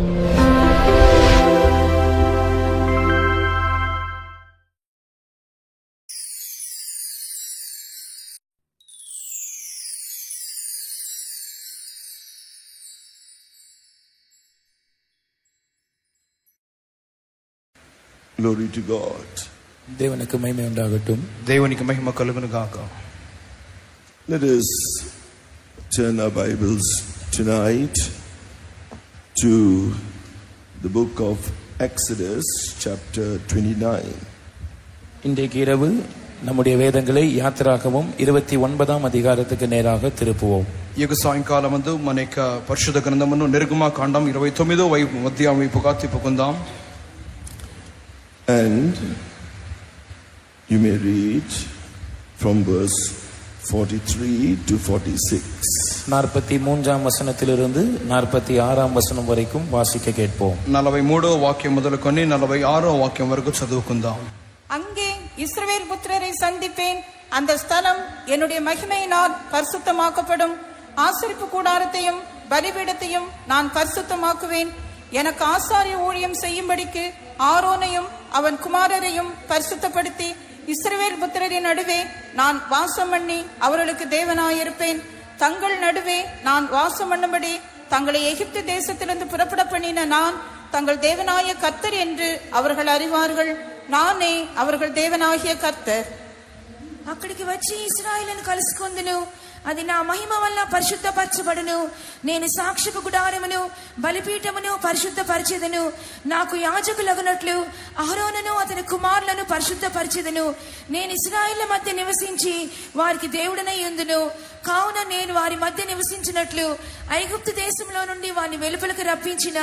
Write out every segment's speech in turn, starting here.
Glory to God. தேவனுக்கு மகிமை உண்டாகட்டும். தேவனுக்கு மகிமை கலுகுனுகாக. Let us turn our Bibles tonight to the book of Exodus chapter 29. இன்றைக்கு இரவு நம்முடைய வேதங்களை யாத்திராகமம் 29ஆம் அதிகாரத்துக்கு நேராக திருப்புவோம். ఈ సాయంకాలమందు మన యొక్క పరిశుద్ధ గ్రంథమును నిర్గమకాండం 29వ అధ్యాయం వైపుగా తిప్పుకుందాం. And you may read from verse 43 to 46. 43ஆம் வசனத்திலிருந்து 46ஆம் வசனம் வரைக்கும் வாசிக்க கேட்போம். 43వ వాక్యం మొదలుకొని 46వ వాక్యం వరకు చదువుకుందాం. அங்கே இஸ்ரவேல் புத்திரரை சந்திப்பேன். அந்த ஸ்தலம் என்னுடைய மகிமையினால் பரிசுத்தமாக்கப்படும். ஆசரிப்பு கூடாரத்தையும் பலிபீடத்தையும் நான் பரிசுத்தமாக்குவேன். எனக்கு ஆசாரிய ஊழியம் செய்யும்படிக்கு ஆரோனையும் அவன் குமாரரையும் பரிசுத்தப்படுத்தி இஸ்ரவேல் புத்திரரின் நடுவே நான் வாசம் பண்ணி அவர்களுக்கு தேவனாயிருப்பேன். தங்கள் நடுவே நான் வாசம் பண்ணும்படி தங்களை எகிப்து தேசத்திலிருந்து புறப்பட பண்ணின நான் தங்கள் தேவனாகிய கர்த்தர் என்று அவர்கள் அறிவார்கள். நானே அவர்கள் தேவனாகிய కర్తర్. అక్కడికి వచ్చి ఇశ్రాయేలును కలుసుకొందును. అది నా మహిమ వల్ల పరిశుద్ధపరచబడును. నేను సాక్షిపు గుడారమును బలిపీఠమును పరిశుద్ధపరిచెదను. నాకు యాజకులగునట్లు అహరోనును అతని కుమారులను పరిశుద్ధపరిచెదను. నేను ఇశ్రాయేలు మధ్య నివసించి వారికి దేవుడనై ఉందును. కావున నేను వారి మధ్య నివసించినట్లు ఐగుప్తు దేశంలో నుండి వారిని వెలుపలకు రప్పించిన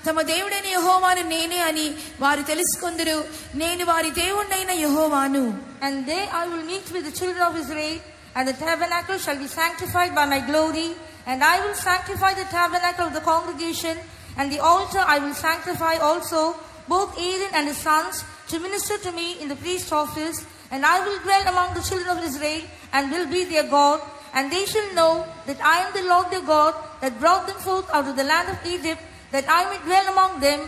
తమ దేవుడైన యెహోవాను నేనే అని వారు తెలుసుకొందురు. నేను వారి దేవుడైన యెహోవాను. And there I will meet with the children of Israel, and the tabernacle shall be sanctified by my glory, and I will sanctify the tabernacle of the congregation, and the altar I will sanctify also, both Aaron and his sons to minister to me in the priest's office, and I will dwell among the children of Israel and will be their God, and they shall know that I am the Lord their God that brought them forth out of the land of Egypt, that I may dwell among them.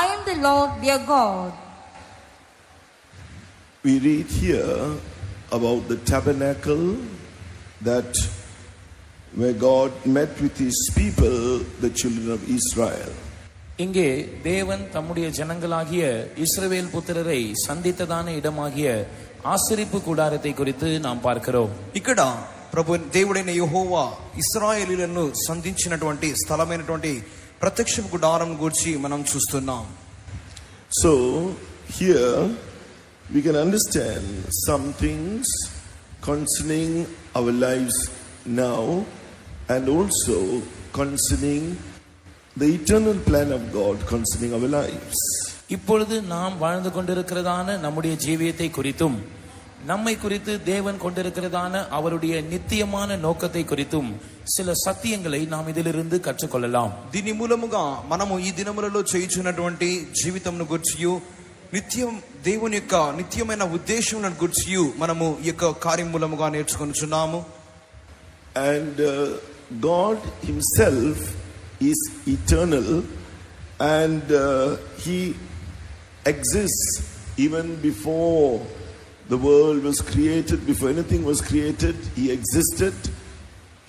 I am the Lord their God. We read here about the tabernacle that where God met with his people, the children of Israel. இங்கே தேவன் தம்முடைய ஜனங்களாகிய இஸ்ரவேல் புத்திரரை சந்தித்ததான இடமாகிய ஆசரிப்பு கூடாரத்தை குறித்து நாம் பார்க்கிறோம். ఇక్కడ ప్రభు దేవుడైన యెహోవా ఇశ్రాయేలీయులను సంధించినటువంటి స్థలమైనటువంటి ప్రత్యక్ష గుడారం గురించి మనం చూస్తున్నాం. So here we can understand some things concerning our lives now and also concerning the eternal plan of God concerning our lives. இப்பொழுது நாம் வாழ்ந்து கொண்டிருக்கிறதான நம்முடைய ஜீவியத்தை குறித்தும் நம்மை குறித்து தேவன் கொண்டிருக்கிறதான அவருடைய நித்தியமான நோக்கத்தை குறித்தும் சில சத்தியங்களை நாம் இதிலிருந்து கற்றுக்கொள்ளலாம். దీని మూలముగా మనము ఈ దినములలో చేయుచున్నటువంటి జీవితమును గురించి నిత్యం దేవుని యొక్క నిత్యమైన ఉద్దేశములను గురించి మనము ఈ యొక్క కార్యం మూలముగా నేర్చుకొనుచున్నాము. And God himself is eternal, and he exists even before the world was created. Before anything was created, he existed.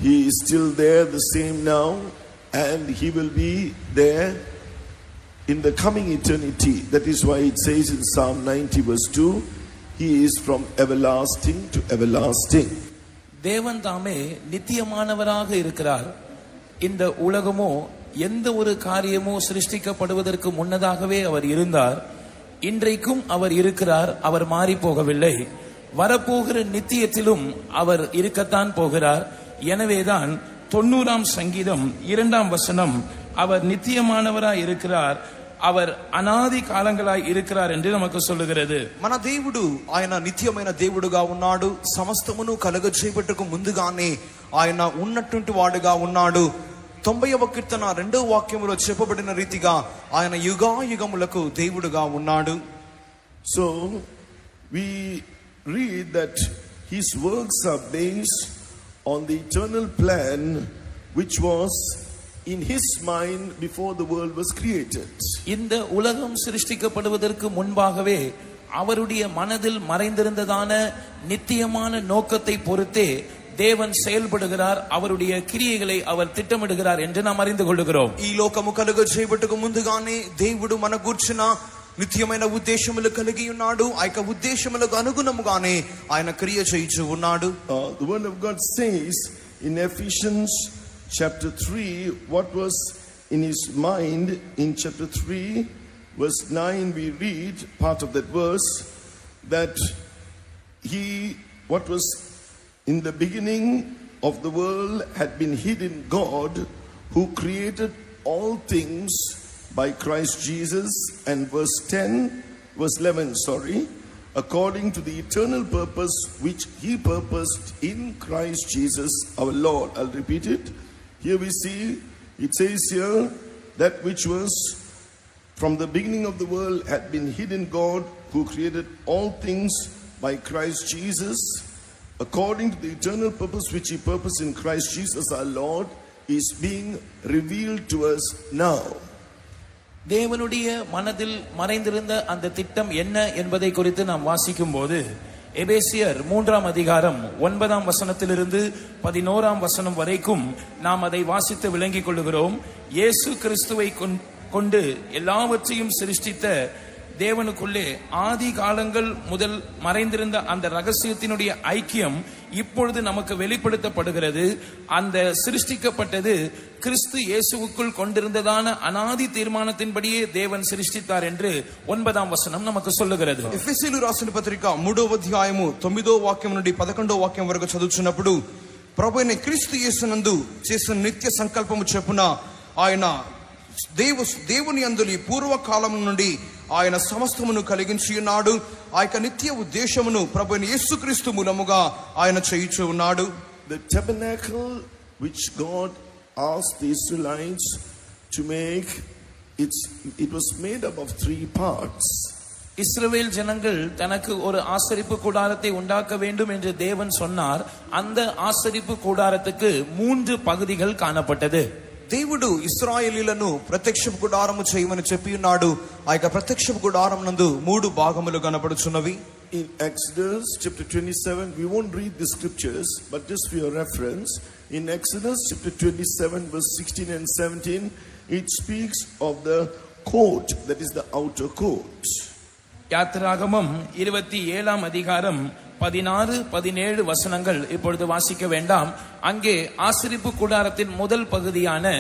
He is still there, the same now, and he will be there in the coming eternity. That is why it says in Psalm 90 verse 2, he is from everlasting to everlasting. தேவன் தாமே நித்தியமானவராக இருக்கிறார். இந்த உலகமோ எந்த ஒரு காரியமோ சிருஷ்டிக்கப்படுவதற்கு முன்னதாகவே அவர் இருந்தார். இன்றைக்கும் அவர் இருக்கிறார். அவர் மாறி போகவில்லை. வரப்போகிற நித்தியத்திலும் அவர் இருக்கத்தான் போகிறார். எனவேதான் 90ஆம் சங்கீதம் 2ஆம் வசனம் அவர் நித்தியமானவராய் இருக்கிறார், அவர் అనాది కాలంగలాய் இருக்கிறார் என்று நமக்கு சொல்லுகிறது. మన దేవుడు ఆయన నిత్యమైన దేవుడుగా ఉన్నాడు. సమస్తమును కలుగజేయుటకు ముందుగానే ఆయన ఉన్నటువంటి వాడుగా ఉన్నాడు. 90వ కీర్తన 2వ వాక్యములో చెప్పబడిన రీతిగా ఆయన యుగాయుగములకు దేవుడుగా ఉన్నాడు. So we read that his works are based on the eternal plan which was in his mind before the world was created. இந்த உலகம் சிருஷ்டிக்கப்படுவதற்கு முன்பாகவே அவருடைய மனதில் மறைந்திருந்ததான நித்தியமான நோக்கத்தை பொறுத்தே தேவன் செயல்படுகிறார், அவருடைய கிரியைகளை அவர் திட்டமிடுகிறார் என்று நாம் அறிந்து கொள்கிறோம். ఈ లోకము కలుగ చేయబట్టుకు ముందుగానే దేవుడు మన గూర్చిన నిత్యమైన ఉద్దేశములు కలిగి ఉన్నాడు. ఆ యొక్క ఉద్దేశములకు అనుగుణముగానే ఆయన క్రియ చేయుచు ఉన్నాడు. The word of God says in Ephesians chapter 3 what was in his mind. In chapter 3 verse 9 we read part of that verse that what was in the beginning of the world had been hid in God, who created all things by Christ Jesus. And verse 11, according to the eternal purpose which he purposed in Christ Jesus our Lord. I'll repeat it. Here we see, it says here, that which was from the beginning of the world had been hid in God, who created all things by Christ Jesus, according to the eternal purpose which he purposed in Christ Jesus our Lord, is being revealed to us now. தேவனுடைய மனதில் மறைந்திருந்த அந்த திட்டம் என்ன என்பதை குறித்து நாம் வாசிக்கும் போது எபேசியர் 3ஆம் அதிகாரம் 9ஆம் வசனத்திலிருந்து 11ஆம் வசனம் வரைக்கும் நாம் அதை வாசித்து விளங்கிக் கொள்கிறோம். இயேசு கிறிஸ்துவை கொண்டு எல்லாவற்றையும் சிருஷ்டித்த தேவனுக்குள்ளே ஆதி காலங்கள் முதல் மறைந்திருந்த அந்த ரகசியத்தினுடைய ஐக்கியம் இப்பொழுது நமக்கு வெளிப்படுத்தப்படுகிறது. அந்த சிருஷ்டிக்கப்பட்டது கிறிஸ்து இயேசுவுக்குள் கொண்டிருந்ததான அனாதி தீர்மானத்தின்படியே தேவன் சிருஷ்டித்தார் என்று 9ஆம் வசனம் நமக்கு சொல்லுகிறது. ఎఫెసీయులకు రాసిన పత్రిక 3వ అధ్యాయము 9వ వాక్యం నుండి 11వ వాక్యం వరకు చదువుతున్నప్పుడు ప్రభువైన క్రీస్తు యేసునందు చేసిన నిత్య సంకల్పము చొప్పున ఆయన దేవుని యందు పూర్వకాలం నుండి ఆయన సమస్తమును కలిగించి ఉన్నాడు. ఆ యొక్క నిత్య ఉద్దేశమును ప్రభువైన యేసుక్రీస్తు మూలముగా ఆయన చేయుచు ఉన్నాడు. The tabernacle which God asked the Israelites to make, it was made up of 3 parts. இஸ்ரவேல் ஜனங்கள் தனக்கு ஒரு ஆசரிப்பு கூடாரத்தை உண்டாக்க வேண்டும் என்று தேவன் சொன்னார். அந்த ஆசரிப்பு கூடாரத்துக்கு 3 பகுதிகள் காணப்பட்டது. దేవుడు ఇశ్రాయేలీయులను ప్రత్యక్షపు గుడారము చేయమని చెప్పి ఉన్నాడు. ఆ యొక్క ప్రత్యక్షపు గుడారం నందు 3 భాగములు కనబడుచున్నవి. In Exodus chapter 27, we won't read the scriptures, but just for your reference, in Exodus chapter 27 verse 16 and 17, it speaks of the court, that is the outer court. யாத்திராகமம் 27ஆம் அதிகாரம் 16-17 வசனங்கள் இப்பொழுது வாசிக்க வேண்டாம். அங்கே ஆசரிப்பு கூடாரத்தின் முதல் பகுதியான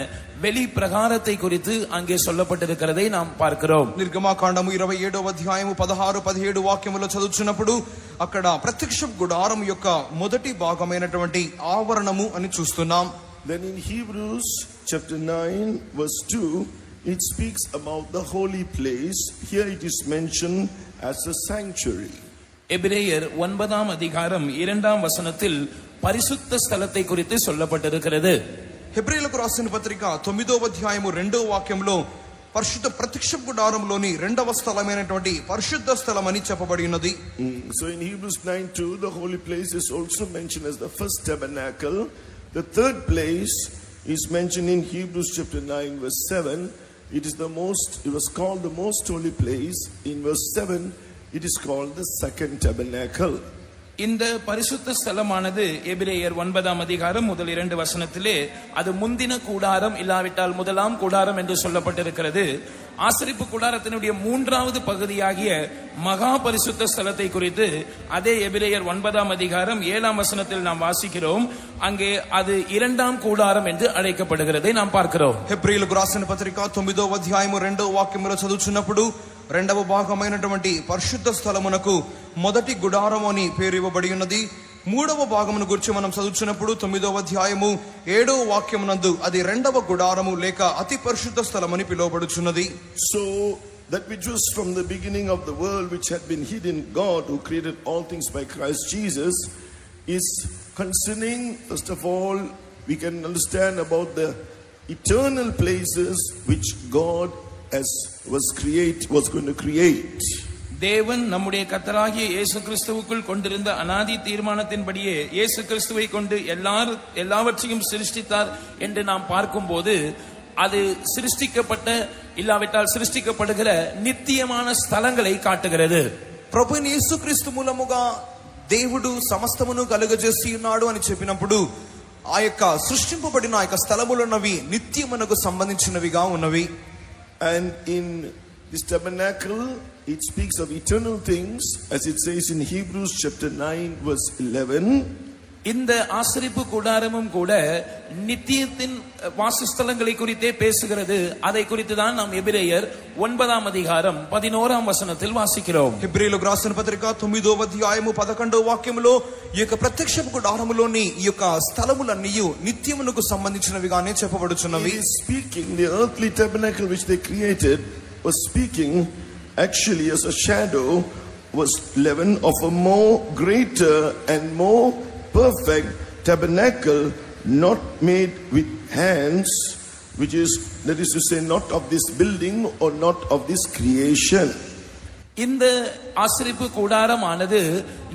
வெளி பிரகாரத்தை குறித்து அங்கே சொல்லப்பட்டிருக்கிறதை நாம் பார்க்கிறோம். నిర్గమాకాండము 27వ అధ్యాయము 16-17 వాక్యములో చదువుచున్నప్పుడు అక్కడ ప్రత్యక్ష గుడారం యొక్క మొదటి భాగమైనటువంటి ఆవరణము అని చూస్తున్నాం. Then in Hebrews chapter 9 verse 2, it speaks about the holy place. Here it is mentioned as a sanctuary. எபிரேயர் 9ஆம் அதிகாரம் 2ஆம் வசனத்தில் பரிசுத்த ஸ்தலத்தை குறித்து சொல்லப்பட்டிருக்கிறது. హెబ్రీయులకు రాసిన పత్రిక 9వ అధ్యాయము 2వ వాక్యంలో పరిశుద్ధ ప్రత్యక్ష గుడారంలోని 2వ స్థలమైనటువంటి పరిశుద్ధ స్థలం అని చెప్పబడి ఉన్నది. So in Hebrews 9:2, the holy place is also mentioned as the first tabernacle. The third place is mentioned in Hebrews chapter 9 verse 7. It was called the most holy place. In verse 7, it is called the second tabernacle. இந்த பரிசுத்த ஸ்தலமானது எபிரேயர் 9ஆம் அதிகாரம் முதல் 2 வசனத்திலே அது முந்தின கூடாரம் இல்லாவிட்டால் முதலாம் கூடாரம் என்று சொல்லப்பட்டிருக்கிறது. ஆசரிப்பு கூடாரத்தினுடைய 3வது பகுதியாகிய மகா பரிசுத்த ஸ்தலத்தை குறித்து அதே எபிரேயர் 9ஆம் அதிகாரம் 7ஆம் வசனத்தில் நாம் வாசிக்கிறோம். அங்கே அது 2ஆம் கூடாரம் என்று அழைக்கப்படுகிறதை நாம் பார்க்கிறோம். హెబ్రీయులకు రాసిన పత్రిక 9వ అధ్యాయము 2వ వాక్యములో చదువుచున్నప్పుడు 2వ భాగమైనటువంటి పరిశుద్ధ స్థలమునకు మొదటి గుడారము అని పేరు ఇవ్వబడి ఉన్నది. 3వ భాగమును గురించి మనం చదువుచున్నప్పుడు 9వ అధ్యాయము 7వ వాక్యమునందు అది 2వ గుడారము లేక అతి పరిశుద్ధ స్థలం అని పిలువబడుచున్నది. So that which was from the beginning of the world, which had been hid in God, who created all things by Christ Jesus, is concerning, first of all, we can understand about the eternal places which God was going to create. தேவன் நம்முடைய கர்த்தராகிய இயேசு கிறிஸ்துவுக்குள் கொண்டிருந்த அனாதி தீர்மானத்தின்படியே இயேசு கிறிஸ்துவை கொண்டு எல்லாவற்றையும் சிருஷ்டித்தார் என்று நாம் பார்க்கும்போது அது சிருஷ்டிக்கப்பட்ட இல்லாவிட்டால் சிருஷ்டிக்கப்படுகிற நித்தியமான ஸ்தலங்களை காட்டுகிறது. ప్రభువైన యేసుక్రీస్తు మూలముగా దేవుడు సమస్తమును కలుగజేసి ఉన్నాడు అని చెప్పినప్పుడు ఆ యొక్క సృష్టింపబడిన ఆ యొక్క స్థలములున్నవి నిత్యమునకు సంబంధించినవిగా ఉన్నవి. And in this tabernacle it speaks of eternal things, as it says in Hebrews chapter 9 verse 11. இந்த ஆசரிப்பு கூடாரமும் கூட நித்தியத்தின் வாசஸ்தலங்களை குறித்தே பேசுகிறது. அதை குறித்து தான் நாம் எபிரேயர் 9ஆம் அதிகாரம் 11ஆம் வசனத்தில் வாசிக்கிறோம். హెబ్రీయులకు రాసిన పత్రిక 9వ అధ్యాయము 11వ వాక్యములో ఈ యొక్క ప్రత్యక్షపు కూడారములోని ఈ యొక్క స్థలములన్నీ నిత్యమునకు సంబంధించినవిగానే చెప్పబడుచున్నవి. He is speaking, the earthly tabernacle which they created was speaking actually as a shadow, was 11 of a more greater and more perfect tabernacle, not made with hands, which is, that is to say, not of this building or not of this creation. இந்த ஆசரிப்பு கூடாரமானது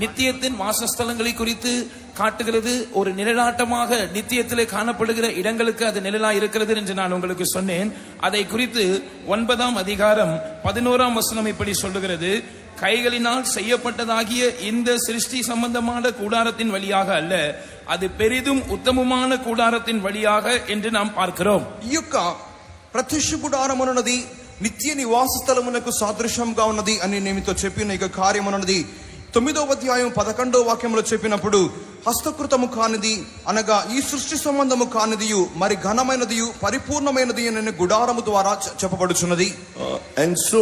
நித்தியத்தின் வாசஸ்தலங்களை குறித்து காட்டுகிறது. ஒரு நிழலாட்டமாக நித்தியத்திலே காணப்படுகிற இடங்களுக்கு அது நிழலாய் இருக்கிறது என்று நான் உங்களுக்கு சொன்னேன். அதை குறித்து 9ஆம் அதிகாரம் 11ஆம் வசனம் இப்படி சொல்லுகிறது: கைகளினால் செய்யப்பட்டதாகிய இந்த சிருஷ்டி சம்பந்தமான கூடாரத்தின் வழியாக அல்ல, அது பெரிதும் உத்தமமான கூடாரத்தின் வழியாக என்று நாம் பார்க்கிறோம். ఈ యొక్క ప్రత్యక్ష గుడారమున్నది నిత్య నివాస స్థలమునకు సాదృశ్యంగా ఉన్నది అని నేమితో చెప్పిన ఈ కార్యమున్నది 9వ అధ్యాయం 11వ వాక్యంలో చెప్పినప్పుడు హస్తకృతము కానిది అనగా ఈ సృష్టి సంబంధము కానిదియు మరి ఘనమైనదియు పరిపూర్ణమైనది అనే గుడారము ద్వారా చెప్పబడుచున్నది. And so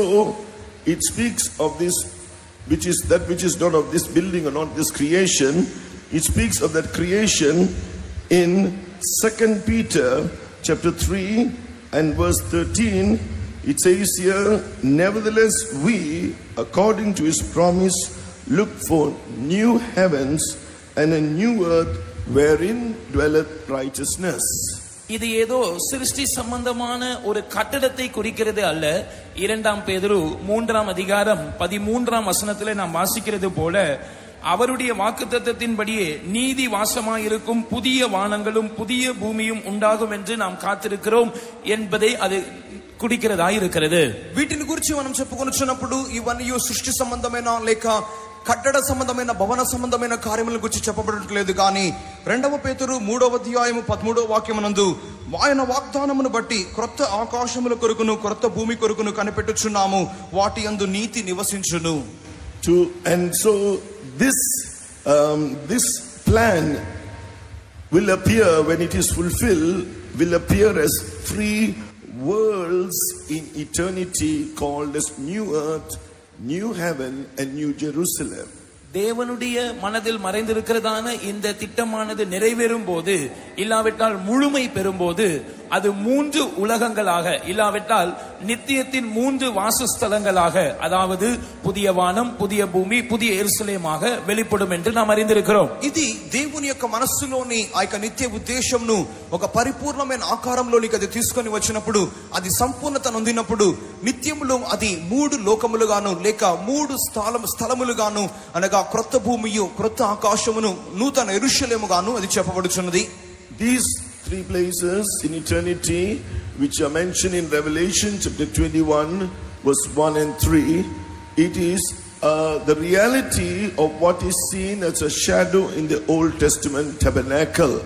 it speaks of this, which is that which is not of this building or not this creation. It speaks of that creation in 2 Peter chapter 3 and verse 13. It says here, nevertheless we, according to his promise, look for new heavens and a new earth wherein dwelleth righteousness. இது ஏதோ சிருஷ்டி சம்பந்தமான ஒரு கட்டடத்தை குறிக்கிறது அல்ல. 2 பேதுரு 3ஆம் அதிகாரம் 13ஆம் வசனத்திலே நாம் வாசிக்கிறது போல, அவருடைய வாக்குத்தத்தத்தின்படியே நீதி வாசமாயிருக்கும் புதிய வானங்களும் புதிய பூமியும் உண்டாகும் என்று நாம் காத்திருக்கிறோம் என்பதை அது குடிக்கிறதா இருக்கிறது. వీటిని గురించి మనం చెప్పుకొనుచున్నప్పుడు ఇవన్నీ సృష్టి సంబంధమైన లేక కట్టడ సంబంధమైన భవన సంబంధమైన కార్యముల గురించి చెప్పబడట్లేదు. కానీ 2వ పేతురు 3వ అధ్యాయము 13వ వాక్యమునందు ఆయన వాగ్దానమును బట్టి క్రొత్త ఆకాశముల కొరకును క్రొత్త భూమి కొరకును కనిపెట్టుచున్నాము, వాటి యందు నీతి నివసించును. And so this plan will appear, when it is fulfilled, will appear as three worlds in eternity called as new earth, new heaven and new Jerusalem. தேவனுடைய மனதில் மறைந்திருக்கிறதான இந்த திட்டமானது நிறைவேறும் போது, இல்லாவிட்டால் முழுமை பெறும்போது, அது 3 உலகங்களாக, இல்லாவிட்டால் நித்தியத்தின் 3 வாசஸ்தலங்களாக, அதாவது புதிய வானம், புதிய பூமி, புதிய எருசலேமாக வெளிப்படும் என்று நாம் அறிந்திருக்கிறோம். ఇది దేవుని యొక్క మనస్సులోని ఆ యొక్క నిత్య ఉద్దేశంను ఒక పరిపూర్ణమైన ఆకారంలోనికి అది తీసుకొని వచ్చినప్పుడు, అది సంపూర్ణత నొందినప్పుడు నిత్యములో అది 3 లోకములుగాను లేక 3 స్థలములుగాను అనగా క్రొత్త భూమియు క్రొత్త ఆకాశమును నూతన యెరూషలేముగాను అది చెప్పబడుచున్నది. These 3 places in eternity which are mentioned in Revelation chapter 21 verse 1 and 3, it is the reality of what is seen as a shadow in the Old Testament tabernacle.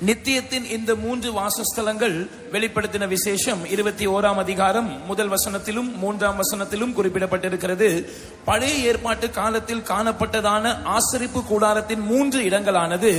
நித்தியத்தின் இந்த 3 வாசஸ்தலங்கள் வெளிப்படுத்தின விசேஷம் 21ஆம் அதிகாரம் 1 வசனத்திலும் 3ஆம் வசனத்திலும் குறிப்பிடப்பட்டிருக்கிறது. பழைய ஏற்பாட்டு காலத்தில் காணப்பட்டதான ஆசரிப்பு கூடாரத்தின் 3 இடங்களானது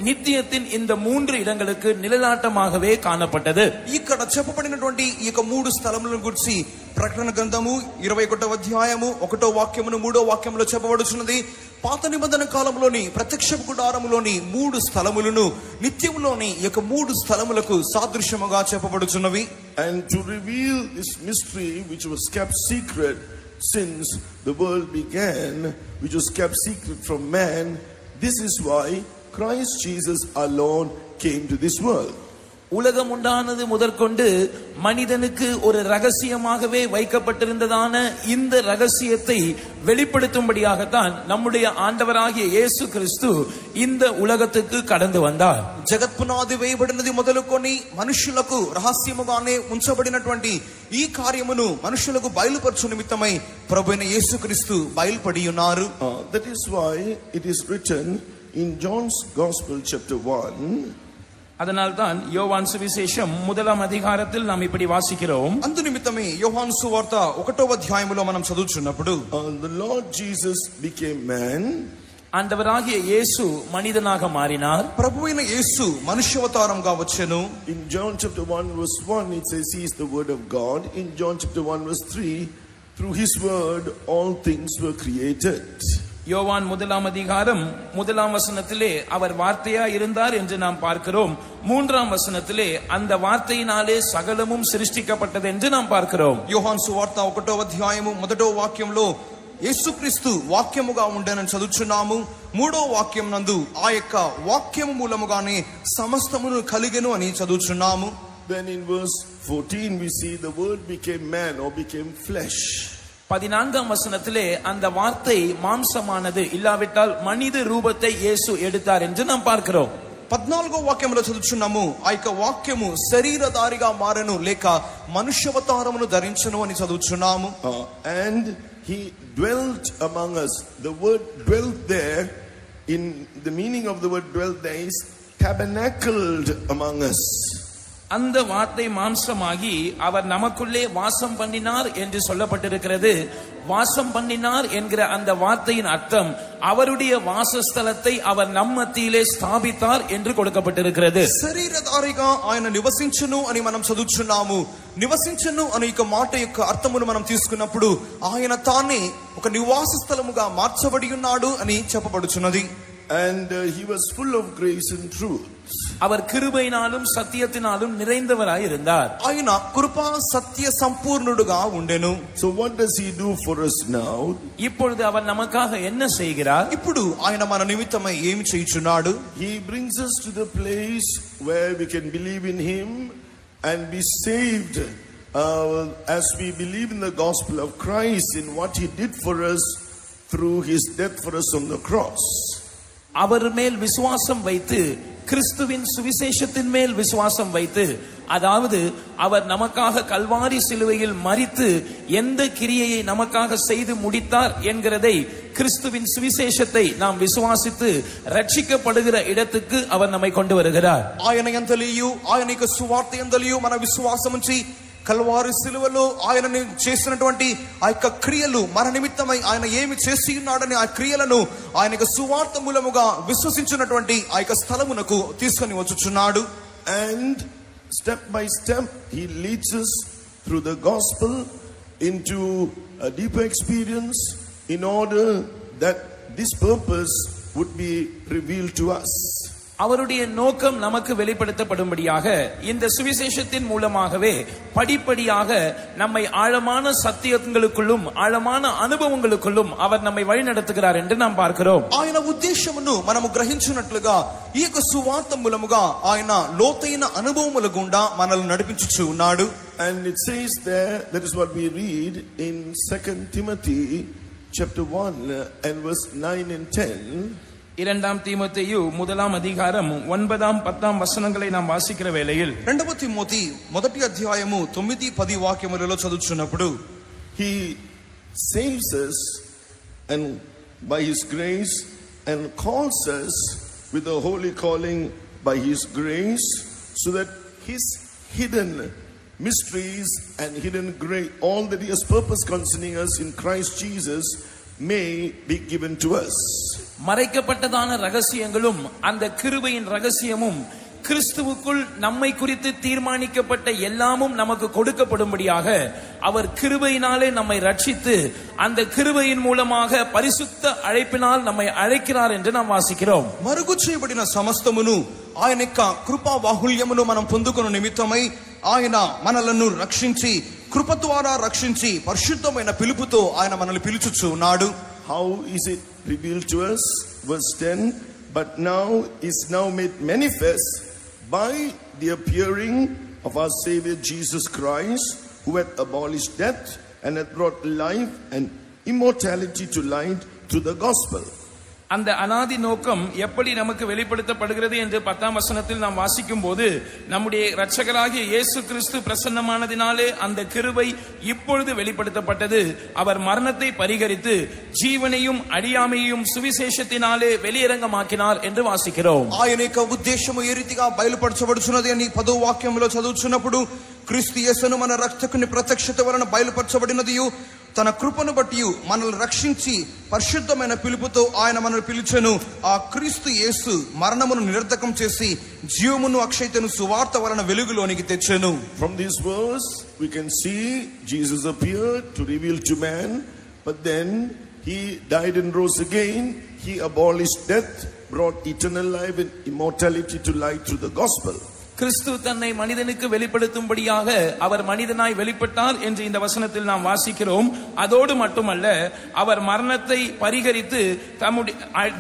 நித்தியத்தின் இந்த 3 இடங்களுக்கு நிழலாட்டமாகவே காணப்பட்டது. ఇక్కడ చెప్పబడినటువంటి ఈ యొక్క 3 స్థలములను గురించి ప్రకటన గ్రంథము 21వ అధ్యాయము 1వ వాక్యమును 3వ వాక్యములో చెప్పబడుచున్నది. పాత నిబంధన కాలంలోని ప్రత్యక్ష గుడారములోని 3 స్థలములను నిత్యములోని ఈ యొక్క 3 స్థలములకు సాదృశ్యముగా చెప్పబడుచున్నవి. And to reveal this mystery which was kept secret since the world began, which was kept secret from man, this is why Christ Jesus our Lord came to this world. உலகம் உண்டானது முதற்கொண்டு மனிதனுக்கு ஒரு ரகசியமாகவே வைக்கப்பட்டிருந்ததான இந்த ரகசியத்தை வெளிப்படுத்தும்படியாகத்தான் நம்முடைய ஆண்டவராகிய இயேசு கிறிஸ்து இந்த ఉలగத்துக்கு கடந்து வந்தார். జగత్పునాది వేయబడినది మొదలుకొని మనుషులకు రహస్యముగానే ఉంచబడినటువంటి ఈ కార్యమును మనుషులకు బయలుపరచు నిమిత్తమై ప్రభువైన యేసుక్రీస్తు బయలుపడి ఉన్నారు. That is why it is written in John's Gospel chapter 1. அதனால்தான் யோவான் சுவிசேஷம் 1ஆம் அதிகாரத்தில் நாம் இப்படி வாசிக்கிறோம். అందు నిమిత్తమే యోహాను సువార్త 1వ అధ్యాయములో మనం చదువుచున్నప్పుడు The Lord Jesus became man. ஆண்டவராகிய இயேசு மனிதனாக மாறினார். ప్రభువైన యేసు మనుష్యావతారంగా వచ్చెను. In John chapter 1 verse 1 it says he is the word of God. In John chapter 1 verse 3 through his word all things were created. யோவான் 1ஆம் அதிகாரம் 1ஆம் வசனத்திலே அவர் வார்த்தையா இருந்தார் என்று நாம் பார்க்கிறோம். 3ஆம் வசனத்திலே அந்த வார்த்தையினாலே சகலமும் சிருஷ்டிக்கப்பட்டது என்று நாம் பார்க்கிறோம். యోహాను సువార్త 1వ అధ్యాయము 1వ వాక్యంలో యేసుక్రీస్తు వాక్యముగా ఉండెనని చదువుచున్నాము. 3వ వాక్యం నందు ఆ యొక్క వాక్యము మూలముగానే సమస్తమును కలిగెను అని చదువుచున్నాము. Then in verse 14 we see the word became man or became flesh. 14ஆம் வசனத்திலே அந்த வார்த்தை மாம்சமானது இல்லாவிட்டால் மனித ரூபத்தை இயேசு எடுத்தார் என்று நாம் பார்க்கிறோம். 14వ వాక్యంలో చదువుచున్నాము ఆ యొక్క వాక్యము శరీరధారిగా మారెను లేక మనుష్యావతారమును ధరించెను అని చదువుచున్నాము. And he dwelt among us. The word dwelt there, in the meaning of the word dwelt there is tabernacled among us. அந்த வார்த்தை மாம்சமாகி அவர் நமக்குள்ளே வாசம் பண்ணினார் என்று சொல்லப்பட்டிருக்கிறது. வாசம் பண்ணினார் என்கிற அந்த வார்த்தையின் அர்த்தம் அவருடைய வாசஸ்தலத்தை அவர் நம் மத்தியிலே ஸ்தாபித்தார் என்று கொடுக்கப்பட்டிருக்கிறது. శరీరధారిగా ఆయన నివసించును అని మనం చదువుచున్నాము. నివసించును అనే ఒక మాట యొక్క అర్థమును మనం తీసుకున్నప్పుడు ఆయన తానే ఒక నివాస స్థలముగా మార్చబడి ఉన్నాడు అని చెప్పబడుచున్నది. And he was full of grace and truth. அவர் கிருபையினாலும் சத்தியத்தினாலும் நிறைந்தவராய் இருந்தார். ఆయన కృపా సత్య సంపూర్ణుడుగా ఉండెను. So what does he do for us now? இப்பொழுது அவர் நமக்காக என்ன செய்கிறார்? ఇప్పుడు ఆయన మన నిమిత్తమై ఏమి చేయుచున్నాడు? He brings us to the place where we can believe in him and be saved as we believe in the gospel of Christ, in what he did for us through his death for us on the cross. அவர் மேல் விசுவாசம் வைத்து கிறிஸ்துவின் சுவிசேஷத்தின் மேல் விசுவாசம் வைத்து, அதாவது அவர் நமக்காக கல்வாரி சிலுவையில் மரித்து எந்த கிரியையை நமக்காக செய்து முடித்தார் என்கிறதை கிறிஸ்துவின் சுவிசேஷத்தை நாம் விசுவாசித்து ரட்சிக்கப்படுகிற இடத்துக்கு அவர் நம்மை கொண்டு வருகிறார். ఆయన యందలియు ఆయన యొక్క సువార్త యందలియు మన విశ్వాసం ఉంచి కల్వారి సిలువలో ఆయన చేసినటువంటి ఆ యొక్క క్రియలు మన నిమిత్తమై ఆయన ఏమి చేసి ఉన్నాడని ఆ క్రియలను ఆయన యొక్క సువార్త మూలముగా విశ్వసించినటువంటి ఆ యొక్క స్థలమునకు తీసుకొని వచ్చుచున్నాడు. And step by step he leads us through the gospel into a deeper experience in order that this purpose would be revealed to us. அவருடைய நோக்கம் நமக்கு வெளிப்படுத்தப்படும்படியாக இந்த சுவிசேஷத்தின் மூலமாகவே படிப்படியாக நம்மை ஆழமான சத்தியங்களுக்குள்ளும் ஆழமான அனுபவங்களுக்குள்ளும் அவர் நம்மை வழிநடத்துகிறார் என்று நாம் பார்க்கிறோம். ఆయన ఉద్దేశమును మనము గ్రహించున్నట్లుగా ఈ యొక్క సువార్త మూలముగా ఆయన లోతైన అనుభవముల గుండా మనల్ని నడిపించుచు ఉన్నాడు. And it says there, that is what we read in 2 Timothy chapter 1 and verse 9 and 10. 2 தீமோத்தேயு 1ஆம் அதிகாரம் 9, 10 వచనங்களை நாம் வாசிக்கிற வேளையில் 2వ తిమోతి 1వ అధ్యాయము 9, 10 వాక్యములలో చదువుచున్నప్పుడు he saves us and by his grace and calls us with a holy calling by his grace, so that his hidden mysteries and hidden grace, all that he has purpose concerning us in Christ Jesus, may be given to us. மறைக்கப்பட்டதான ரகசியங்களும் அந்த கிருபையின் ரகசியமும் கிறிஸ்துவுக்குள் நம்மை குறித்து தீர்மானிக்கப்பட்ட எல்லாமும் நமக்கு கொடுக்கப்படும்படியாக அவர் கிருபையினாலே நம்மை ரட்சித்து அந்த கிருபையின் மூலமாக பரிசுத்த அழைப்பினால் நம்மை அழைக்கிறார் என்று நாம் வாசிக்கிறோம். మరుగు చేయబడిన సమస్తమును ఆయన యొక్క కృపా బాహుళ్యమును మనం పొందుకున్న నిమిత్తమై ఆయన మనలను రక్షించి కృప ద్వారా రక్షించి పరిశుద్ధమైన పిలుపుతో ఆయన మనల్ని పిలుచుచు ఉన్నాడు. How is it revealed to us? Verse 10, but now is now made manifest by the appearing of our Savior Jesus Christ, who hath abolished death and hath brought life and immortality to light through the gospel. அந்த அனாதி நோக்கம் எப்படி நமக்கு வெளிப்படுத்தப்படுகிறது என்று 10ஆம் வசனத்தில் நாம் வாசிக்கும் போது, நம்முடைய இரட்சகராகிய இயேசு கிறிஸ்து பிரசன்னமானதினாலே அந்த கிருபை இப்பொழுது வெளிப்படுத்தப்பட்டது. அவர் மரணத்தை பரிகரித்து ஜீவனையும் அழியாமையும் சுவிசேஷத்தினாலே வெளியரங்கமாக்கினார் என்று వాసిக்கிறோம். ఆయన యొక్క ఉద్దేశము ఏ రీతిగా బయలుపరచబడుచున్నది అని 10వ వాక్యంలో చదువుచున్నప్పుడు, క్రీస్తు యేసును మన రక్షకుని ప్రత్యక్షత వలన బయలుపరచబడినదియు, తన కృపను బట్టి మనల్ని రక్షించి పరిశుద్ధమైన పిలుపుతో ఆయన మనల్ని పిలిచెను. ఆ క్రీస్తు యేసు మరణమును నిరర్ధకం చేసి జీవమును అక్షయతను సువార్త వలన వెలుగులోనికి తెచ్చెను. From this verse we can see Jesus appeared to reveal to man, but then he died and rose again. He abolished death, brought eternal life and immortality to light through the gospel. கிறிஸ்து தன்னை மனிதனுக்கு வெளிப்படுத்தும்படியாக அவர் மனிதனாய் வெளிப்பட்டார் என்று இந்த வசனத்தில் நாம் வாசிக்கிறோம். அதோடு மட்டுமல்ல, அவர் மரணத்தை பரிகரித்து தம்முடைய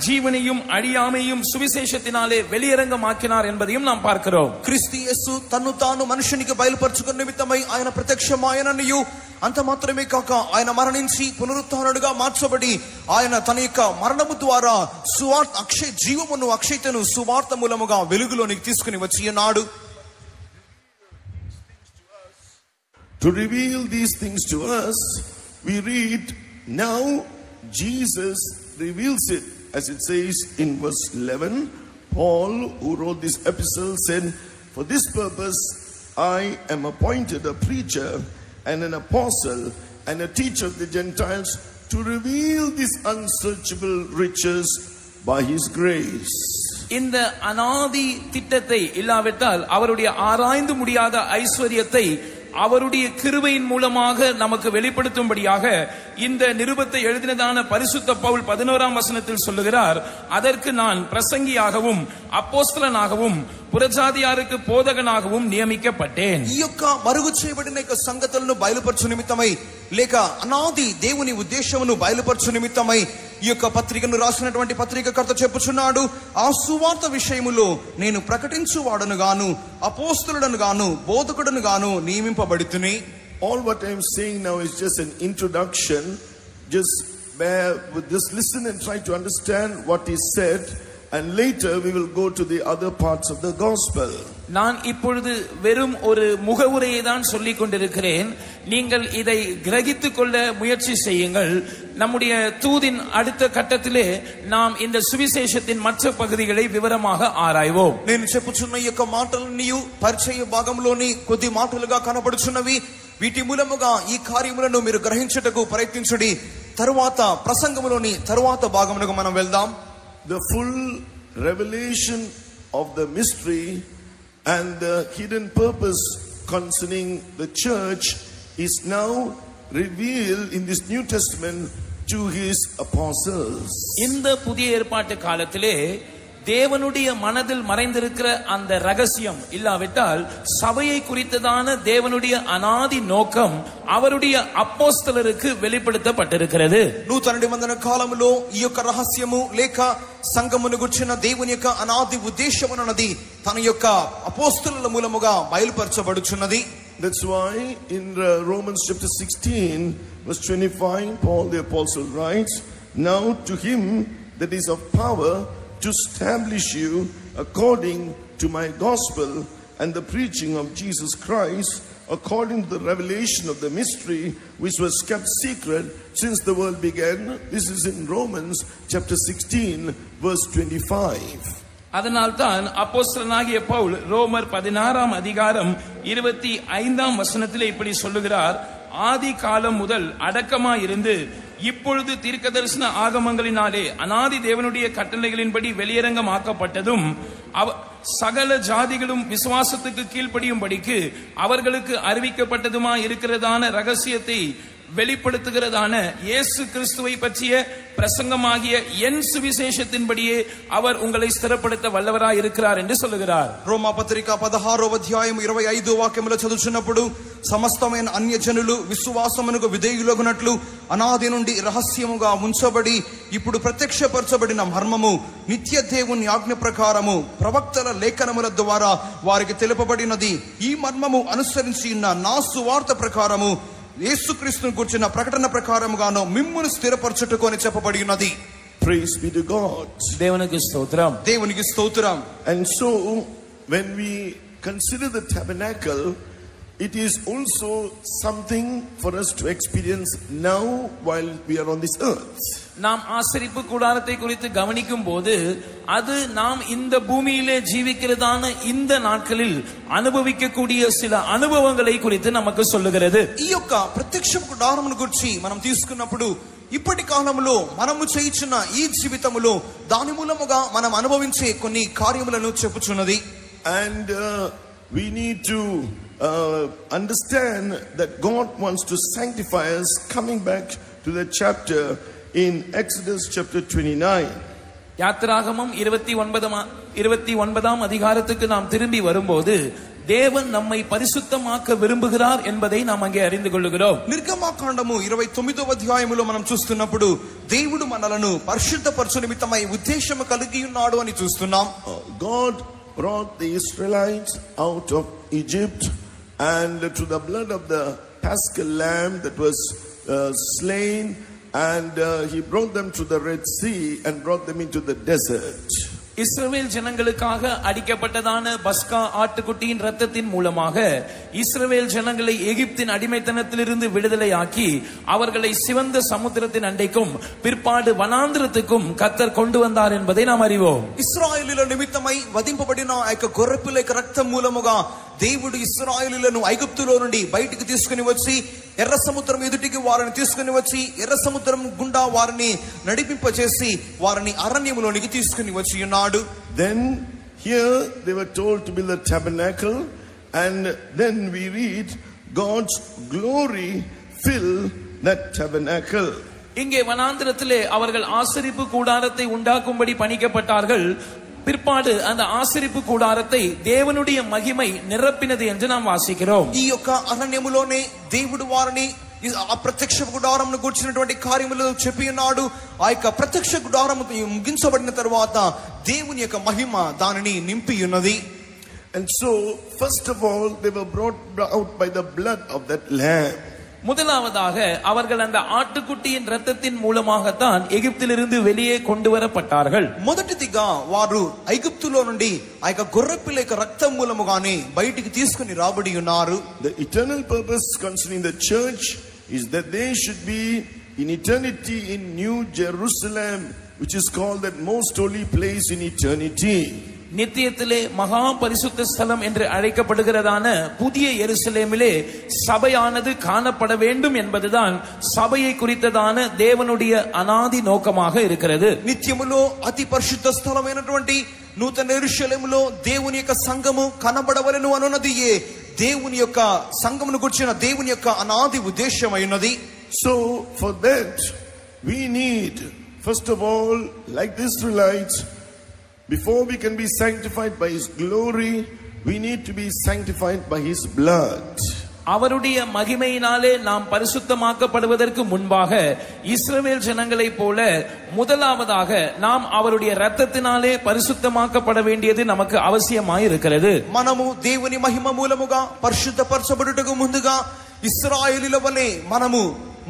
ஜீவனையும் அழியாமையும் சுவிசேஷத்தினாலே வெளியரங்கமாக்கினார் என்பதையும் நாம் பார்க்கிறோம். క్రీస్తు యేసు తన్ను తాను మనుషునికి బయలుపరచుకున్న నిమిత్తమై ఆయన ప్రత్యక్షమాయననియు, అంత మాత్రమే కాక ఆయన మరణించి పునరుత్థానుడుగా మార్చబడి ఆయన తన యొక్క మరణము ద్వారా సువార్త అక్షయ జీవమును అక్షయతను సువార్త మూలముగా వెలుగులోనికి తీసుకుని వచ్చి ఉన్నాడు. To reveal these things to us, we read, now Jesus reveals it, as it says in verse 11. Paul, who wrote this epistle, said, for this purpose I am appointed a preacher and an apostle and a teacher of the Gentiles, to reveal these unsearchable riches by his grace. இந்த அனாதி திட்டத்தை இல்லாவிட்டால் அவருடைய ஆராய்ந்து முடியாத ஐஸ்வரியத்தை அவருடைய கிருபையின் மூலமாக நமக்கு வெளிப்படுத்தும்படியாக இந்த நிருபத்தை எழுதினதான பரிசுத்த பவுல் 11ஆம் வசனத்தில் சொல்லுகிறார், அதற்கு நான் பிரசங்கியாகவும் அப்போஸ்தலனாகவும் புறஜாதியாருக்கு போதகனாகவும் నియమించబడ్డేన్. ఈ యొక్క మరుగు చేయబడిన యొక్క సంగతులను బయలుపరచు నిమిత్తమై లేక అనాది దేవుని ఉద్దేశమును బయలుపరచు నిమిత్తమై ఈ యొక్క పత్రికను రాసినటువంటి పత్రికకర్త చెప్పుచున్నాడు, ఆ సువార్త విషయములో నేను ప్రకటించువాడను గాను అపోస్తలుడను గాను బోధకుడను గాను నియమింపబడితిని. All what I am saying now is just an introduction. Just listen and try to understand what is said, and later we will go to the other parts of the gospel. நான் இப்பொழுது வெறும் ஒரு முகவுரையை தான் சொல்லிக் கொண்டிருக்கிறேன். நீங்கள் இதை கிரகித்துக் கொள்ள முயற்சி செய்யுங்கள். நம்முடைய தூதின் அடுத்த கட்டத்திலே நாம் இந்த சுவிசேஷத்தின் மற்ற பகுதிகளை விவரமாக ஆராய்வோம். నేను చెప్పుచున్న ఈ యొక్క మాటలన్నీ పరిచయ భాగంలోని కొద్ది మాటలుగా కనబడుచున్నవి. వీటి మూలముగా ఈ కార్యములను మీరు గ్రహించుటకు ప్రయత్నించుడి. తరువాత ప్రసంగములోని తరువాత భాగమునకు మనం వెళ్దాం. The full revelation of the mystery and the hidden purpose concerning the church is now revealed in this New Testament to his apostles. இந்த புதிய ஏற்பாட்டு காலத்திலே தேவனுடைய மனதில் மறைந்திருக்கிற அந்த ரகசியம் இல்லாவிட்டால் சபையை குறித்ததான தேவனுடைய அனாதி நோக்கம் அவருடைய அப்போஸ்தலருக்கு வெளிப்படுத்தப்பட்டிருக்கிறது. నూతన నిబంధన కాలములో ఈ యొక్క రహస్యము లేక సంఘమును గుర్చిన దేవుని యొక్క అనాది ఉద్దేశమునది తన యొక్క అపోస్తలుల మూలముగా బయలుపరచబడుచున్నది. That's why in Romans chapter 16 verse 25 Paul the apostle writes, now to him that is of power to establish you according to my gospel and the preaching of Jesus Christ, according to the revelation of the mystery which was kept secret since the world began. This is in Romans chapter 16 verse 25. அதனால்தான் அப்போஸ்தலனாகிய பவுல் ரோமர் 16ஆம் அதிகாரம் 25ஆம் வசனத்திலே இப்படி சொல்லுகிறார், ஆதி காலம் முதல் அடக்கமாயிருந்து இப்பொழுது தீர்க்கதரிசன ஆகமங்களினாலே அனாதி தேவனுடைய கட்டளைகளின்படி வெளியரங்கமாக்கப்பட்டதும் சகல ஜாதிகளும் விசுவாசத்துக்கு கீழ்ப்படியும்படிக்கு அவர்களுக்கு அறிவிக்கப்பட்டதுமா இருக்கிறதான ரகசியத்தை வெளிப்படுத்துகிறதான இயேசு கிறிஸ்துவை பற்றிய பிரசங்கமாகிய என் சுவிசேஷத்தின்படியே அவர் உங்களை ஸ்திரப்படுத்த வல்லவராய் இருக்கிறார் என்று சொல்லுகிறார். రోమా పత్రిక 16వ అధ్యాయం 25వ వాక్యములో చదువుచున్నప్పుడు సమస్తమైన అన్యజనులు విశ్వాసమునకు విధేయులగునట్లు అనాది నుండి రహస్యముగా ఉంచబడి ఇప్పుడు ప్రత్యక్షపరచబడిన మర్మము నిత్య దేవుని ఆజ్ఞ ప్రకారము ప్రవక్తల లేఖనముల ద్వారా వారికి తెలుపబడినది. ఈ మర్మము అనుసరించి ఉన్న నా సువార్త ప్రకారము యేసుక్రీస్తును గురించిన ప్రకటన ప్రకారముగాను మిమ్మును స్థిరపరచుటకు అని చెప్పబడి ఉన్నది. Praise be to God. దేవునికి స్తోత్రం. దేవునికి స్తోత్రం. And so when we consider the tabernacle, it is also something for us to experience now while we are on this earth. நாம் ஆசரிப்பு கூடாரத்தை குறித்து கவனிக்கும் போது அது நாம் இந்த பூமியிலே ஜீவிக்கிறதான இந்த நாட்களில் அனுபவிக்கக்கூடிய சில அனுபவங்களை குறித்து நமக்கு சொல்லுகிறது. ఈ యొక్క ప్రత్యక్ష గుడారమును గురించి మనం తీసుకున్నప్పుడు ఇప్పటి కాలంలో మనము చేయించిన ఈ జీవితములో దాని మూలముగా మనం అనుభవించే కొన్ని కార్యములను చెప్పుచున్నది. And we need to understand that God wants to sanctify us. Coming back to the chapter in Exodus chapter 29. யாத்திராகமம் 29ஆம் அதிகாரத்துக்கு நாம் திரும்பி வரும்போது தேவன் நம்மை பரிசுத்தமாக்க விரும்புகிறார் என்பதை நாம் அங்கே அறிந்து கொள்ளுகிறோம். నిర్గమాకాండము 29వ అధ్యాయములో మనం చూస్తున్నప్పుడు దేవుడు మనలను పరిశుద్ధపరచు నిమిత్తమై ఉద్దేశము కలిగి ఉన్నాడు అని చూస్తున్నాం. God brought the Israelites out of Egypt, and through the blood of the paschal lamb that was slain, and he brought them to the Red Sea and brought them into the desert. இஸ்ரவேல் ஜனங்களுக்காக அடிக்கப்பட்டதான பஸ்கா ஆட்டுக்குட்டியின் இரத்தத்தின் மூலமாக இஸ்ரவேல் ஜனங்களை எகிப்தின் அடிமைத்தனத்திலிருந்து விடுதலையாக்கி அவர்களை சிவந்த சமுத்திரத்தின் அண்டைக்கும் பிற்பாடு வனாந்திரத்துக்கும் கர்த்தர் கொண்டு வந்தார் என்பதை நாம் அறிவோம். ఇశ్రాయేలీల నిమిత్తమై వధింపబడిన ఆ యొక్క గొర్రెపిల్ల యొక్క రక్తం మూలముగా దేవుడు ఇశ్రాయేలీలను ఐగుప్తులో నుండి బయటికి తీసుకుని వచ్చి ఎర్ర సముద్రం ఎదుటికి వారిని తీసుకుని వచ్చి ఎర్ర సముద్రం గుండా వారిని నడిపింపచేసి వారిని అరణ్యములోనికి తీసుకుని వచ్చి ఉన్నాడు. Then here they were told to build a tabernacle, and then we read God's glory fill that tabernacle. இங்கே வனாந்திரத்திலே அவர்கள் ஆசரிப்பு கூடாரத்தை உண்டாக்கும்படி பணிக்கப்பட்டார்கள். பிற்பாடு அந்த ஆசரிப்பு கூடாரத்தை தேவனுடைய மகிமை நிரப்பினது என்று நாம் வாசிக்கிறோம். ఈ యొక్క అరణ్యములోనే దేవుడు వారిని ఆ ప్రత్యక్ష గుడారమును గురించినటువంటి కార్యములు చెప్పి ఉన్నాడు. ఆ యొక్క ప్రత్యక్ష గుడారము ముగించబడిన తర్వాత దేవుని యొక్క మహిమ దానిని నింపి ఉన్నది. And so first of all they were brought out by the blood of that lamb. முதலாவதாக அவர்கள் அந்த ஆட்டுக்குட்டியின் இரத்தத்தின் மூலமாகத்தான் எகிப்திலிருந்து வெளியே கொண்டு வரப்பட்டார்கள். మొదటిదిగా వారు ఐగుప్తులో నుండి ఆ యొక్క గొర్రెపిల్ల యొక్క రక్తం మూలముగానే బయటికి తీసుకుని రాబడి ఉన్నారు. The eternal purpose concerning the church is that they should be in eternity in New Jerusalem, which is called that most holy place in eternity. நித்தியத்திலே மகா பரிசுத்த ஸ்தலம் என்று அழைக்கப்படுகிறதான புதிய எருசலேமிலே சபையானது காணப்பட வேண்டும் என்பதுதான் சபையை குறித்ததான தேவனுடைய அநாதி நோக்கமாக இருக்கிறது. నిత్యములో అతి పరిశుద్ధ స్థలమైనటువంటి నూతన యెరూషలేములో దేవుని యొక్క సంఘము కనబడవలెను అనున్నది దేవుని యొక్క సంఘమును గురించిన దేవుని యొక్క అనాది ఉద్దేశమైనది. So for that we need, first of all, like the Israelites, before we can be sanctified by His glory, we need to be sanctified by His blood. அவருடைய மகிமையினாலே நாம் பரிசுத்தமாக்கப்படுவதற்கு முன்பாக இஸ்ரவேல் ஜனங்களைப் போல முதலாவதாக நாம் அவருடைய இரத்தத்தினாலே பரிசுத்தமாக்கப்பட வேண்டியது நமக்கு அவசியமாய் இருக்கிறது. మనము దేవుని మహిమ మూలముగా పరిశుద్ధపరచబడుటకు ముందుగా ఇశ్రాయేలీల వలె మనము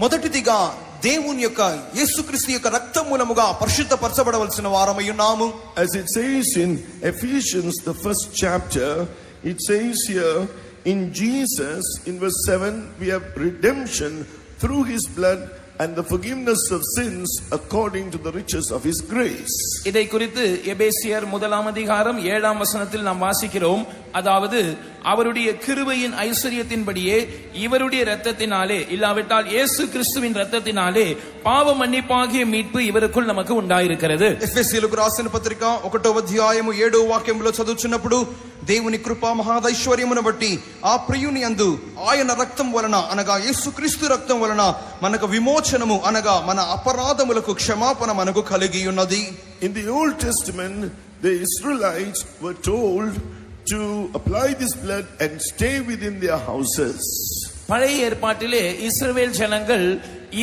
మొదటిదిగా దేవుని యొక్క యేసుక్రీస్తు యొక్క రక్తం మూలముగా పరిశుద్ధపరచబడవలసిన వారమై ఉన్నాము. As it says in Ephesians, the first chapter, it says here in Jesus, in verse 7, we have redemption through His blood and the forgiveness of sins according to the riches of His grace. இதை குறித்து எபேசியர் 1ஆம் அதிகாரம் 7ஆம் வசனத்தில் நாம் வாசிக்கிறோம். அதாவது அவருடைய கிருபையின் ஐஸ்வரியத்தின்படியே இவருடைய இரத்தத்தினாலே, இல்லாவிட்டால் இயேசு கிறிஸ்துவின் இரத்தத்தினாலே பாவ மன்னிப்பாகிய மீட்பு இவருக்குள் நமக்கு உண்டாயிருக்கிறது. ఎఫెసీయులకు రాసిన పత్రిక 1వ అధ్యాయము 7వ వాక్యములో చదువుచున్నప్పుడు దేవుని కృపా మహాదైశ్వర్యమును బట్టి ఆ ప్రియుని యందు ఆయన రక్తం వలన అనగా యేసుక్రీస్తు రక్తం వలన మనకు విమోచనము అనగా మన అపరాధములకు క్షమాపణ మనకు కలిగి ఉన్నది. In the Old Testament, the Israelites were told to apply this blood and stay within their houses. பழைய ஏற்பாட்டிலே இஸ்ரவேல் ஜனங்கள்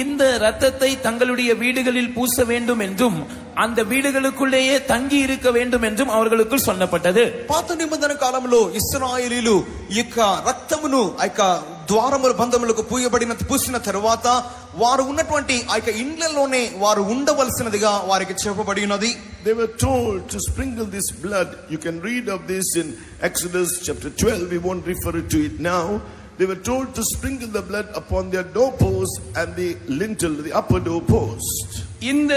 இந்த இரத்தத்தை தங்களுடைய வீடுகளில் பூச வேண்டும் என்றும் அந்த வீடுகளுக்குள்ளேயே தங்கி இருக்க வேண்டும் என்றும் அவர்களுக்கு சொல்லப்பட்டது. పాత నిబంధన కాలంలో ఇశ్రాయేలీలు ఈ యొక్క రక్తమును ఆ యొక్క ద్వారముల బంధములకు పూసిన తరువాత వారు ఉన్నటువంటి ఆ యొక్క ఇండ్లలోనే వారు ఉండవలసినదిగా వారికి చెప్పబడి ఉన్నది. They were told to sprinkle this blood. You can read of this in Exodus chapter 12. We won't refer to it now. They were told to sprinkle the blood upon their doorpost and the lintel, the upper doorpost. இந்த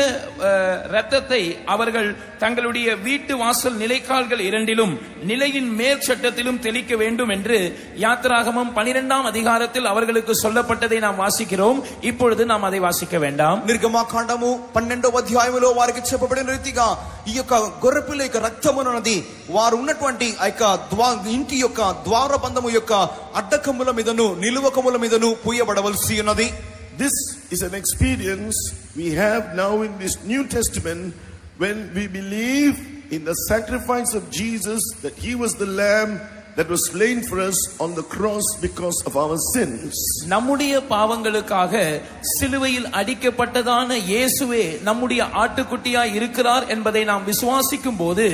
இரத்தத்தை அவர்கள் தங்களுடைய வீட்டு வாசல் நிலைக்கால்கள் இரண்டிலும் நிலையின் மேல் சட்டத்திலும் தெளிக்க வேண்டும் என்று யாத்திராகமம் 12ஆம் அதிகாரத்தில் அவர்களுக்கு சொல்லப்பட்டதை நாம் வாசிக்கிறோம். இப்பொழுது நாம் அதை வாசிக்க வேண்டாம். నిర్గమాకాండము 12వ అధ్యాయములో వారికి చెప్పబడిన రీతిగా ఈ యొక్క గొర్రెపిల్ల యొక్క రక్తమునది వారు ఉన్నటువంటి ఆ యొక్క ఇంటి యొక్క ద్వారబంధము యొక్క అడ్డకముల మీదను నిలువకముల మీదను పూయబడవలసి ఉన్నది. This is an experience we have now in this New Testament when we believe in the sacrifice of Jesus, that he was the lamb that was slain for us on the cross because of our sins. நம்முடைய பாவங்களுக்காக சிலுவையில் அடிக்கப்பட்டதான இயேசுவே நம்முடைய ஆட்டுக்குட்டியாய் இருக்கிறார் என்பதை நாம் விசுவாசிக்கும் போது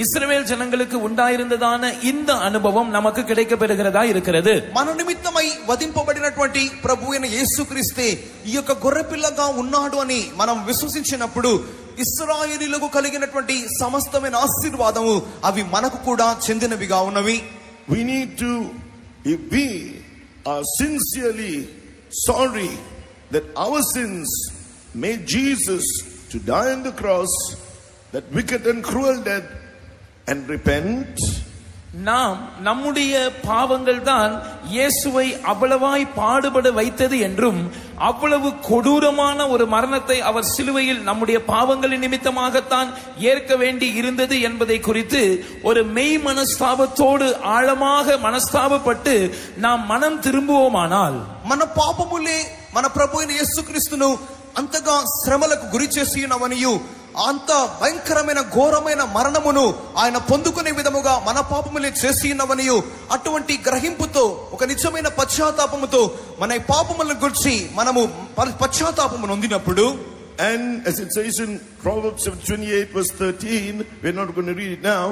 இஸ்ரவேல் ஜனங்களுக்கு உண்டாயிருந்ததான இந்த அனுபவம் நமக்கு கிடைக்கப்பெறுகிறதா இருக்கிறது. మన నిమిత్తమై వధింపబడినటువంటి ప్రభువైన యేసుక్రీస్తే ఈ యొక్క గొర్రెపిల్లగా ఉన్నాడు అని మనం విశ్వసించినప్పుడు ఇశ్రాయేలీయులకు కలిగినటువంటి సమస్తమైన ఆశీర్వాదము అవి మనకు కూడా చెందినవిగా ఉన్నవి. We need to, if we are sincerely sorry that our sins made Jesus to die on the cross, that wicked and cruel death, and repent, நாம் நம்முடைய பாவங்கள் தான் இயேசுவை அவ்வளவாய் பாடுபட வைத்தது என்றும் அவ்வளவு கொடூரமான ஒரு மரணத்தை அவர் சிலுவையில் நம்முடைய பாவங்களின் நிமித்தமாகத்தான் ஏற்க வேண்டி இருந்தது என்பதை குறித்து ஒரு மெய் மனஸ்தாபத்தோடு ஆழமாக மனஸ்தாபப்பட்டு நாம் மனம் திரும்புவோமானால் మన పాపములే మన ప్రభువైన యేసుక్రీస్తును అంతగా శ్రమలకు గురి చేసి ఉన్నవనియు అంత భయంకరమైన ఘోరమైన మరణమును ఆయన పొందుకునే విధముగా మన పాపములే చేసి ఉన్నవనియు అటువంటి గ్రహింపుతో ఒక నిజమైన పశ్చాత్తాపముతో మన పాపముల గురించి మనము పశ్చాత్తాపము నొందినప్పుడు, and as it says in Proverbs 28 verse 13, we're not going to read it now,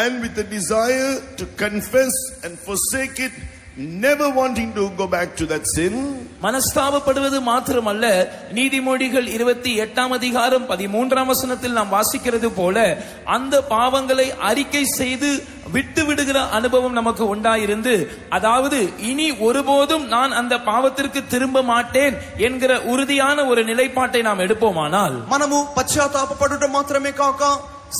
and with the desire to confess and forsake it, never wanting to go back to that sin. மனஸ்தாபப்படுவது மாத்திரமல்ல, நீதிமொழிகள் 28ஆம் அதிகாரம் 13ஆம் வசனத்தில் நாம் வாசிக்கிறது போல அந்த பாவங்களை அறிக்கை செய்து விட்டு விடுகிற அனுபவம் நமக்கு உண்டாயிருந்து, அதாவது இனி ஒருபோதும் நான் அந்த பாவத்திற்கு திரும்ப மாட்டேன் என்கிற உறுதியான ஒரு நிலைப்பாட்டை நாம் எடுப்போமானால் మనము పశ్చాత్తాపపడుట మాత్రమే కాక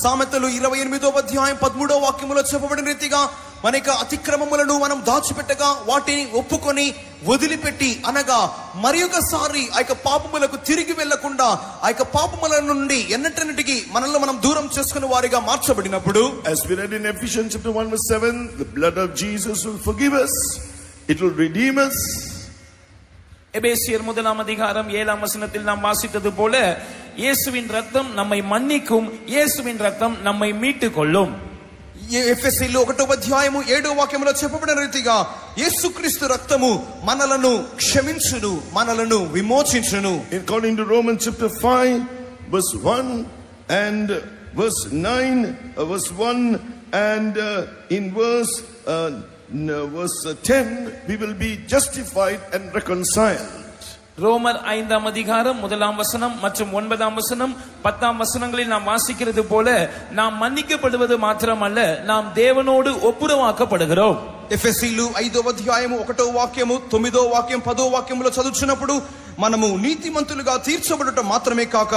సామెతలు 28వ అధ్యాయం 13వ వాక్యములో చెప్పబడిన రీతిగా మన యొక్క అతిక్రమములను మనం దాచిపెట్టగా వాటిని ఒప్పుకొని వదిలిపెట్టి అనగా మరి ఒకసారి ఆ యొక్క పాపములకు తిరిగి వెళ్లకుండా ఆ యొక్క పాపముల నుండి ఎన్నటన్నిటికీ మనల్ని మనం దూరం చేసుకునే వారిగా మార్చబడినప్పుడు, as we read in Ephesians chapter 1 verse 7, the blood of Jesus will forgive us, it will redeem us. எபேசியர் 1ஆம் அதிகாரம் 7ஆம் வசனத்தில் நாம் வாசித்தது போல இயேசுவின் ரத்தம் நம்மை மன்னிக்கும், இயேசுவின் ரத்தம் நம்மை மீட்டுக் கொள்ளும். ఎఫెసీయులు 1వ అధ్యాయము 7వ వాక్యములో చెప్పబడిన రీతిగా యేసుక్రీస్తు రక్తము మనలను క్షమించును, మనలను విమోచించును. According to Romans chapter 5 verse 1 and verse 9 verse 1 and in verse 10 we will be justified and reconciled. ரோமர் 5ஆம் அதிகாரம் 1ஆம் வசனம் மற்றும் 9ஆம் வசனம் 10ஆம் வசனங்களில் நாம் வாசிக்கிறது போல நாம் மன்னிக்கப்படுவது மாத்திரமல்ல, நாம் தேவனோடு ஒப்புரவாக்கப்படுகிறோம். ఎఫెసీయులు 5వ అధ్యాయము 1వ వాక్యము 9వ వాక్యం 10వ వాక్యములో చదువుచున్నప్పుడు మనము నీతిమంతులుగా తీర్చబడుట మాత్రమే కాక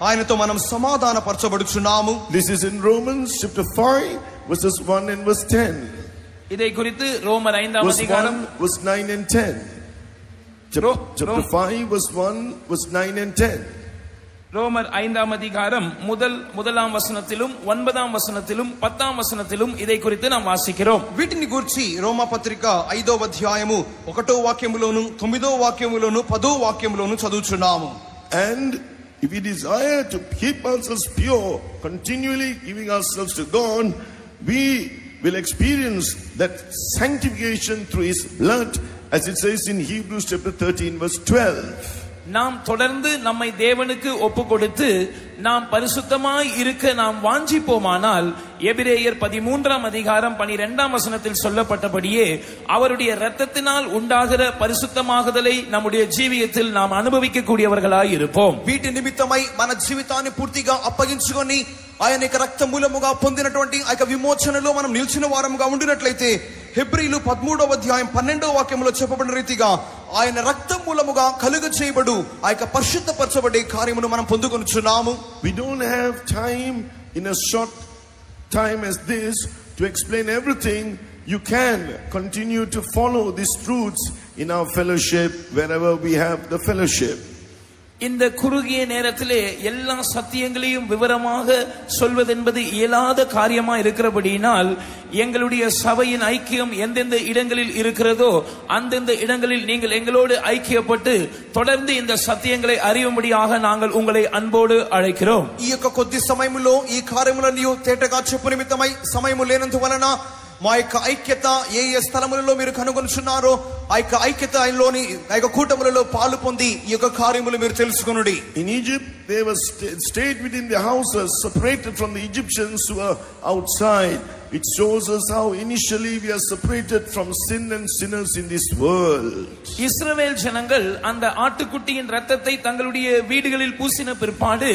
ఆయనతో మనం సమాధాన పరచబడుచున్నాము. This is in Romans chapter 5 verses 1 and verse 10. இதை குறித்து ரோமர் 5ஆம் அதிகாரம் verse 9 and 10. Chapter 5 verse 1 verse 9 and 10. ரோமர் 5ஆம் அதிகாரம் முதலாம் வசனத்திலும் 9ஆம் வசனத்திலும் 10ஆம் வசனத்திலும் இதை குறித்து நாம் வாசிக்கிறோம். వీటిని గురించి రోమా పత్రిక 5వ అధ్యాయము 1వ వాక్యములోను 9వ వాక్యములోను 10వ వాక్యములోను చదువుచున్నాము. And if we desire to keep ourselves pure, continually giving ourselves to God, we will experience that sanctification through His blood, as it says in Hebrews chapter 13 verse 12. நாம் தொடர்ந்து நம்மை தேவனுக்கு ஒப்பு கொடுத்து நாம் பரிசுத்தமாய் இருக்க நாம் வாஞ்சிப்போமானால் எபிரேயர் 13ஆம் அதிகாரம் 12ஆம் வசனத்தில் சொல்லப்பட்டபடியே அவருடைய இரத்தத்தினால் உண்டாகிற பரிசுத்தமாகுதலை நம்முடைய ஜீவியத்தில் நாம் அனுபவிக்க கூடியவர்களாய் இருப்போம். వీటి నిమిత్తమై మన జీవితాన్ని పూర్తిగా అప్పగించుకొని ఆయన యొక్క రక్త మూలముగా పొందినటువంటి ఆ యొక్క విమోచనలో మనం నిలిచిన వారముగా ఉండినట్లయితే హెబ్రీలు 13వ అధ్యాయం 12వ వాక్యములో చెప్పబడిన రీతిగా ఆయన రక్తం మూలముగా కలుగ చేయబడు ఆ యొక్క పరిశుద్ధపరచబడే కార్యమును మనం పొందుకొనుచున్నాము. We don't have time in a short time as this to explain everything. You can continue to follow these truths in our fellowship wherever we have the fellowship. இந்த குறுகிய நேரத்திலே எல்லா சத்தியங்களையும் விவரமாக சொல்வதென்பது இயலாத காரியமா இருக்கிறபடியினால் எங்களுடைய சபையின் ஐக்கியம் எந்தெந்த இடங்களில் இருக்கிறதோ அந்தந்த இடங்களில் நீங்கள் எங்களோடு ஐக்கியப்பட்டு தொடர்ந்து இந்த சத்தியங்களை அறியும்படியாக நாங்கள் உங்களை அன்போடு அழைக்கிறோம். ఈ యొక్క కొద్ది సమయములో ఈ కార్యములను తేటగా చెప్పు నిమిత్తమై సమయము లేనందువలన మా యొక్క ఐక్యత ఏ ఏ స్థలములలో మీరు కనుగొనుచున్నారో ఆ యొక్క ఐక్యత ఆయనలోని ఆ యొక్క కూటములలో పాలు పొంది ఈ యొక్క కార్యములు మీరు తెలుసుకొనుడి. In Egypt they were stayed within the houses, separated from the Egyptians who were outside. It shows us how initially we are separated from sin and sinners in this world. இஸ்ரவேல் ஜனங்கள் அந்த ஆட்டுக்குட்டியின் இரத்தத்தை தங்களுடைய வீடுகளில் பூசின பிற்பாடு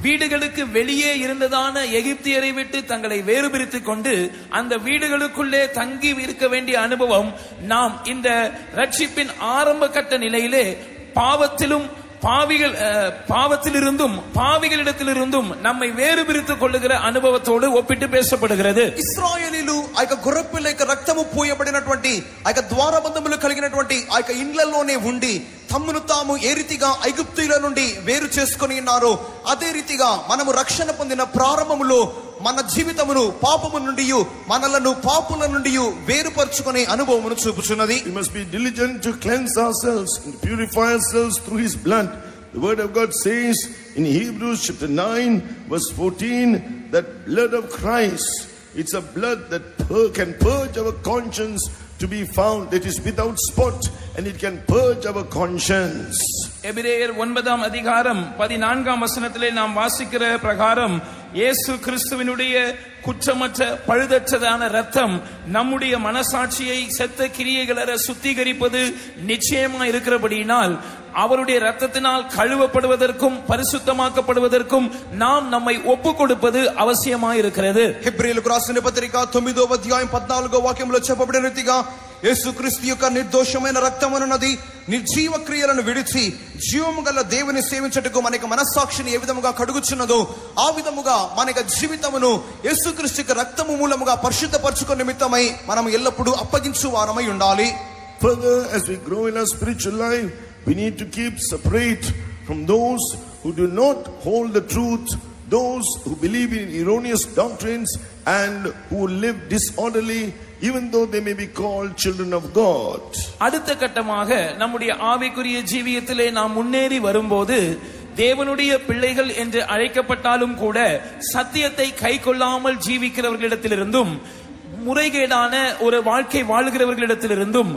வீடுகளுக்கு வெளியே இருந்ததான எகிப்தியரை விட்டு தங்களை வேறுபிரித்துக் கொண்டு அந்த வீடுகளுக்குள்ளே தங்கி இருக்க வேண்டிய அனுபவம் நாம் இந்த ரட்சிப்பின் ஆரம்ப கட்ட நிலையிலே பாவத்திலிருந்தும் பாவிகளிடத்திலிருந்தும் நம்மை வேறு பிரித்துக் கொள்ளுகிற அனுபவத்தோடு ஒப்பிட்டு பேசப்படுகிறது. ఇశ్రాయేలీలు ఆ యొక్క గొర్రెపిల్ల యొక్క రక్తము పోయబడినటువంటి ఆ యొక్క ద్వారబంధములు కలిగినటువంటి ఆ యొక్క ఇండ్లలోనే ఉండి తమ్మును తాము ఏ రీతిగా ఐగుప్తీయుల నుండి వేరు చేసుకొని ఉన్నారో అదే రీతిగా మనము రక్షణ పొందిన ప్రారంభములో మన జీవితమును పాపము నుండి మనలను పాపుల నుండి వేరుపరచుకునే అనుభవమును చూపుచున్నది. We must be diligent to cleanse ourselves and purify ourselves through His blood. The word of God says in Hebrews chapter 9 verse 14 that blood of Christ, it's a blood that can purge our conscience to be found that is without spot, and it can purge our conscience. எபிரேயர் 9ஆம் அதிகாரம் 14ஆம் வசனத்திலே நாம் வாசிக்கிற பிரகாரம் இயேசு கிறிஸ்துவினுடைய குற்றமற்ற பழுதற்றதான இரத்தம் நம்முடைய மனசாட்சியை செத்த கிரியைகளற சுத்திகரிப்பது நிச்சயமா இருக்கிறபடியினால் அவருடைய இரத்தத்தினால் கழுவப்படுவதற்கும் பரிசுத்தமாக்கப்படுவதற்கும் நாம் நம்மை ஒப்பு கொடுப்பது அவசியமாக இருக்கிறது. హెబ్రీయులకు రాసిన పత్రిక 9వ అధ్యాయం 14వ వాక్యంలో చెప్పబడిన రీతిగా యేసుక్రీస్తు యొక్క నిర్దోషమైన రక్తమున్నది నిర్జీవ క్రియలను విడిచి జీవము గల దేవుని సేవించుటకు మనకి మనస్సాక్షిని ఏ విధముగా కడుగుచున్నదో ఆ విధముగా మన జీవితమును యేసుక్రీస్తు యొక్క రక్తము మూలముగా పరిశుద్ధపరచుకునే నిమిత్తమై మనం ఎల్లప్పుడూ అప్పగించు వారమై ఉండాలి. Further, as we grow in our spiritual life, we need to keep separate from those who do not hold the truth, those who believe in erroneous doctrines and who live disorderly, even though they may be called children of God. அடுத்த கட்டமாக நம்முடைய ஆவிக்குரிய ஜீவியத்திலே நாம் முன்னேறி வரும்போது தேவனுடைய பிள்ளைகள் என்று அழைக்கப்பட்டாலும் கூட சத்தியத்தை கைக்கொள்ளாமல் ஜீவிக்கிறவர்களிடத்திலிருந்தும் முறைகேடான ஒரு வாழ்க்கை வாழ்கிறவர்களிடத்திலிருந்தும்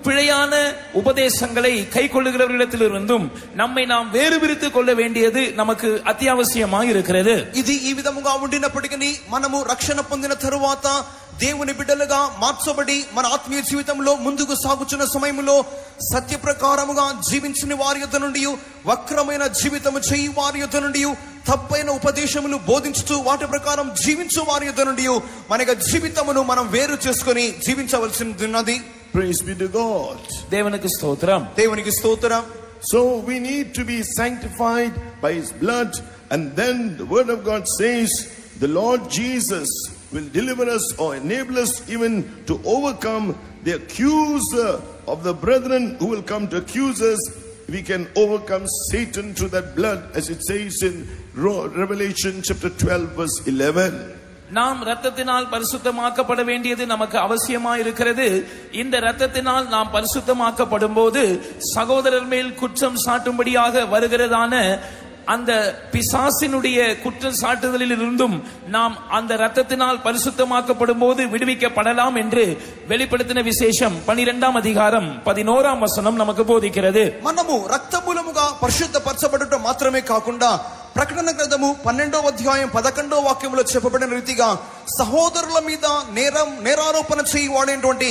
பிழையான உபதேசங்களை கை கொள்ளுகிறவர்களிடத்திலிருந்தும் நம்மை நாம் வேறு பிரித்துக் கொள்ள வேண்டியது நமக்கு అత్యవసరமாக இருக்கிறது. ఇది ఈ విధముగా ఉండినప్పటికీ మనము రక్షణ పొందిన తరువాత దేవుని బిడ్డలుగా మార్చబడి మన ఆత్మీయ జీవితంలో ముందుకు సాగుచున్న సమయంలో సత్య ప్రకారముగా జీవించిన వారి యొద్ద నుండి వక్రమైన జీవితము చేయి వారి యొద్ద నుండి తప్పైన ఉపదేశములు బోధించుతూ వాటి ప్రకారం జీవించు వారి యొద్ద నుండి మన జీవితమును మనం వేరు చేసుకొని జీవించవలసినది. Praise be to God. దేవునికి స్తోత్రం. దేవునికి స్తోత్రం. So we need to be sanctified by His blood, and then the word of God says the Lord Jesus will deliver us or enable us even to overcome the accuser of the brethren who will come to accuse us we can overcome Satan through that blood, as it says in Revelation chapter 12 verse 11. நாம் இரத்தத்தினால் பரிசுத்தமாக்கப்பட வேண்டியது நமக்கு அவசியமா இருக்கிறது. இந்த இரத்தத்தினால் நாம் பரிசுத்தமாக்கப்படும் போது சகோதரர் மேல் குற்றம் சாட்டும்படியாக வருகிறதான அந்த பிசாசினுடைய குற்றம் சாட்டுதலில் இருந்தும் நாம் அந்த இரத்தத்தினால் பரிசுத்தமாக்கப்படும் போது விடுவிக்கப்படலாம் என்று வெளிப்படுத்தின விசேஷம் 12ஆம் அதிகாரம் 11ஆம் வசனம் நமக்கு போதிக்கிறது. మనము రక్తమూలముగా పరిశుద్ధపరచబడటం మాత్రమే కాకుండా ప్రకటన గ్రంథము 12వ అధ్యాయం 11వ వాక్యంలో చెప్పబడిన రీతిగా సహోదరుల మీద నేరారోపణ చేయవాడేటువంటి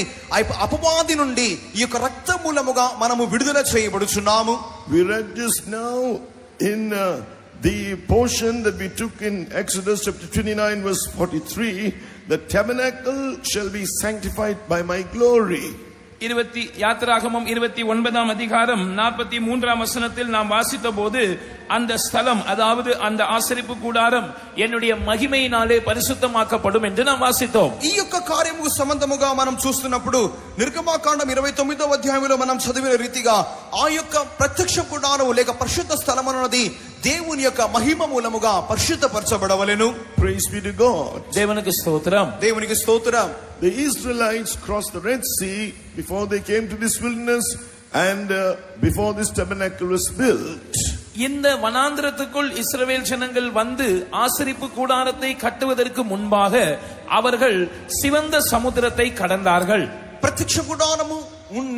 అపవాది నుండి ఈ యొక్క రక్తమూలముగా మనము విడుదల చేయబడుచున్నాము. We read this now in the portion that we took in Exodus chapter 29 verse 43. The tabernacle shall be sanctified by my glory. யாத்திராகமம் 29ஆம் அதிகாரம் 43ஆம் வசனத்தில் நாம் வாசித்த போது அந்த ஸ்தலம், அதாவது அந்த ஆசரிப்பு கூடாரம் என்னுடைய மகிமையினாலே பரிசுத்தமாக்கப்படும் என்று நாம் வாசித்தோம். ఈ యొక్క కార్యముకు సంబంధముగా మనం చూస్తున్నప్పుడు నిర్గమాకాండం 29వ అధ్యాయంలో మనం చదివిన రీతిగా ఆ యొక్క ప్రత్యక్ష కూడారము లేక పరిశుద్ధ స్థలం అన్నది దేవుని యొక్క మహిమ మూలముగా పరిశుద్ధపరచబడవలెను. Praise be to God. దేవునికి స్తోత్రం. దేవునికి స్తోత్రం. The Israelites crossed the Red Sea before they came to this wilderness and before this tabernacle was built. இந்த வனாந்திரத்துக்குள் இஸ்ரவேல் ஜனங்கள் வந்து ஆசரிப்பு கூடாரத்தை கட்டுவதற்கு முன்பாக அவர்கள் சிவந்த சமுத்திரத்தை கடந்தார்கள். ప్రత్యక్ష గుడారము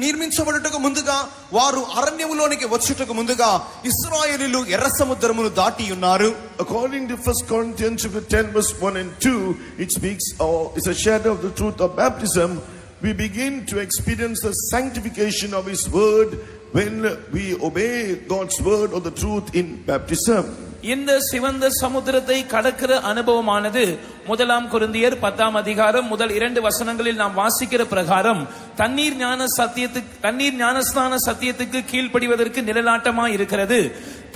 నిర్మించబడుటకు ముందుగా వారు అరణ్యములోనికి వచ్చుటకు ముందుగా ఇశ్రాయేలీయులు ఎర్ర సముద్రమును దాటి ఉన్నారు. According to 1 Corinthians chapter 10 verse 1 and 2, it speaks is a shadow of the truth of baptism. We begin to experience the sanctification of His word when we obey God's word or the truth in baptism. இந்த சிவந்த சமுத்திரத்தை கடக்கிற அனுபவமானது 1 கொரிந்தியர் 10ஆம் அதிகாரம் முதல் 2 வசனங்களில் நாம் வாசிக்கிற பிரகாரம் தண்ணீர் ஞானஸ்நான சத்தியத்துக்கு கீழ்ப்படிவதற்கு நிழலாட்டமாய் இருக்கிறது.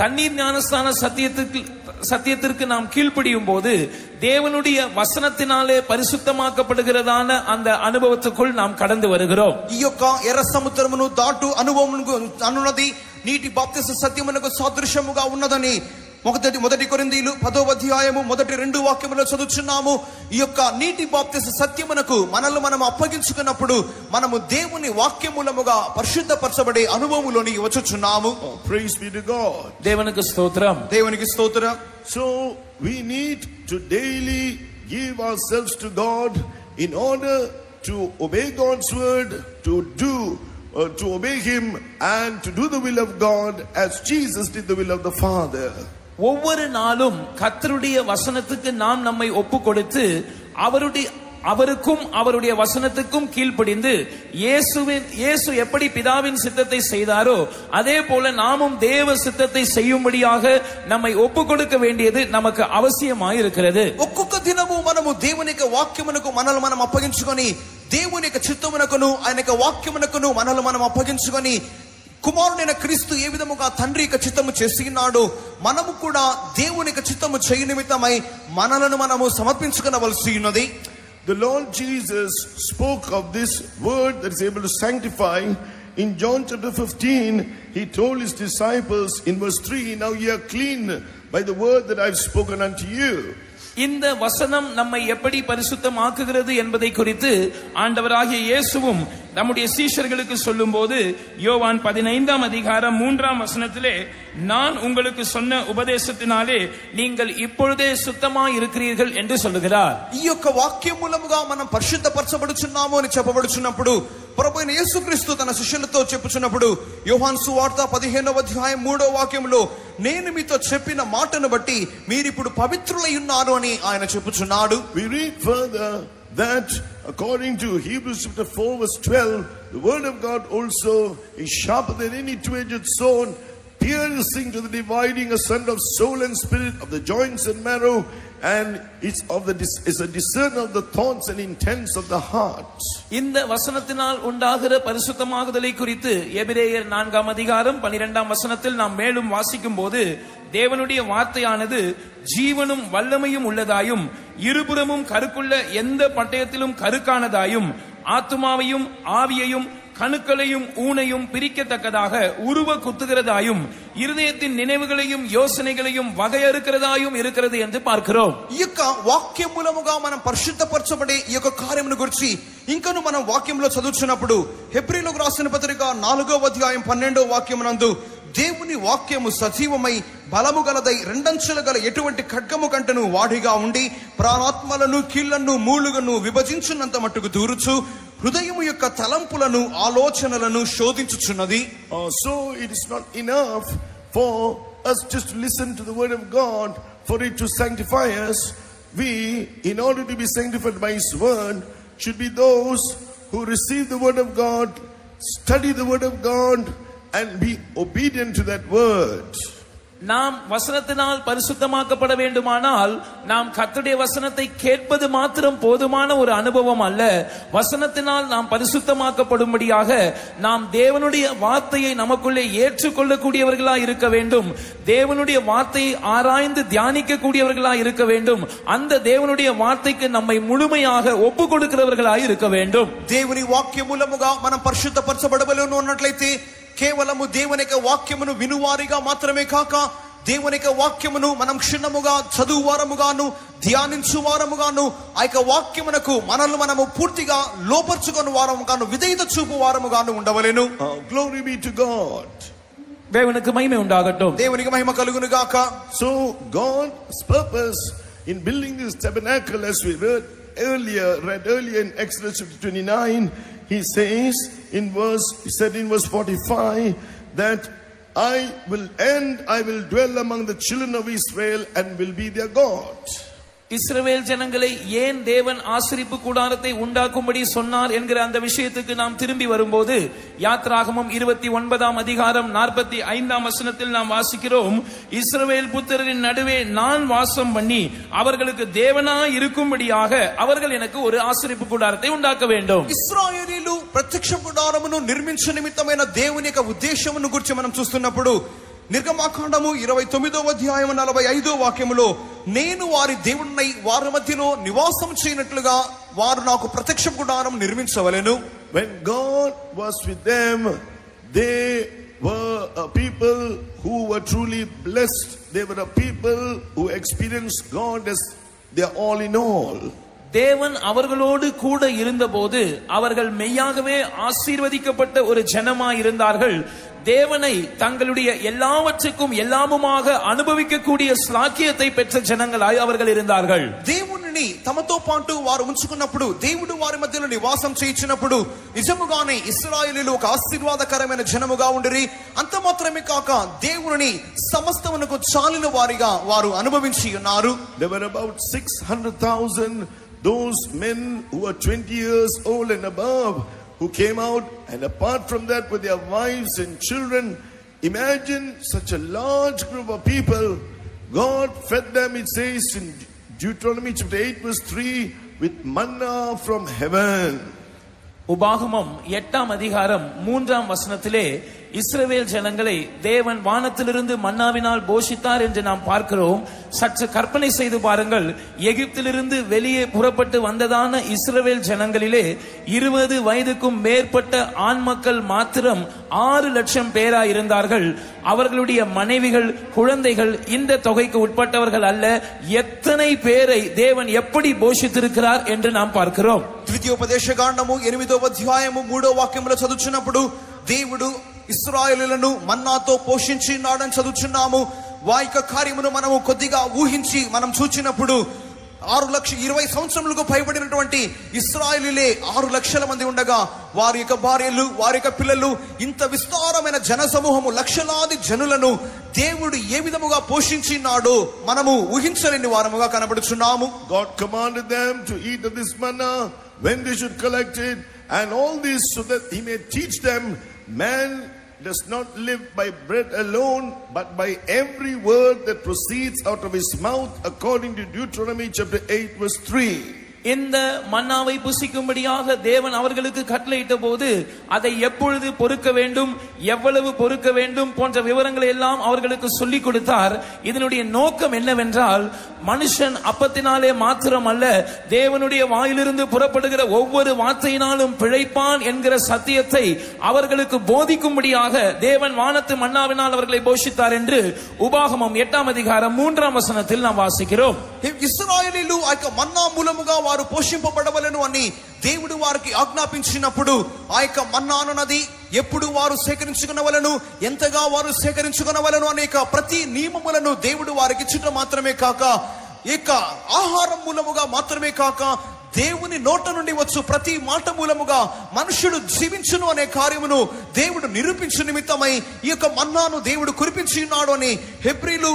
தண்ணீர் ஞானஸ்நான சத்தியத்திற்கு நாம் கீழ்ப்படியும் போது தேவனுடைய வசனத்தினாலே பரிசுத்தமாக்கப்படுகிறதான அந்த அனுபவத்துக்குள் நாம் கடந்து வருகிறோம். ఈ యొక్క ఎర్ర సముద్రమును దాటు అనుభవమును అనున్నది నీటి బాప్తిస్మ సత్యమునకు సాదృశ్యముగా ఉన్నదని మొదటి కొరింథీయులు 10వ అధ్యాయము మొదటి 2 వాక్యములో చదువుచున్నాము. ఈ యొక్క నీటి బాప్తిస్మ సత్యమునకు మనల్ని మనం అప్పగించుకున్నప్పుడు మనము దేవుని వాక్యమూలముగా పరిశుద్ధపరచబడే అనుభవములోనికి వచ్చుచున్నాము. Praise be to God. దేవునికి స్తోత్రం. దేవునికి స్తోత్రం. So we need to daily give ourselves to God in order to obey God's word, to obey Him and to do the will of God as Jesus did the will of the Father. ஒவ்வொரு நாளும் கர்த்தருடைய வசனத்துக்கு நாம் நம்மை ஒப்பு கொடுத்து அவருக்கும் அவருடைய வசனத்துக்கும் கீழ்ப்படிந்து இயேசு எப்படி பிதாவின் சித்தத்தை செய்தாரோ அதே போல நாமும் தேவ சித்தத்தை செய்யும்படியாக நம்மை ஒப்பு கொடுக்க வேண்டியது நமக்கு அவசியமாய் இருக்கிறது. ఒక్కొక్క దినము మనము దేవుని యొక్క వాక్యమునకు మనల్ని మనం అప్పగించుకొని దేవుని యొక్క చిత్తమునకును ఆయన యొక్క వాక్యమునకును మనల్ని మనం అప్పగించుకొని కుమారుడైన క్రీస్తు ఏ విధముగా తండ్రి యొక్క చిత్తము చేసినాడో మనము కూడా దేవుని యొక్క చిత్తము చేయ నిమిత్తమై మనలను మనము సమర్పించుకొనవలసి ఉన్నది. The Lord Jesus spoke of this word that is able to sanctify. In John chapter 15, He told His disciples in verse 3, now ye are clean by the word that I have spoken unto you. இந்த வசனம் நம்மை எப்படி பரிசுத்தமாக்குகிறது என்பதை குறித்து ஆண்டவராகிய இயேசுவும் நம்முடைய சீஷர்களுக்கு சொல்லும்போது யோவான் 15ஆம் அதிகாரம் 3ஆம் வசனத்திலே நான் உங்களுக்கு சொன்ன உபதேசத்தினாலே நீங்கள் இப்பொழுதே சுத்தமாய் இருக்கிறீர்கள் என்று சொல்லுகிறார். ఈ యొక్క వాక్యం మూలముగా మనం పరిశుద్ధపరచబడుచున్నాము అని చెప్పబడుచున్నప్పుడు ప్రభువైన యేసుక్రీస్తు తన శిష్యులతో చెప్పుచున్నప్పుడు యోహాను సువార్త 15వ అధ్యాయం 3వ వాక్యంలో నేను మీతో చెప్పిన మాటను బట్టి మీరు ఇప్పుడు పవిత్రులై ఉన్నారు అని ఆయన చెప్పుచున్నాడు. We read further that according to Hebrews chapter 4 verse 12, the word of God also is sharper than any two-edged sword, piercing to the dividing asunder of soul and spirit, of the joints and marrow, and it's a discerner of the thoughts and intents of the heart. இந்த வசனத்தினால் உண்டாகிற பரிசுத்தமாகுதலை குறித்து எபிரேயர் 4ஆம் அதிகாரம் 12ஆம் வசனத்தில் நாம் மேலும் வாசிக்கும் போது தேவனுடைய வார்த்தையானது ஜீவனும் வல்லமையும் உள்ளதாயும் இருபுறமும் கருக்குள்ள எந்த பட்டயத்திலும் கருக்கானதாயும் ஆத்துமாவையும் ஆவியையும் கணுக்களையும் ஊனையும் பிரிக்கத்தக்கதாக உருவ குத்துகிறதாயும் இருதயத்தின் நினைவுகளையும் யோசனைகளையும் వగయరుக்கிறதாயும் இருக்கிறது என்று பார்க்கிறோம். ఈ యొక్క వాక్యం మూలముగా మనం పరిశుద్ధపరచబడే ఈ యొక్క కార్యమును గురించి ఇంకను మనం వాక్యంలో చదువుతున్నప్పుడు హెబ్రీయులకు రాసిన పత్రిక 4వ అధ్యాయం 12వ వాక్యమునందు దేవుని వాక్యము సజీవమై బలము గలదై రెండంచెల గల ఎటువంటి ఖడ్గము కంటను వాడిగా ఉండి ప్రాణాత్మలను కీళ్లను మూలుగను విభజించున్నంత మట్టుకు దూరుచు హృదయము యొక్క తలంపులను ఆలోచనలను శోధించుచున్నది. So it is not enough for us just to listen to the word of God for it to sanctify us. We, in order to be sanctified by His word, should be those who receive the word of God, study the word of God, and be obedient to that word. நாம் வசனத்தினால் பரிசுத்தமாக்கப்பட வேண்டுமானால் நாம் கர்த்தருடைய வசனத்தை கேட்பது மாத்திரம் போதுமான ஒரு அனுபவம் அல்ல. வசனத்தினால் நாம் பரிசுத்தமாக்கப்படும்படியாக நாம் தேவனுடைய வார்த்தையை நமக்குள்ளே ஏற்றுக்கொள்ளக்கூடியவர்களாய் இருக்க வேண்டும். தேவனுடைய வார்த்தையை ஆராய்ந்து தியானிக்க கூடியவர்களாய் இருக்க வேண்டும். அந்த தேவனுடைய வார்த்தைக்கு நம்மை முழுமையாக ஒப்பு கொடுக்கிறவர்களாய் இருக்க வேண்டும். దేవుని వాక్యం మూలముగా మనం పరిశుద్ధపరచబడవలెను అన్నట్లయితే కేవలము దేవుని యొక్క వాక్యమును వినువారిగా మాత్రమే కాక దేవుని యొక్క వాక్యమును మనం క్షుణ్ణముగా చదువువారముగాను ధ్యానించువారముగాను ఆ యొక్క వాక్యమునకు మనల్ని మనము పూర్తిగా లోపర్చుకొని వారముగాను విధేయత చూపు వారముగాను ఉండవలెను. Glory be to God. தேவனுக்கு மகிமை உண்டாகட்டும். దేవునికి మహిమ కలుగును గాక. So God's purpose in building this tabernacle, as we read earlier in Exodus 29, he said in verse 45 that I will dwell among the children of Israel and will be their God. இஸ்ரவேல் ஜனங்களை ஏன் தேவன் ஆசரிப்பு கூடாரத்தை உண்டாக்கும்படி சொன்னார் என்கிற அந்த விஷயத்துக்கு நாம் திரும்பி வரும்போது யாத்ராகமம் 29ஆம் அதிகாரம் 45ஆம் வசனத்தில் நாம் வாசிக்கிறோம், இஸ்ரவேல் புத்திரரின் நடுவே நான் வாசம் பண்ணி அவர்களுக்கு தேவனாய் இருக்கும்படியாக அவர்கள் எனக்கு ஒரு ஆசரிப்பு கூடாரத்தை உண்டாக்க வேண்டும். ఇశ్రాయేలీయులు ప్రత్యక్ష గుడారమును నిర్మించే నిమిత్తమైన దేవుని యొక్క ఉద్దేశమును గురించి మనం చూస్తున్నప్పుడు నిర్గమాకాండము 29వ అధ్యాయం 45వ వాక్యములో నేను వారి దేవుడినై వారి మధ్యలో నివాసం చేయనట్లుగా వారు నాకు ప్రత్యక్ష గుడారం నిర్మించవలెను. When God was with them, they were a people who were truly blessed. They were a people who experienced God as their all in all. தேவன் அவர்களோடு கூட இருந்தபோது அவர்கள் மெய்யாகவே ஆசீர்வதிக்கப்பட்ட ஒரு ஜனமாய் இருந்தார்கள். தேவனை தங்களுடைய எல்லாவற்றுக்கும் எல்லாமுமாக அனுபவிக்கக்கூடிய ஸ்லாக்கியத்தை பெற்ற ஜனங்களாய் அவர்கள் இருந்தார்கள். దేవుని తమతో పాటు వారు ఉంచుకున్నప్పుడు దేవుడు వారి మధ్యలో నివాసం చేయించినప్పుడు నిజముగానే ఇశ్రాయేలీయులు ఒక ఆశీర్వాదకరమైన జనముగా ఉండిరి. అంత మాత్రమే కాక దేవుని సమస్తమునకు చాలిన వారిగా వారు అనుభవించి ఉన్నారు. There were about 600,000 those men who were 20 years old and above who came out, and apart from that with their wives and children. Imagine such a large group of people. God fed them, it says in Deuteronomy chapter 8 verse 3, with manna from heaven. உபாகமம் 8ஆம் அதிகாரம் 3ஆம் வசனத்திலே இஸ்ரவேல் ஜனங்களை தேவன் வானத்திலிருந்து மன்னாவினால் போஷித்தார் என்று நாம் பார்க்கிறோம். சற்று கற்பனை செய்து பாருங்கள், எகிப்திலிருந்து வெளியே புறப்பட்டு வந்ததான இஸ்ரவேல் ஜனங்களிலே 20 வயதுக்கும் மேற்பட்ட ஆண் மக்கள் மாத்திரம் 6 லட்சம் பேராய் இருந்தார்கள். அவர்களுடைய மனைவிகள் குழந்தைகள் இந்த தொகைக்கு உட்பட்டவர்கள் அல்ல. எத்தனை பேரை தேவன் எப்படி போஷித்திருக்கிறார் என்று நாம் பார்க்கிறோம். ద్వితీయోపదేశకాండము 8వ అధ్యాయము 3వ వాక్యములో చదువుచున్నప్పుడు దేవుడు ఇశ్రాయేలీయులను మన్నాతో పోషించినాడని చదువుచున్నాము. వాయిక కార్యమును మనము కొద్దిగా ఊహించి మనం చూచినప్పుడు 6,20,000 సంవత్సరములకు పైబడినటువంటి ఇశ్రాయేలీయులే 6 లక్షల మంది ఉండగా వారి యొక్క భార్యలు వారి యొక్క పిల్లలు ఇంత విస్తారమైన జన సమూహము లక్షలాది జనులను దేవుడు ఏ విధముగా పోషించినాడో మనము ఊహించలేని వారముగా కనబడుచున్నాము. God commanded them to eat of this manna, when they should collect it, and all this so that he may teach them man does not live by bread alone, but by every word that proceeds out of his mouth, according to Deuteronomy chapter 8 verse 3. இந்த மன்னாவை புசிக்கும்படியாக தேவன் அவர்களுக்கு கட்டளையிட்ட போது அதை எப்பொழுது பொறுக்க வேண்டும், எவ்வளவு பொறுக்க வேண்டும் போன்ற விவரங்களை எல்லாம் அவர்களுக்கு சொல்லிக் கொடுத்தார். இதனுடைய நோக்கம் என்னவென்றால், மனுஷன் அப்பத்தினாலே மாத்திரம் அல்ல, தேவனுடைய வாயிலிருந்து புறப்படுகிற ஒவ்வொரு வார்த்தையினாலும் பிழைப்பான் என்கிற சத்தியத்தை அவர்களுக்கு போதிக்கும்படியாக தேவன் வானத்து மன்னாவினால் அவர்களை போஷித்தார் என்று உபாகமம் 8ஆம் அதிகாரம் 3ஆம் வசனத்தில் நாம் வாசிக்கிறோம். ఇశ్రాయేలీలు ఆ యొక్క మన్నా మూలముగా వారు పోషింపబడవలెను అని దేవుడు వారికి ఆజ్ఞాపించినప్పుడు ఆ యొక్క మన్నాను నది ఎప్పుడు వారు సేకరించుకునవలను, ఎంతగా వారు సేకరించుకునవలను అనేక ప్రతి నియమములను దేవుడు వారికి ఇచ్చుట మాత్రమే కాక, ఈ యొక్క ఆహారం మూలముగా మాత్రమే కాక, దేవుని నోట నుండి వచ్చు ప్రతి మాట మూలముగా మనుషుడు జీవించును అనే కార్యమును దేవుడు నిరూపించు నిమిత్తమై ఈ యొక్క మన్నాను దేవుడు కురిపించి ఉన్నాడు అని హెబ్రీలు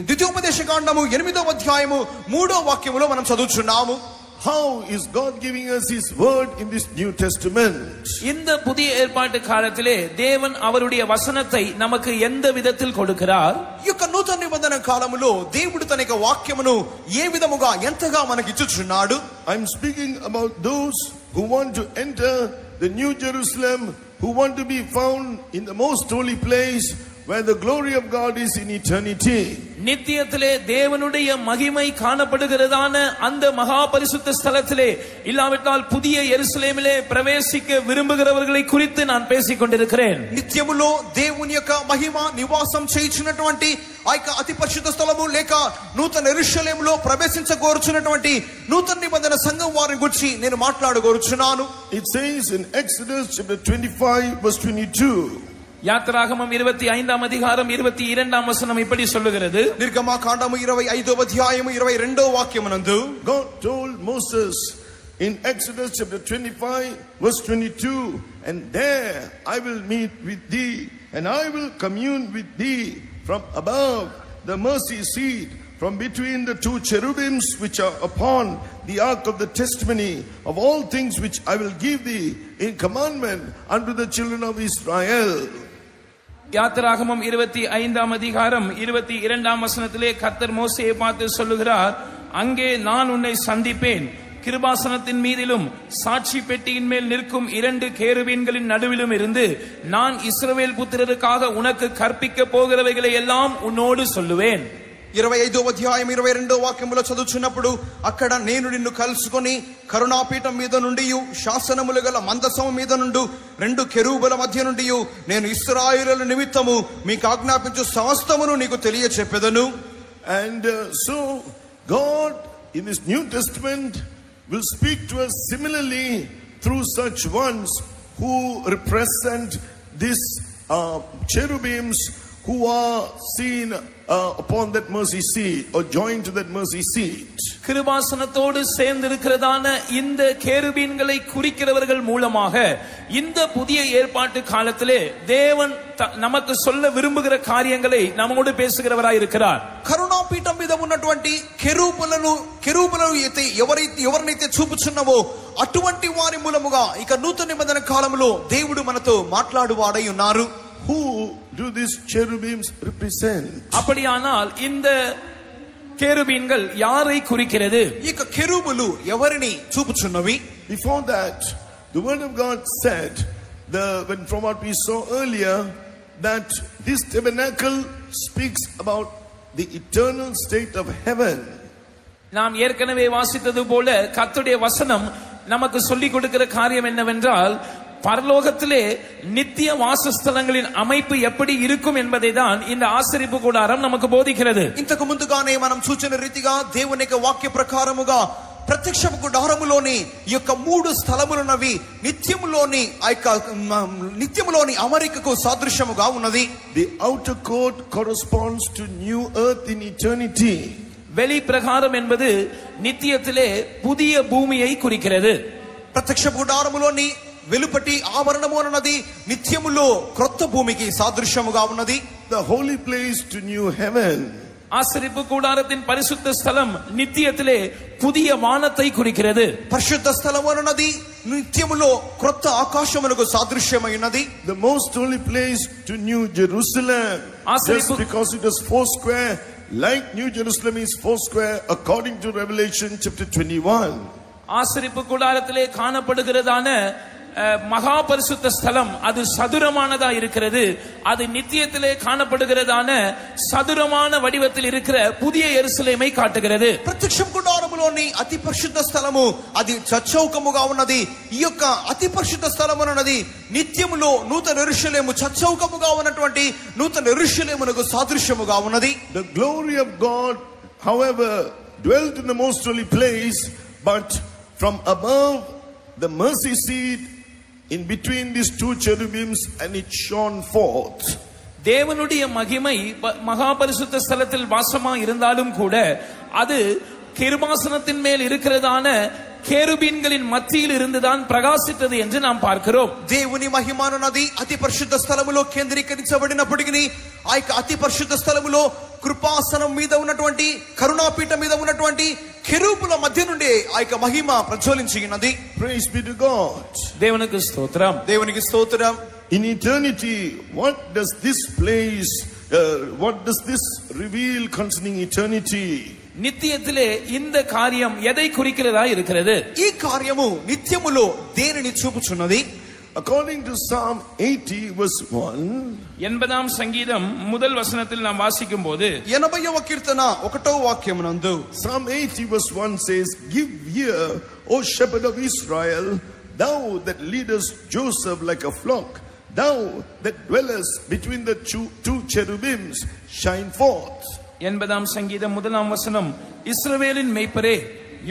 ద్వితీయోపదేశ కాండము 8వ అధ్యాయము 3వ వాక్యములో మనం చదువుచున్నాము. How is God giving us His word in this New Testament? இந்த புதிய ஏற்பாட்டு காலத்திலே தேவன் அவருடைய வசனத்தை நமக்கு எந்த விதத்தில் கொடுக்கிறார்? ఈ యొక్క నూతన నిబంధన కాలములో దేవుడు తన యొక్క వాక్యమును ఏ విధముగా ఎంతగా మనకి ఇచ్చుచున్నాడు? I'm speaking about those who want to enter the New Jerusalem, who want to be found in the most holy place where the glory of God is in eternity. நித்தியத்திலே தேவனுடைய மகிமை காணப்படுகிறதான அந்த மகா பரிசுத்த ஸ்தலத்திலே, இல்லாவிட்டால் புதிய எருசலேமிலே பிரவேசிக்க விரும்புகிறவர்களை குறித்து நான் பேசிக் கொண்டிருக்கிறேன். నిత్యములో దేవుని యొక్క మహిమ నివాసం చేయించినటువంటి ఆ యొక్క అతి పరిశుద్ధ స్థలము లేక నూతన యెరూషలేములో ప్రవేశించగోరుచున్నటువంటి నూతన నిబంధన సంఘం వారిని గురించి నేను మాట్లాడగోరుచున్నాను. It says in Exodus chapter 25 verse 22. யாத்திராகமம் 25ஆம் அதிகாரம் 22ஆம் வசனம் இப்படி சொல்லுகிறது. నిర్గమకాండము 25వ అధ్యాయము 22వ వాక్యమునందు God told Moses in Exodus chapter 25 verse 22, and there I will meet with thee and I will commune with thee from above the mercy seat, from between the two cherubims which are upon the ark of the testimony, of all things which I will give thee in commandment unto the children of Israel. யாத்திராகமம் 25ஆம் அதிகாரம் 22ஆம் வசனத்திலே கர்த்தர் மோசேயை பார்த்து சொல்லுகிறார், அங்கே நான் உன்னை சந்திப்பேன், கிருபாசனத்தின் மீதிலும் சாட்சி பெட்டியின் மேல் நிற்கும் 2 கேருபீன்களின் நடுவிலும் இருந்து நான் இஸ்ரவேல் புத்திரருக்காக உனக்கு கற்பிக்க போகிறவைகளை எல்லாம் உன்னோடு சொல்லுவேன். 25వ అధ్యాయం 22వ వాక్యములో చదువుచున్నప్పుడు, అక్కడ నేను నిన్ను కలుసుకొని కరుణాపీఠం మీద నుండి శాసనములు గల మందసము మీద నుండి 2 కెరూబుల మధ్య నుండి నేను ఇశ్రాయేలు నిమిత్తము మీకు ఆజ్ఞాపించు సమస్తమును నీకు తెలియచెప్పెదను. And so God in this New Testament will speak to us similarly through such ones who represent these cherubims who are seen upon that mercy seat or joined to that mercy seat. கிருபாசனத்தோடு சேர்ந்திருக்கிறதான இந்த கேருபீன்களை குறிக்கிறவர்கள் மூலமாக இந்த புதிய ஏற்பாட்டு காலத்திலே தேவன் நமக்கு சொல்ல விரும்புகிற காரியங்களை நம்மோடு பேசுகிறவராய் இருக்கிறார். కరుణాపీఠం మీద ఉన్నటువంటి కెరూబులను ఎవరినైతే చూపుచున్నవో అటువంటి వారి మూలముగా ఇక నూతన నిబంధన కాలంలో దేవుడు మనతో మాట్లాడువాడై ఉన్నారు. Who do these cherubims represent? அப்படியானால் இந்த கேருபீன்கள் யாரை குறிக்கிறது? ఈ కెరూబులు ఎవరిని చూపుచున్నవి? Before that, the word of God said, from what we saw earlier, that this tabernacle speaks about the eternal state of heaven. நாம் ஏற்கனவே வாசித்தது போல கர்த்தருடைய வசனம் நமக்கு சொல்லிக் கொடுக்கிற காரியம் என்னவென்றால், பரலோகத்திலே நித்திய வாசஸ்தலங்களின் அமைப்பு எப்படி இருக்கும் என்பதை தான் இந்த ஆசரிப்பு கூடாரம் நமக்கு போதிக்கிறது. ఇంతకు ముందుగానే మనం చూచిన రీతిగా దేవుని యొక్క వాక్య ప్రకారముగా ప్రత్యక్ష గుడారములోని ఈ యొక్క 3 స్థలములున్నవి నిత్యములోని అమరికకు సాదృశ్యముగా ఉన్నది. The outer court corresponds to new earth in eternity. வெளி பிரகாரம் என்பது நித்தியத்திலே புதிய பூமியை குறிக்கிறது. ప్రత్యక్ష గుడారములోని వెలుపటి ఆవరణము అన్నది నిత్యములో క్రొత్త భూమికి సాదృశ్యముగా ఉన్నది. The holy place to new heaven. ஆசரிப்பு கூடாரத்தின் பரிசுத்த ஸ்தலம் நித்தியத்திலே புதிய வானத்தை குறிக்கிறது. పరిశుద్ధ స్థలము అన్నది నిత్యములో క్రొత్త ఆకాశమునకు సాదృశ్యమైనది. The most holy place to New Jerusalem, just because it is 4 square, like New Jerusalem is 4 square according to Revelation chapter 21. ஆசரிப்பு கூடாரத்திலே காணப்படுகிறதான மகா பரிசுத்த ஸ்தலம் அது சதுரமானதா இருக்கிறது. அது நித்தியத்திலே காணப்படுகிறதான சதுரமான வடிவத்தில் இருக்கிற புதிய எருசலேமை காட்டுகிறது. ప్రత్యక్షం గుడారములోని అతి పరిశుద్ధ స్థలము అది చచ్చౌకముగా ఉన్నది. ఈ యొక్క అతి పరిశుద్ధ స్థలము అన్నది నిత్యములో నూతన యెరూషలేము చచ్చౌకముగా ఉన్నటువంటి నూతన యెరూషలేమునకు సాదృశ్యముగా ఉన్నది. The glory of God, however, dwelt in the most holy place, but from above the mercy seat in between these two cherubims, and it shone forth. தேவனுடைய மகிமை மகா பரிசுத்த ஸ்தலத்தில் வாசமா இருந்தாலும் கூட அது கிருபாசனத்தின் மேல் இருக்கிறதான கேருபீன்களின் மத்தியில் இருந்துதான் பிரகாசித்தது என்று நாம் பார்க்கிறோம். దేవుని మహిమ అన్నది అతి పరిశుద్ధ స్థలములో కేంద్రీకరించబడినప్పటికీ ఆ యొక్క అతి పరిశుద్ధ స్థలములో కృపాసనం మీద ఉన్నటువంటి కరుణాపీఠం మీద ఉన్నటువంటి కెరూబుల మధ్య నుండి ఆ యొక్క మహిమ ప్రజ్వలించినది. Praise be to God. దేవునికి స్తోత్రం. దేవునికి స్తోత్రం. In eternity, what does this reveal concerning eternity? நித்தியத்திலே இந்த காரியம் எதை குறிக்கிறதா இருக்கிறது? ఈ కార్యము నిత్యములో దేనిని చూపుచున్నది? According to Psalm 80 verse 1, 80ஆம் சங்கீதம் முதல் வசனத்தில் நாம் வாசிக்கும்போது 80వ కీర్తన 1వ వాక్యమునందు Psalm 80 verse 1 says, "Give ear, O shepherd of Israel, thou that leadest Joseph like a flock, thou that dwellest between the two cherubims, shine forth." 80ஆம் சங்கீதம் முதலாம் வசனம், இஸ்ரவேலின் மேய்ப்பரே,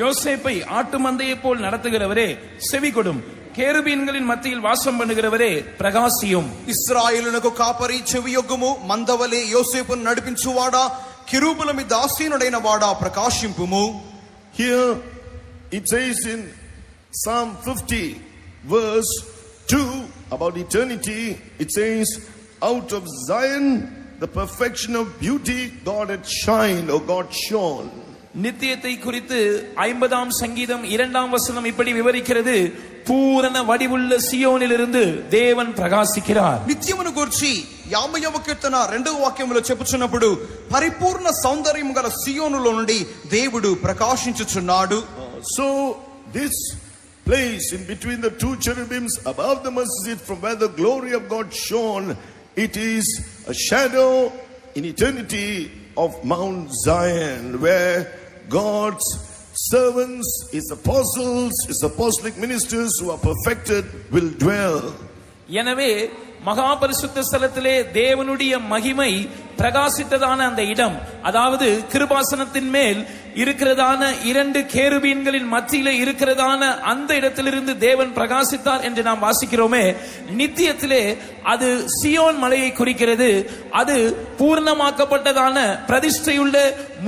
யோசேப்பை ஆட்டு மந்தையை போல் நடத்துகிறவரே, செவி கொடும். கேருபீன்களின் மத்தியில் வாசம் பண்ணுகிறவரே, பிரகாசியும். ఇశ్రాయేలునకు కాపరి చెవియొగ్గుము, మందవలే యోసేపును నడిపించువాడా, కిరూబుల మీద ఆసీనుడైన వాడా, ప్రకాశింపుము. Here it says in Psalm 50 verse 2 about eternity, it says, "Out of Zion the perfection of beauty God had shined, or God shone." நித்தியத்தை குறித்து 50ஆம் சங்கீதம் 2ஆம் வசனம் இப்படி விவரிக்கிறது, பூரண வடிவுள்ள சியோனிலிருந்து தேவன் பிரகாசிக்கிறார். నిత్యమును గూర్చి 50వ కీర్తన 2వ వాక్యములో చెప్పుచున్నప్పుడు పరిపూర్ణ సౌందర్యము గల సియోనులో నుండి దేవుడు ప్రకాశించుచున్నాడు. So this place in between the two cherubims above the mercy seat, from where the glory of God shone, it is a shadow in eternity of Mount Zion, where God's servants, his apostles, his apostolic ministers who are perfected will dwell. எனவே மகா பரிசுத்த ஸ்தலத்திலே தேவனுடைய மகிமை பிரகாசித்ததான அந்த இடம், அதாவது கிருபாசனத்தின் மேல் இருக்கிறதான இரண்டு கேருபீன்களின் மத்தியிலே இருக்கிறதான அந்த இடத்திலிருந்து தேவன் பிரகாசித்தார் என்று நாம் வாசிக்கிறோமே, நித்தியத்திலே அது சியோன் மலையை குறிக்கிறது. அது பூர்ணமாக்கப்பட்டதான பிரதிஷ்டையுள்ள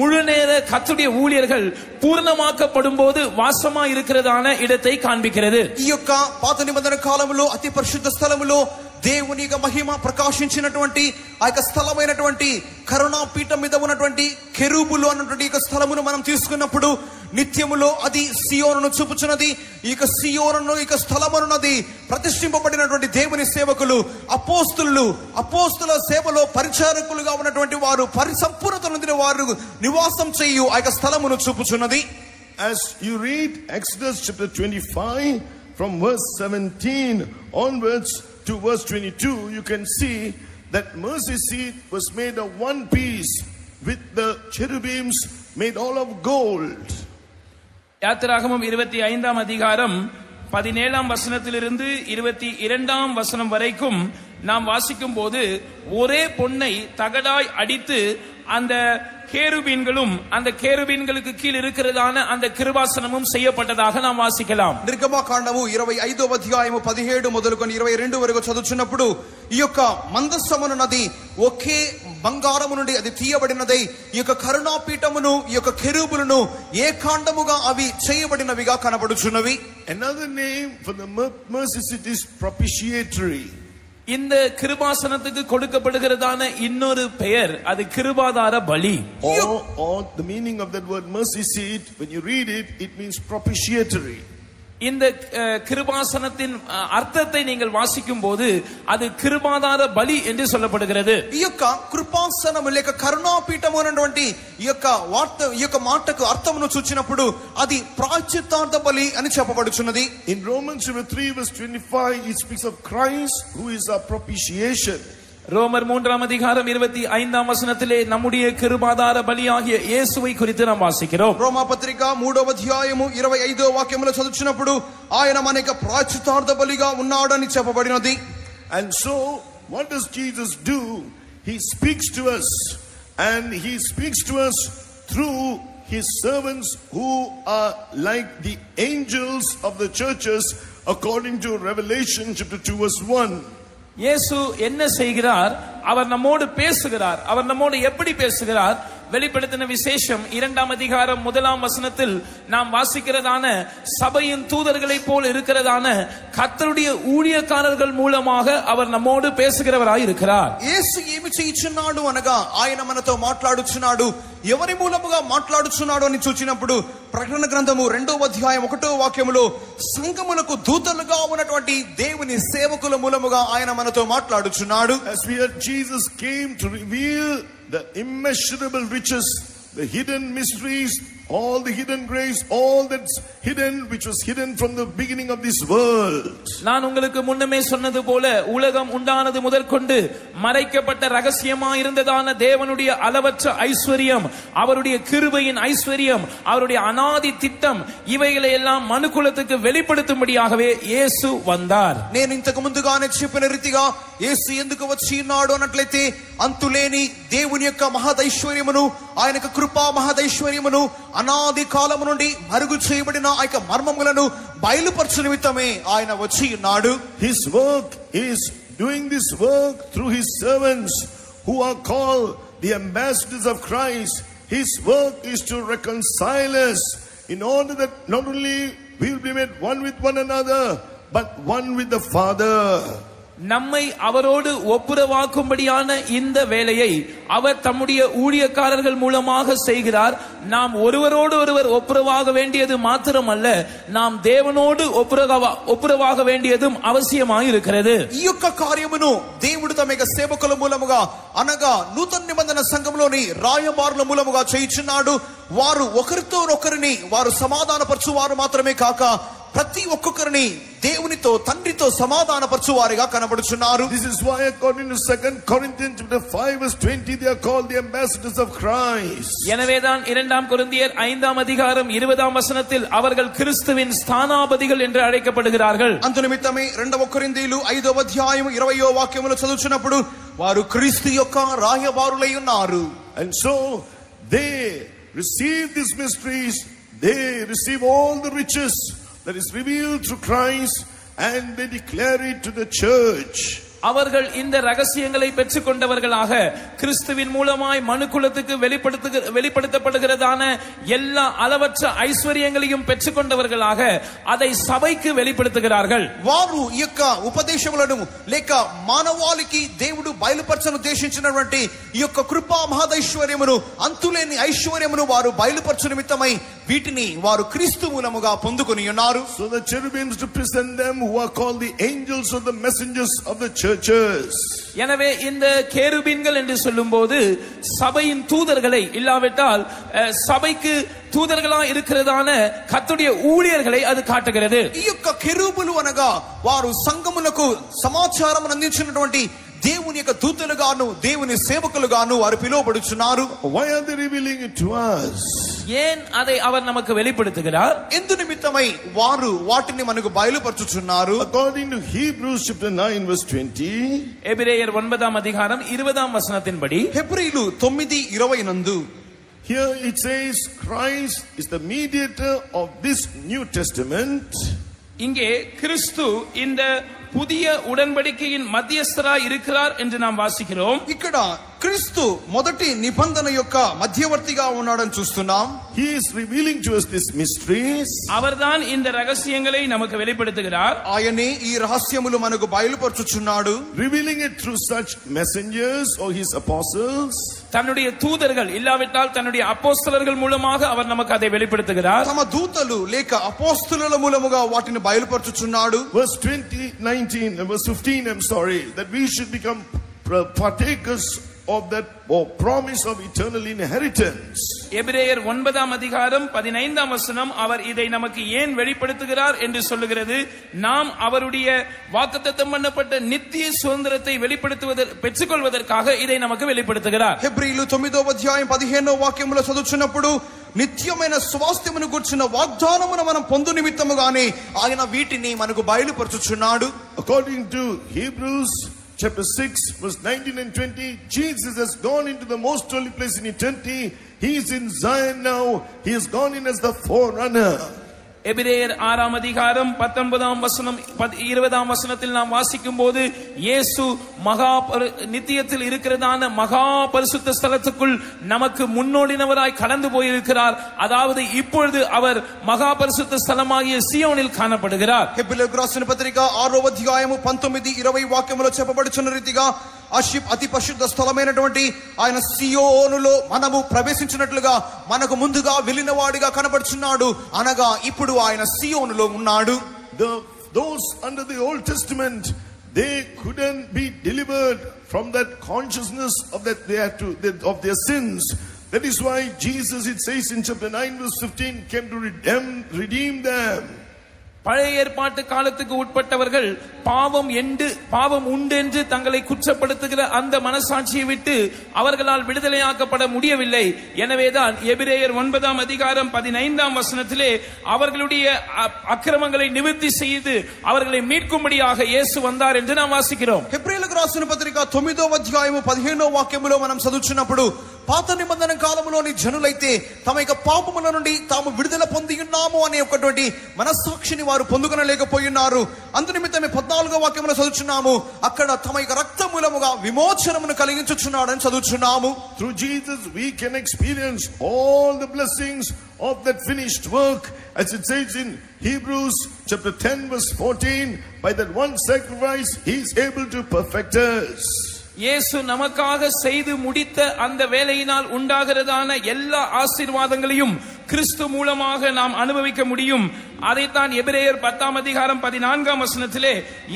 முழு நேர கர்த்தருடைய ஊழியர்கள் పూర్ణమాக்கப்படும் போது వాసమా இருக்கிறதான இடத்தை காண்பிக்கிறது. ఈ యొక్క పాత నిబంధన కాలములో అతి పరిశుద్ధ స్థలములో దేవుని యొక్క మహిమ ప్రకాశించినటువంటి ఆ యొక్క స్థలమైనటువంటి కరుణా పీఠం మీద ఉన్నటువంటి కెరూబులు అన్నటువంటి ఈ స్థలమును మనం తీసుకున్నప్పుడు నిత్యములో అది సియోనును చూపుచున్నది. ఈ యొక్క సియోనును ఈ యొక్క స్థలమునున్నది ప్రతిష్ఠింపబడినటువంటి దేవుని సేవకులు, అపోస్తుల సేవలో పరిచారకులుగా ఉన్నటువంటి వారు, పరిసంపూర్ణత నొందిన వారు నివాసం చేయు ఆ యొక్క స్థలమును చూపుచున్నది. As you read Exodus chapter 25 from verse 17 onwards to verse 22, you can see that mercy seat was made of one piece with the cherubims made all of gold. யாத்திராகமம் 25ஆம் அதிகாரம் 17ஆம் வசனத்திலிருந்து 22ஆம் வசனம் வரைக்கும் நாம் வாசிக்கும் போது ஒரே பொன்னை தகடாய் அடித்து அந்த கேருபீன்களும் அந்த கேருபீன்களுக்கு கீழ் இருக்கிறதான அந்த கிருபாசனமும் செய்யப்பட்டதாக நாம் వాసికలాం. నిర్గమకాండము 25వ అధ్యాయము 17 మొదలుకొని 22 వరకు చదువుచున్నప్పుడు ఈ యొక్క మందస్సమునున్నది ఒకే బంగారము నుండి అది తీయబడినదై ఈ యొక్క కరుణాపీఠమును ఈ యొక్క కెరూబులను ఏకాండముగా అవి చేయబడినవిగా కనబడుచున్నవి. Another name for the mercy seat is propitiatory. இந்த கிருபாசனத்துக்கு கொடுக்கப்படுகிறதான இன்னொரு பெயர் அது கிருபாதார பலி. Or the meaning of that word mercy seat, when you read it, it means propitiatory. இந்த கிருபாசனத்தின் அர்த்தத்தை நீங்கள் வாசிக்கும் போது அது கிருபாதார பலி என்று சொல்லப்படுகிறது. ఈ యొక్క కృపాసనం లేక కరుణాపీఠము అనేటువంటి ఈ యొక్క మాటకు అర్థమును చూచినప్పుడు అది ప్రాయశ్చిత్తార్థ బలి అని చెప్పబడుచున్నది. In Romans 3 verse 25 it speaks of Christ who is our propitiation. ரோமர் 3ஆம் அதிகாரம் 25ஆம் வசனத்திலே நம்முடைய கிருபாதார பலியாகிய இயேசுவை குறித்து நாம் வாசிக்கிறோம். రోమా పత్రిక 3వ అధ్యాయము 25వ వాక్యములో చదువుచున్నప్పుడు ఆయన మనక ప్రాయశ్చిత్తార్థ బలిగా ఉన్నాడని చెప్పబడినది. And so what does Jesus do? He speaks to us, and he speaks to us through his servants who are like the angels of the churches according to Revelation chapter 2 verse 1. இயேசு என்ன செய்கிறார்? அவர் நம்மோடு பேசுகிறார். அவர் நம்மோடு எப்படி பேசுகிறார்? வெளிப்படுத்தின விசேஷம் 2ஆம் அதிகாரம் 1ஆம் வசனத்தில் நாம் வாசிக்கிறதான சபையின் தூதர்களை போல் இருக்கிறதான கர்த்தருடைய ஊழியக்காரர்கள் மூலமாக அவர் நம்மோடு பேசுகிறவராய் இருக்கிறார். యేసు ఏమి చేయుచున్నాడు అనగా ఆయన మనతో మాట్లాడుచున్నాడు. ఎవరి మూలముగా మాట్లాడుచున్నాడు అని చూచినప్పుడు ప్రకటన గ్రంథము 2వ అధ్యాయం 1వ వాక్యములో సంఘములకు దూతలుగా ఉన్నటువంటి దేవుని సేవకుల మూలముగా ఆయన మనతో మాట్లాడుచున్నాడు. As we heard, Jesus came to reveal the immeasurable riches, the hidden mysteries, all the hidden grace, all that's hidden, which was hidden from the beginning of this world. நான் உங்களுக்கு முன்னமே சொன்னது போல உலகம் உண்டானது முதற்கொண்டு மறைக்கப்பட்ட ரகசியமாக இருந்ததான தேவனுடைய அளவற்ற ஐஸ்வரியம், அவருடைய கிருபையின் ஐஸ்வரியம், அவருடைய அநாதி திட்டம், இவைகளை எல்லாம் மனுக்குலத்துக்கு வெளிப்படுத்தும்படியாகவே இயேசு வந்தார். నేను ఇంతకు ముందుగానే చెప్పిన రీతిగా యేసు ఎందుకు వచ్చి ఉన్నాడు అన్నట్లయితే అంతులేని దేవుని యొక్క మహదైశ్వర్యమును, ఆయన యొక్క కృపా మహదైశ్వర్యమును, అనాది కాలము నుండి మరుగు చేయబడిన ఆ యొక్క మర్మములను బయలుపరచు నిమిత్తమే ఆయన వచ్చి ఉన్నాడు. His work is doing this work through his servants who are called the ambassadors of Christ. His work is to reconcile us in order that not only we will be made one with one another, but one with the Father. நம்மை அவரோடு ஒப்புரவாக்கும்படியான இந்த வேலையை அவர் தம்முடைய ஊழியக்காரர்கள் மூலமாக செய்கிறார். நாம் ஒருவரோடு ஒருவர் ஒப்புரவாக வேண்டியது மாத்திரமல்ல, நாம் தேவனோடு ஒப்புரவாக வேண்டியதும் அவசியமாக இருக்கிறது. ఈ యొక్క కార్యమును దేవుడు తమ యొక్క సేవకుల మూలముగా అనగా నూతన నిబంధన సంఘంలోని రాయబారుల మూలముగా చేయుచున్నాడు. వారు ఒకరితో ఒకరిని వారు సమాధానపరచు వారు మాత్రమే కాక ప్రతి ఒక్కొక్కరిని దేవునితో తండ్రితో సమాధానపరచువారిగా కనబడుచున్నారు. This is why according to 2 Corinthians chapter 5 verse 20 they are called the ambassadors of Christ. எனவேதான் 2 கொரிந்தியர் 5ஆம் அதிகாரம் 20ஆம் வசனத்தில் அவர்கள் கிறிஸ்துவின் ஸ்தானாபதிகள் என்று அழைக்கப்படுகிறார்கள். అందునిమిత్తమే 2వ కొరింథీయులు 5వ అధ్యాయం 20వ వాక్యములో చదువుచున్నప్పుడు వారు క్రీస్తు యొక్క రాయబారులై ఉన్నారు. And so they receive these mysteries, they receive all the riches that is revealed through Christ, and they declare it to the church. அவர்கள் இந்த ரகசியங்களை பெற்றுக் கொண்டவர்களாக கிறிஸ்துவின் மூலமாய் மனுக்குலத்துக்கு வெளிப்படுத்தப்படுகிறதான எல்லா அளவற்ற ஐஸ்வர்யங்களையும் பெற்றுக் கொண்டவர்களாக அதை சபைக்கு வெளிப்படுத்துகிறார்கள். వారు ఈ యొక్క ఉపదేశములను లేక మానవాళికి దేవుడు బయలుపరచను ఉద్దేశించినటువంటి ఈ యొక్క కృపా మహదైశ్వర్యమును అంతులేని ఐశ్వర్యమును వారు బయలుపరచు నిమిత్తమై వీటిని వారు క్రీస్తు మూలముగా పొందుకొని ఉన్నారు. So the cherubims represent them who are called the angels or the messengers of the churches. எனவே இந்த கேருபீன்கள் என்று சொல்லும்போது சபையின் தூதர்களை இல்லாவிட்டால் சபைக்கு தூதர்களா இருக்கிறதான கர்த்தருடைய ஊழியர்களை அது காட்டுகிறது. ఈ యొక్క కెరూబులు అనగా వారు సంఘములకు సమాచారం అందించినటువంటి దేవుని యొక్క దూతలుగాను దేవుని సేవకులుగాను వారు పిలువబడుచున్నారు. Why are they revealing it to us? ஏன் அதை அவர் நமக்கு வெளிப்படுத்துகிறார்? ఎందు నిమిత్తమై వారు వాటిని మనకు బయలుపరచుచున్నారు? According to Hebrews chapter 9 verse 20, எபிரேயர் 9ஆம் அதிகாரம் 20ஆம் வசனத்தின்படி హెబ్రీలు 9:20 నందు here it says Christ is the mediator of this New Testament. இங்கே கிறிஸ்து இந்த புதிய உடன்படிக்கையின் மத்தியஸ்தராய் இருக்கிறார் என்று நாம் வாசிக்கிறோம். ఇక్కడ క్రీస్తు మొదటి నిబంధన యొక్క మధ్యవర్తిగా ఉన్నాడని చూస్తున్నాం. He is revealing to us these mysteries. அவர்தான் இந்த ரகசியங்களை நமக்கு வெளிப்படுத்துகிறார். ఆయనే ఈ రహస్యములు మనకు బయలుపరచుచున్నాడు. Revealing it through such messengers or his apostles. தன்னுடைய தூதர்கள் இல்லாவிட்டால் தன்னுடைய அப்போஸ்தலர்கள் மூலமாக அவர் நமக்கு அதை வெளிப்படுத்துகிறார். తమ దూతలు లేక అపోస్తలుల మూలముగా వాటిని బయలుపరచుచున్నాడు. Verse 15, I'm sorry, that we should become partakers of that promise of eternal inheritance. எபிரேயர் 9ஆம் அதிகாரம் 15ஆம் வசனம் அவர் இதை நமக்கு ஏன் வெளிப்படுத்துகிறார் என்று சொல்லுகிறது. நாம் அவருடைய வாக்குத்தத்தம் பண்ணப்பட்ட நித்திய சுதந்திரத்தை பெற்றுக்கொள்வதற்காக இதை நமக்கு வெளிப்படுத்துகிறார். హెబ్రీయులు 9వ అధ్యాయం 15వ వాక్యములో చదువుచున్నప్పుడు నిత్యమైన స్వాస్థ్యమును గుర్చిన వాగ్దానమును మనం పొందు నిమిత్తముగానే ఆయన వీటిని మనకు బయలుపరచుచున్నాడు. According to Hebrews chapter 6 verse 19 and 20, Jesus has gone into the most holy place in eternity. He is in Zion now. He has gone in as the forerunner. எபிரேயர் 6ஆம் அதிகாரம் 19ஆம் வசனம் 20ஆம் வசனத்தில் நாம் வாசிக்கும் போது இயேசு நித்தியத்தில் இருக்கிறதான மகா பரிசுத்த ஸ்தலத்துக்குள் நமக்கு முன்னோடினவராய் கடந்து போயிருக்கிறார். அதாவது இப்பொழுது அவர் மகா பரிசுத்த ஸ்தலமாகிய சீயோனில் காணப்படுகிறார். హెబ్రీయులకు రాసిన పత్రిక 6వ అధ్యాయము 19-20 వాక్యములో చెప్పబడుచున్న రీతిగా అతి పరిశుద్ధ స్థలమైనటువంటి ఆయన సియోనులో మనము ప్రవేశించినట్లుగా మనకు ముందుగా వెళ్ళిన వాడిగా కనబడుచున్నాడు. అనగా ఇప్పుడు ఆయన సియోనులో ఉన్నాడు. Those under the Old Testament, they couldn't be delivered from that consciousness of that they had to of their sins. That is why Jesus, it says in chapter 9 verse 15, came to redeem them. பழைய ஏற்பாட்டு காலத்துக்கு உட்பட்டவர்கள் பாவம் உண்டு என்று தங்களை குற்றப்படுத்துகிற அந்த மனசாட்சியை விட்டு அவர்களால் விடுதலையாக்கப்பட முடியவில்லை. எனவேதான் எபிரேயர் 9ஆம் அதிகாரம் 15ஆம் வசனத்திலே அவர்களுடைய அக்கிரமங்களை நிவர்த்தி செய்து அவர்களை மீட்கும்படியாக இயேசு வந்தார் என்று நாம் வாசிக்கிறோம். హెబ్రీయులకు రాసిన పత్రిక 9వ అధ్యాయము 15వ వాక్యములో మనం చదువుచున్నప్పుడు పాత నిబంధన కాలంలోని జనులైతే తమ యొక్క పాపముల నుండి తాము విడుదల పొంది ఉన్నాము అనే ఒకటి మనస్సాక్షిని వారు పొందుకొనలేకపోయినారు. అందునిమిత్తమే 14వ వాక్యములో చదువుచున్నాము, అక్కడ తమ యొక్క రక్త మూలముగా విమోచనమును కలిగించుచున్నాడని చదువుచున్నాము. Through Jesus we can experience all the blessings of that finished work, as it says in Hebrews chapter 10 verse 14, by that one sacrifice he is able to perfect us. இயேசு நமக்காக செய்து முடித்த அந்த வேலையினால் உண்டாகிறதான எல்லா ஆசீர்வாதங்களையும் கிறிஸ்து மூலமாக நாம் அனுபவிக்க முடியும். அதைத்தான் எபிரேயர் 10ஆம் அதிகாரம் 14ஆம் வசனத்திலே,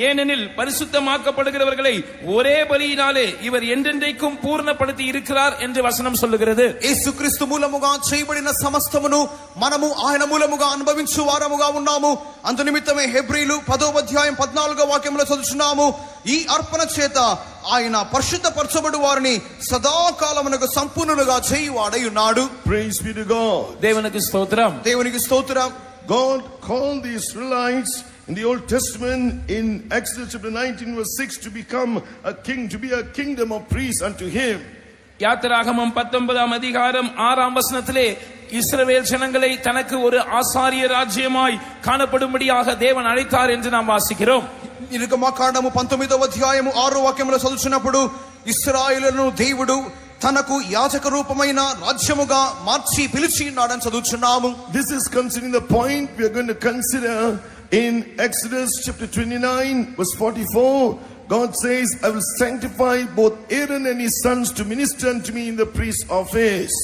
ஏனெனில் பரிசுத்தமாக்கப்படுகிறவர்களை ஒரே பலியினாலே இவர் என்றென்றைக்கும் பூர்ணப்படுத்தி இருக்கிறார் என்று வசனம் சொல்லுகிறது. యేసుక్రీస్తు మూలముగా చేయబడిన సమస్తమును మనము ఆయన మూలముగా అనుభవించు వారముగా ఉన్నాము. అందునిమిత్తమే హెబ్రీయులు 10వ అధ్యాయం 14వ వాక్యంలో చదువుచున్నాము, ఈ అర్పణ చేత ఆయన పరిశుద్ధపరచబడు వారిని సదాకాలమునకు సంపూర్ణులుగా చేయువాడై ఉన్నాడు. Praise be to God. దేవునికి స్తోత్రం. దేవునికి స్తోత్రం. God called the Israelites in the Old Testament in Exodus chapter 19 verse 6 to become a king, to be a kingdom of priests unto him. யாத்திராகமம் 19ஆம் அதிகாரம் 6ஆம் வசனத்திலே இஸ்ரவேல் ஜனங்களை தனக்கு ஒரு ஆசாரிய ராஜ்யமாய் காணப்படும்படியாக தேவன் அழைத்தார் என்று நாம் வாசிக்கிறோம். నిర్గమకాండము 19వ అధ్యాయము 6వ వాక్యములో చదువుచున్నప్పుడు ఇశ్రాయేలును దేవుడు తనకు యాజక రూపమైన రాజ్యముగా మార్చి పిలిచి ఉన్నాడని చదువుచున్నాము. This is considering the point we are going to consider in Exodus chapter 29 verse 44. God says, I will sanctify both Aaron and his sons to minister unto me in the priest office.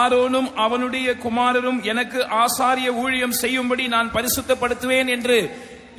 ஆரோனும் அவனுடைய குமாரரும் எனக்கு ஆசாரிய ஊழியம் செய்யும்படி நான் பரிசுத்தப்படுத்துவேன் என்று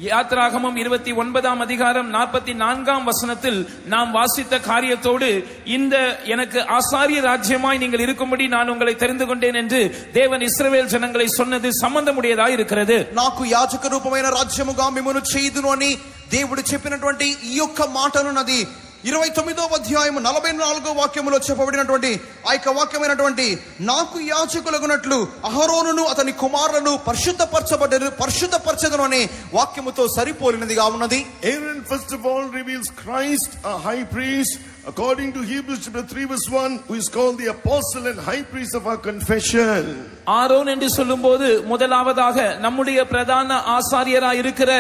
யாத்திராகமம் 29ஆம் அதிகாரம் 44ஆம் வசனத்தில் நாம் வாசித்த காரியத்தோடு இந்த எனக்கு ஆசாரிய ராஜ்யமாய் நீங்கள் இருக்கும்படி நான் உங்களை தெரிந்து கொண்டேன் என்று தேவன் இஸ்ரவேல் ஜனங்களை சொன்னது சம்பந்தமுடையதாய் இருக்கிறது. నాకు యాజక రూపమైన రాజ్యముగా మిమ్మును చేయుదును అని దేవుడు చెప్పినటువంటి ఈ యొక్క మాటనున్నది 29వ అధ్యాయం 44వ వాక్యములో చెప్పబడినటువంటి ఆ యొక్క వాక్యమైనటువంటి నాకు యాజకులగునట్లు అహరోనును అతని కుమారులను పరిశుద్ధపరచెదను అనే వాక్యముతో సరిపోలినదిగా ఉన్నది. Aaron first of all reveals Christ, a high priest, according to Hebrews chapter 3 verse 1, who is called the apostle and high priest of our confession. Aaron என்று சொல்லும்போது முதலாவதாக நம்முடைய பிரதான ஆசாரியராய் இருக்கிற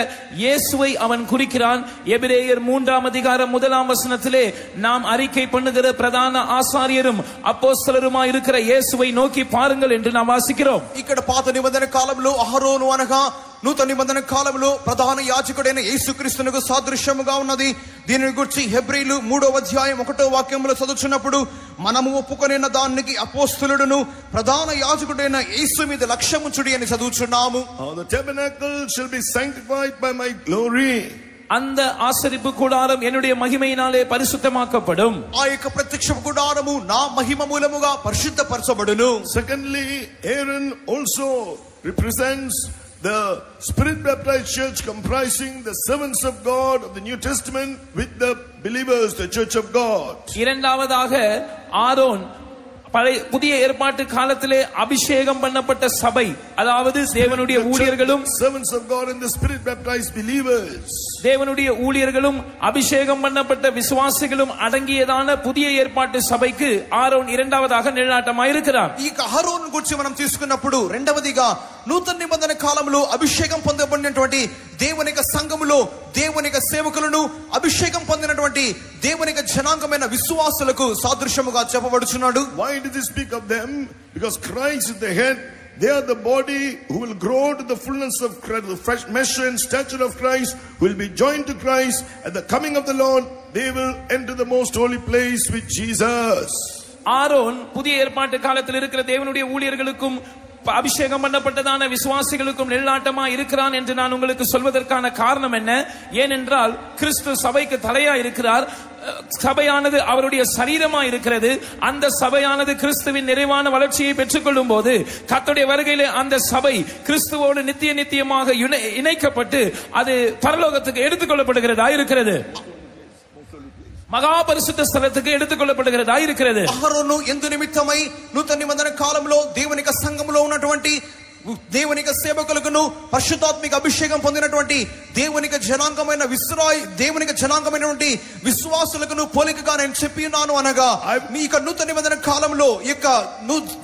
இயேசுவை அவன் குறிக்கிறான். எபிரேயர் 3ஆம் அதிகாரம் 1ஆம் வசனத்திலே நாம் அறிக்கை பண்ணுகிற பிரதான ஆசாரியரும் அப்போஸ்தலருமாய் இருக்கிற இயேசுவை நோக்கி பாருங்கள் என்று நாம் வாசிக்கிறோம். ఇక్కడ పాత నిబంధన కాలంలో అహరోను అనగా నూతన నిబంధన కాలంలో ప్రధాన యాజకుడైన యేసుక్రీస్తునకు సాదృశ్యముగా ఉన్నది. దీనిని గురించి హెబ్రీలు 3వ అధ్యాయం 1వ వాక్యంలో చదువుచున్నప్పుడు మనము ఒప్పుకొనిన దానికి అపోస్తలుడును ప్రధాన యాజకుడైన యేసు మీద లక్ష్యముంచుడి అని చదువుచున్నాము. The tabernacle shall be sanctified by my glory. அந்த ஆசரிப்பு கூடாரம் என்னுடைய மகிமையினாலே பரிசுத்தமாக்கப்படும். ఆ యొక్క ప్రత్యక్ష గుడారము నా మహిమ మూలముగా పరిశుద్ధపరచబడును. Secondly, Aaron also represents the spirit baptized church comprising the servants of God of the New Testament with the believers, the church of God. இரண்டாவதாக ஆரோன் புதிய ஏற்பாட்டு காலத்திலே அபிஷேகம் பண்ணப்பட்ட சபை, அதாவது தேவனுடைய ஊழியர்களும் servants of God and the spirit baptized believers. தேவனுடைய ஊழியர்களும் அபிஷேகம் பண்ணப்பட்ட விசுவாசிகளும் அடங்கியதான புதிய ஏற்பாட்டு சபைக்கு ஆரோன் இரண்டாவதாக நிழலாட்டமாய் இருக்கிறார். ఈ అహరోను గురించి మనం తీసుకున్నప్పుడు రెండవదిగా నూతన నిబంధన కాలంలో అభిషేకం పొందబడినటువంటి దేవునిక సంఘములో దేవునిక సేవకులను అభిషేకం పొందినటువంటి దేవునిక జనాంగమైన విశ్వాసులకు సాదృశ్యముగా చెప్పబడుచున్నాడు. Why did he speak of them? Because Christ is the head. They are the body who will grow to the fullness of Christ, the fresh measure and stature of Christ, who will be joined to Christ. At the coming of the Lord, they will enter the most holy place with Jesus. Aaron புதிய ஏற்பாட்டு காலத்தில் இருக்கிற தேவனுடைய ஊழியர்களுக்கும் அபிஷேகம் பண்ணப்பட்டதான விசுவாசிகளுக்கும் நிழலாட்டமா இருக்கிறான் என்று நான் உங்களுக்கு சொல்வதற்கான காரணம் என்ன? ஏனென்றால் கிறிஸ்து சபைக்கு தலையா இருக்கிறார். சபையானது அவருடைய சரீரமா இருக்கிறது. அந்த சபையானது கிறிஸ்துவின் நிறைவான வளர்ச்சியை பெற்றுக்கொள்ளும் போது கர்த்தருடைய வருகையிலே அந்த சபை கிறிஸ்துவோடு நித்தியமாக இணைக்கப்பட்டு அது பரலோகத்துக்கு எடுத்துக்கொள்ளப்படுகிறதா இருக்கிறது. மகா பரிசுத்த ஸ்தலத்துக்கு எடுத்துக்கொள்ளப்படுகிறதா இருக்கிறது. అహరోను ఎందు నిమిత్తమై నూతన నిబంధన కాలంలో దేవునిక సంఘములో ఉన్నటువంటి దేవునిక సేవకులకు పరిశుద్ధాత్మిక అభిషేకం పొందినటువంటి దేవునిక జనాంగమైన దేవునిక జనాంగమైనటువంటి విశ్వాసులకు పోలికగా నేను చెప్పి ఉన్నాను అనగా మీ నూతన నిబంధన కాలంలో ఈ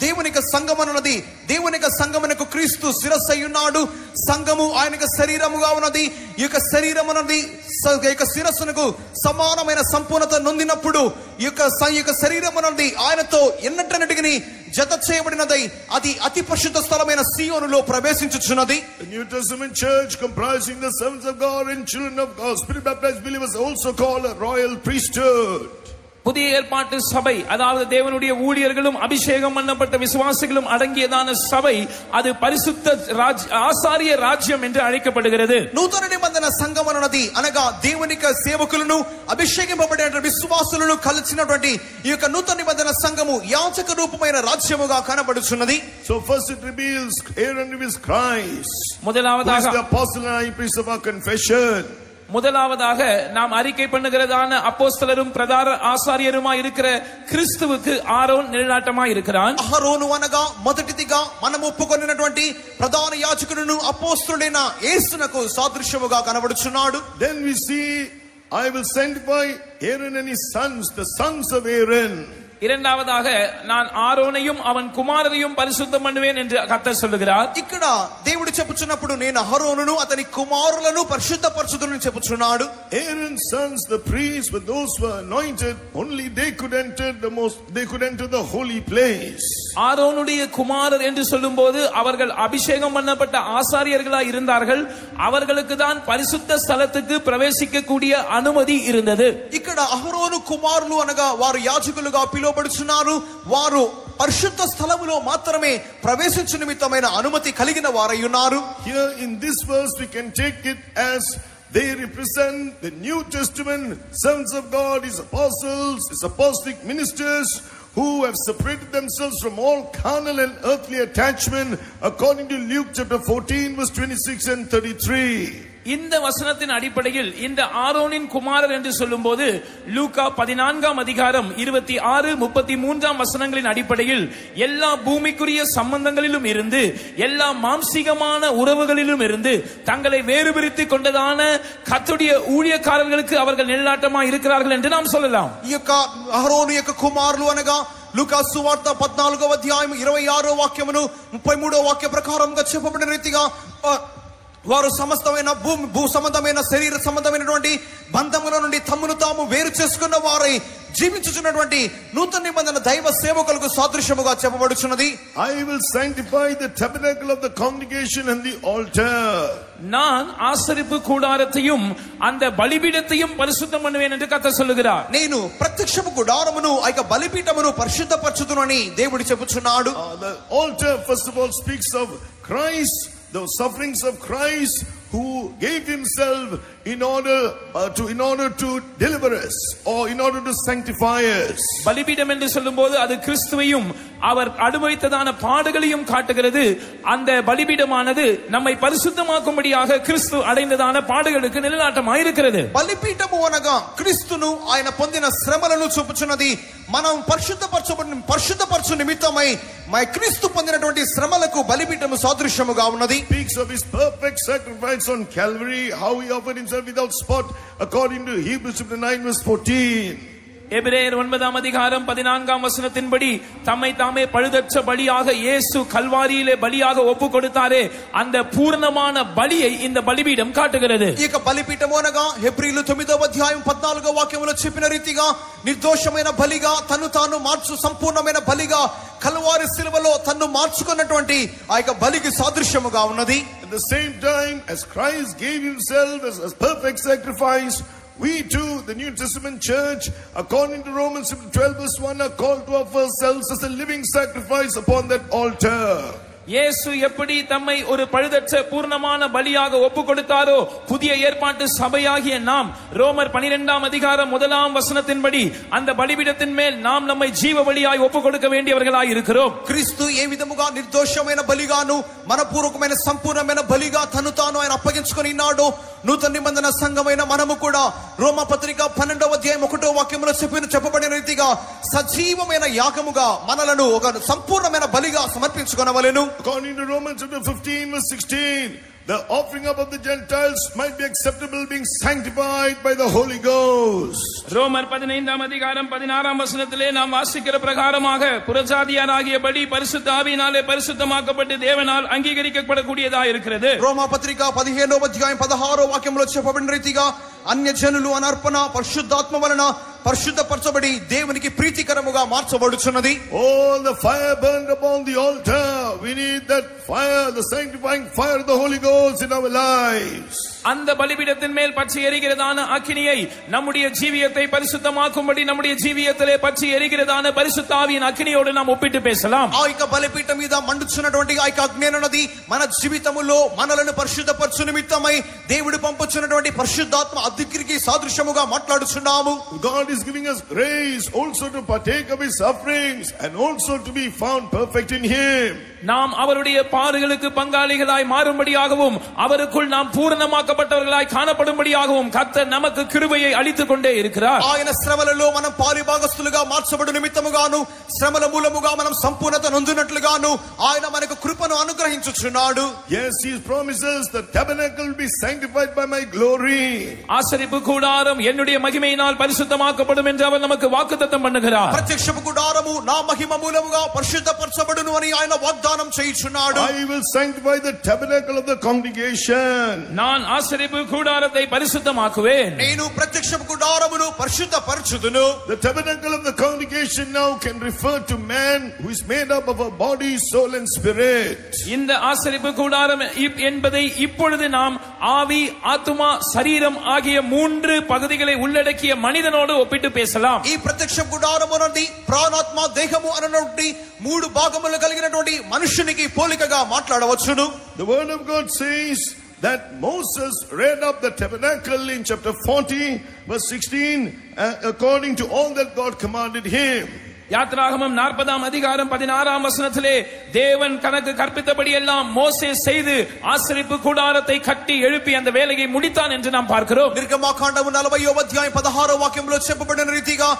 దేవునిక సంఘం అన్నది దేవునిక సంఘమునకు క్రీస్తు శిరస్సు అయి ఉన్నాడు. సంఘము ఆయనకు శరీరముగా ఉన్నది. ఈ యొక్క శరీరం అన్నది శిరస్సునకు సమానమైన సంపూర్ణత నొందినప్పుడు ఈ యొక్క శరీరం అన్నది ఆయనతో ఎన్నటన్నిటికి జత చేయబడినదై అది అతి పరిశుద్ధ స్థలమైన సియోనులో ప్రవేశించుచున్నది. The New Testament church comprising the servants of God and children of God, spirit baptized believers, also called a royal priesthood. புதிய ஏற்பாட்டு சபை, அதாவது தேவனுடைய ஊழியர்களும் அபிஷேகம் பண்ணப்பட்ட விசுவாசிகளும் அடங்கியதான சபை, அது பரிசுத்த ஆசாரிய ராஜ்யம் என்று அழைக்கப்படுகிறது. నూతన నిబంధన సంఘం అన్నది అనగా దేవునిక సేవకులను అభిషేకింపబడిన విశ్వాసులను కలిసినటువంటి ఈ యొక్క నూతన నిబంధన సంఘము యాజక రూపమైన రాజ్యముగా కనబడుచున్నది. So first it reveals, Aaron reveals Christ, முதலாவதாக the apostle and high priest of our confession. முதலாவதாக நாம் அறிக்கை பண்ணுகிறதான அப்போஸ்தலரும் பிரதான ஆசாரியருமாய் இருக்கிற கிறிஸ்துவுக்கு ஆரோன் நிழலாட்டமாய் இருக்கிறான். అహరోను అనగా మొదటిదిగా మనం ఒప్పుకొనినటువంటి ప్రధాన యాజకుడును అపోస్తలుడైన యేసునకు సాదృశ్యముగా కనబడుచున్నాడు. Then we see, I will sanctify Aaron and his sons, the sons of Aaron. இரண்டாவதாக நான் ஆரோனையும் அவன் குமாரரையும் பரிசுத்தம் பண்ணுவேன் என்று கர்த்தர் சொல்லுகிறார். ఇక్కడ దేవుడు చెప్పుచున్నప్పుడు నేను అహరోనును అతని కుమారులను పరిశుద్ధపరచుదునని చెప్పుచున్నాడు. Aaron's sons, the priests, were those who were anointed. Only they could enter the holy place. ஆரோனுடைய குமாரர் என்று சொல்லும்போது அவர்கள் அபிஷேகம் பண்ணப்பட்ட ஆசாரியர்களாய் இருந்தார்கள். அவர்களுக்கு தான் பரிசுத்த ஸ்தலத்துக்கு பிரவேசிக்க கூடிய அனுமதி இருந்தது. ఇక్కడ అహరోను కుమారులు అనగా వారు యాజకులుగా పిలువబడుచున్నారు. వారు పరిశుద్ధ స్థలములో మాత్రమే ప్రవేశించు నిమిత్తమైన అనుమతి కలిగిన వారై ఉన్నారు. Here in this verse we can take it as they represent the New Testament sons of God, his apostles, his apostolic ministers, who have separated themselves from all carnal and earthly attachment, according to Luke chapter 14 verse 26 and 33. இந்த வசனத்தின் அடிப்படையில் இந்த ஆரோனின் குமாரர் என்று சொல்லும்போது லூக்கா 14ஆம் அதிகாரம் 26, 33 வசனங்களின் அடிப்படையில் எல்லா பூமிக்குரிய சம்பந்தங்களிலும் இருந்து எல்லா மாம்சீகமான உறவுகளிலும் இருந்து தங்களை வேறுபிரித்துக் கொண்டதான கர்த்தருடைய ஊழியக்காரர்களுக்கு அவர்கள் நிழலாட்டமாக இருக்கிறார்கள் என்று நாம் சொல்லலாம். ఈ యొక్క అహరోను యొక్క కుమారులు అనగా లూకా సువార్త 14వ అధ్యాయం 26వ వాక్యమును 33వ వాక్య ప్రకారంగా చెప్పబడిన రీతిగా వారు సమస్తమైన భూ సంబంధమైన శరీర సంబంధమైనటువంటి బంధముల నుండి తమ్మును తాము వేరు చేసుకున్న వారై జీవించుచున్నటువంటి నూతన నిబంధన దైవ సేవకులకు సాదృశ్యముగా చెప్పబడుచున్నది. I will sanctify the tabernacle of the congregation and the altar. நான் ஆசரிப்பு கூடாரத்தையும் அந்த பலிபீடத்தையும் பரிசுத்தம் பண்ணுவேன் என்று கர்த்தர் சொல்லுகிறார். నేను ప్రత్యక్షపు గుడారమును ఆ యొక్క బలిపీఠమును పరిశుద్ధపరచుదునని దేవుడు చెప్పుచున్నాడు. The altar first of all speaks of Christ, the sufferings of Christ, who gave himself in order to deliver us, or in order to sanctify us. பலிபீடம் என்று சொல்லும்போது அது கிறிஸ்துவையும் அவர் அனுபவித்ததான பாடுகளையும் காட்டுகிறது. அந்த பலிபீடமானது நம்மை பரிசுத்தமாக்கும்படியாக கிறிஸ்து அடைந்ததான பாடுகளுக்கு நிழலாட்டமாக இருக்கிறது. బలిపీఠము అనగా క్రీస్తును ఆయన పొందిన శ్రమలను చూపుచున్నది. మనం పరిశుద్ధపరచు నిమిత్తమై క్రీస్తు పొందినటువంటి శ్రమలకు బలిపీఠము సాదృశ్యముగా ఉన్నది. Speaks of his perfect sacrifice on Calvary, how he offered himself without spot, according to Hebrews chapter 9 verse 14. எபிரேயர் 9ஆம் அதிகாரம் 14ஆம் வசனத்தின்படி தம்மை தாமே பழுதற்ற பலியாக இயேசு கல்வாரியிலே பலியாக ஒப்பு கொடுத்தாரே, அந்த பூர்ணமான பலியை இந்த பலிபீடம் காட்டுகிறது. ఈ యొక్క బలిపీఠము అనగా హెబ్రీయులు 9వ అధ్యాయం 14వ వాక్యములో చెప్పిన రీతిగా నిర్దోషమైన బలిగా తన్ను తాను సంపూర్ణమైన బలిగా కల్వారి శిలువలో తన్ను మార్చుకున్నటువంటి ఆ యొక్క బలికి సాదృశ్యముగా ఉన్నది. At the same time as Christ gave himself as a perfect sacrifice, we too, the New Testament church, according to Romans 12 verse 1, are called to offer ourselves as a living sacrifice upon that altar. இயேசு எப்படி தம்மை ஒரு பழுதற்ற பூர்ணமான பலியாக ஒப்பு கொடுத்தாரோ, புதிய ஏற்பாட்டு சபையாகிய நாம் ரோமர் 12ஆம் அதிகாரம் 1ஆம் வசனத்தின்படி அந்த பலிபீடத்தின் மேல் நாம் நம்மை ஜீவ பலியாய் ஒப்பு கொடுக்க வேண்டியவர்களாய் இருக்கிறோம். క్రీస్తు ఏ విధముగా నిర్దోషమైన బలిగాను మనపూర్వకమైన సంపూర్ణమైన బలిగా తను తాను ఆయన అప్పగించుకొని ఉన్నాడో, నూతన నిబంధన సంఘమైన మనము కూడా రోమా పత్రిక 12వ అధ్యాయం 1వ వాక్యములో చెప్పబడిన రీతిగా సజీవమైన యాగముగా మనలను ఒక సంపూర్ణమైన బలిగా సమర్పించుకొనవలెను. According to Romans chapter 15 verse 16, the offering up of the Gentiles might be acceptable, being sanctified by the Holy Ghost. ரோமர் 15ஆம் அதிகாரம் 16ஆம் வசனத்திலே நாம் வாசிக்கிற பிரகாரமாக புறஜாதியாராகிய பலி பரிசுத்த ஆவியினாலே பரிசுத்தமாக்கப்பட்டு தேவனால் அங்கீகரிக்கப்படக்கூடியதாக இருக்கிறது. రోమా పత్రిక 15వ అధ్యాయం 16వ వాక్యంలో చెప్పబడిన రీతిగా అన్యజనులు అనర్పణ పరిశుద్ధాత్మ వలన పరిశుద్ధపరచబడి దేవునికి ప్రీతికరముగా మార్చబడుచున్నది. All the fire burned upon the altar, we need that fire, the sanctifying fire of the Holy Ghost in our lives. அந்த பலிபீடத்தின் மேல் பற்றி எரிகிறதான அக்கினியை நம்முடைய ஜீவியத்தை பரிசுத்தமாக்கும்படி நம்முடைய ஜீவியத்திலே பற்றி எரிகிறதான பரிசுத்த ஆவியின் அக்கினியோடு நாம் ஒப்பிட்டு பேசலாம். ఆ యొక్క బలిపీఠం మీద మండుచున్నటువంటి ఆ యొక్క అగ్ని అన్నది మన జీవితములో మనలను పరిశుద్ధపరచు నిమిత్తమై దేవుడు పంపుచున్నటువంటి పరిశుద్ధాత్మ అగ్నికి సాదృశ్యముగా మాట్లాడుచున్నాము. God is giving us grace also to partake of his sufferings and also to be found perfect in him. நாம் அவருடைய பாடுகளுக்கு பங்காளிகளாய் மாறும்படியாகவும் அவருக்குள் நாம் பூரணமாக்கப்பட்டவர்களாய் காணப்படும்படியாகவும் கர்த்தர் நமக்கு கிருபையை அளித்துக் கொண்டே இருக்கிறார். ఆయన శ్రమలలో మనం పాలిభాగస్తులుగా మార్చబడు నిమిత్తముగాను శ్రమల మూలముగా మనం సంపూర్ణత నొందినట్లుగాను ఆయన మనకు కృపను అనుగ్రహించుచున్నాడు. Yes, he promises the tabernacle will be sanctified by my glory. ஆசரிப்பு கூடாரம் என்னுடைய மகிமையினால் பரிசுத்தமாக்கப்படும் என்று அவர் நமக்கு வாக்குத்தத்தம் பண்ணுகிறார். ప్రత్యక్షపు గుడారము నా మహిమ మూలముగా పరిశుద్ధపరచబడును అని ఆయన వాగ్దానం చేయుచున్నాడు. I will sanctify the tabernacle of the congregation. நான் ஆசரிப்பு கூடாரத்தை பரிசுத்தமாக்குவேன். నేను ప్రత్యక్షపు గుడారమును పరిశుద్ధపరచుదును. The tabernacle of the congregation now can refer to man who is made up of a body, soul and spirit. இந்த ஆசரிப்பு கூடாரம் என்பதை இப்பொழுது நாம் ஆவி, ஆத்துமா, சரீரம் ஆகிய மூன்று பகுதிகளை உள்ளடக்கிய மனிதனோடு ஒப்பிட்டு பேசலாம். ఈ ప్రత్యక్ష గుడారము అనేది ప్రాణాత్మ దేహము అన్నటువంటి మూడు భాగములు కలిగినటువంటి మనుషునికి పోలికగా మాట్లాడవచ్చును. The word of God says that Moses reared up the tabernacle in chapter 40 verse 16 according to all that God commanded him. யாத்ராகமம் 40ஆம் அதிகாரம் 16ஆம் வசனத்திலே தேவன் கணக்கு கற்பித்தபடி எல்லாம் மோசே செய்து ஆசரிப்பு கூடாரத்தை கட்டி எழுப்பி அந்த வேலையை முடித்தான் என்று நாம் பார்க்கிறோம். నిర్గమాకాండము 40వ అధ్యాయం 16వ వాక్యంలో చెప్పబడిన రీతిగా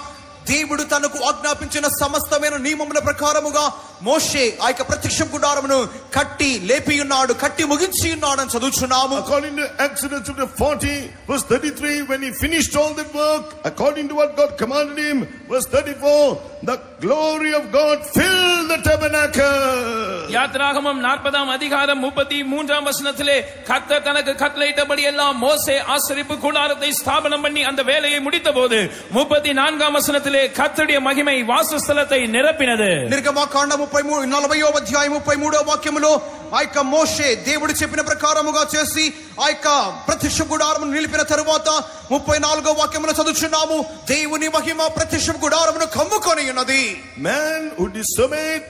దేవుడు తనకు ఆజ్ఞాపించిన సమస్తమైన నియమముల ప్రకారముగా మోషే ఆ యొక్క ప్రత్యక్ష గుడారమును కట్టి లేపి ఉన్నాడు, కట్టి ముగించి ఉన్నాడు అని చదువుచున్నాము. According to Exodus chapter 40 verse 33, when he finished all that work according to what God commanded him, verse 34, the glory of God filled the tabernacle. யாத்ராகமம் 40ஆம் அதிகாரம் 33ஆம் வசனத்திலே கர்த்தர் தனக்கு கட்டளையிட்டபடி எல்லாம் மோசே ஆசரிப்பு கூடாரத்தை ஸ்தாபனம் பண்ணி அந்த வேலையை முடித்தபோது 34ஆம் வசனத்திலே கர்த்தருடைய மகிமை வாசஸ்தலத்தை நிரப்பினது. నిర్గమాకాండము 40వ అధ్యాయం 33వ వాక్యములో ఆ యొక్క మోషే దేవుడు చెప్పిన ప్రకారముగా చేసి ఆ యొక్క ప్రత్యక్ష గుడారమును నిలిపిన తరువాత 34వ వాక్యములో చదువుచున్నాము, దేవుని మహిమ ప్రత్యక్ష గుడారమును కమ్ముకొని ఉన్నది. Man who disobeyed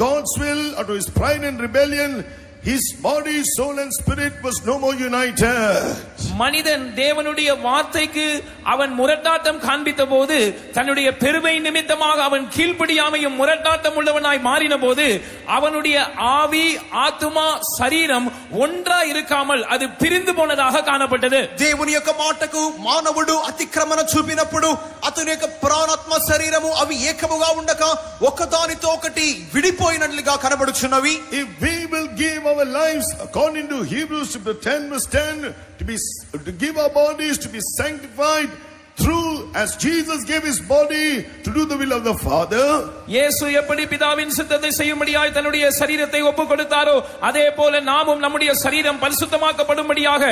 God's will out of his pride and rebellion, his body, soul and spirit was no more united. மனிதன் தேவனுடைய வார்த்தைக்கு அவன் முரட்டாட்டம் காண்பித்த போது, தன்னுடைய பெருமை நிமித்தமாக அவன் கீழ்ப்படியாமையும் முரட்டாட்டம் உள்ளவனாய் மாறின போது, அவனுடைய ஆவி, ஆத்துமா, சரீரம் ஒன்றா இருக்காமல் அது பிரிந்து போனதாக காணப்பட்டது. దేవుని యొక్క మాటకు మానవుడు అతిక్రమణ చూపినప్పుడు అతని యొక్క ప్రాణాత్మ శరీరము అవి ఏకముగా ఉండక ఒకదానితో ఒకటి విడిపోయినట్లుగా కనబడుచున్నవి. If we will give our lives according to Hebrews chapter 10 verse 10 to give our bodies to be sanctified through as Jesus gave his body to do the will of the Father, இயேசு எப்படி பிதாவின் சித்தத்தை செய்யும்படியாய் தன்னுடைய சரீரத்தை ஒப்புக் கொடுத்தாரோ அதே போல நாமும் நம்முடைய சரீரம் பரிசுத்தமாக்கப்படும்படியாக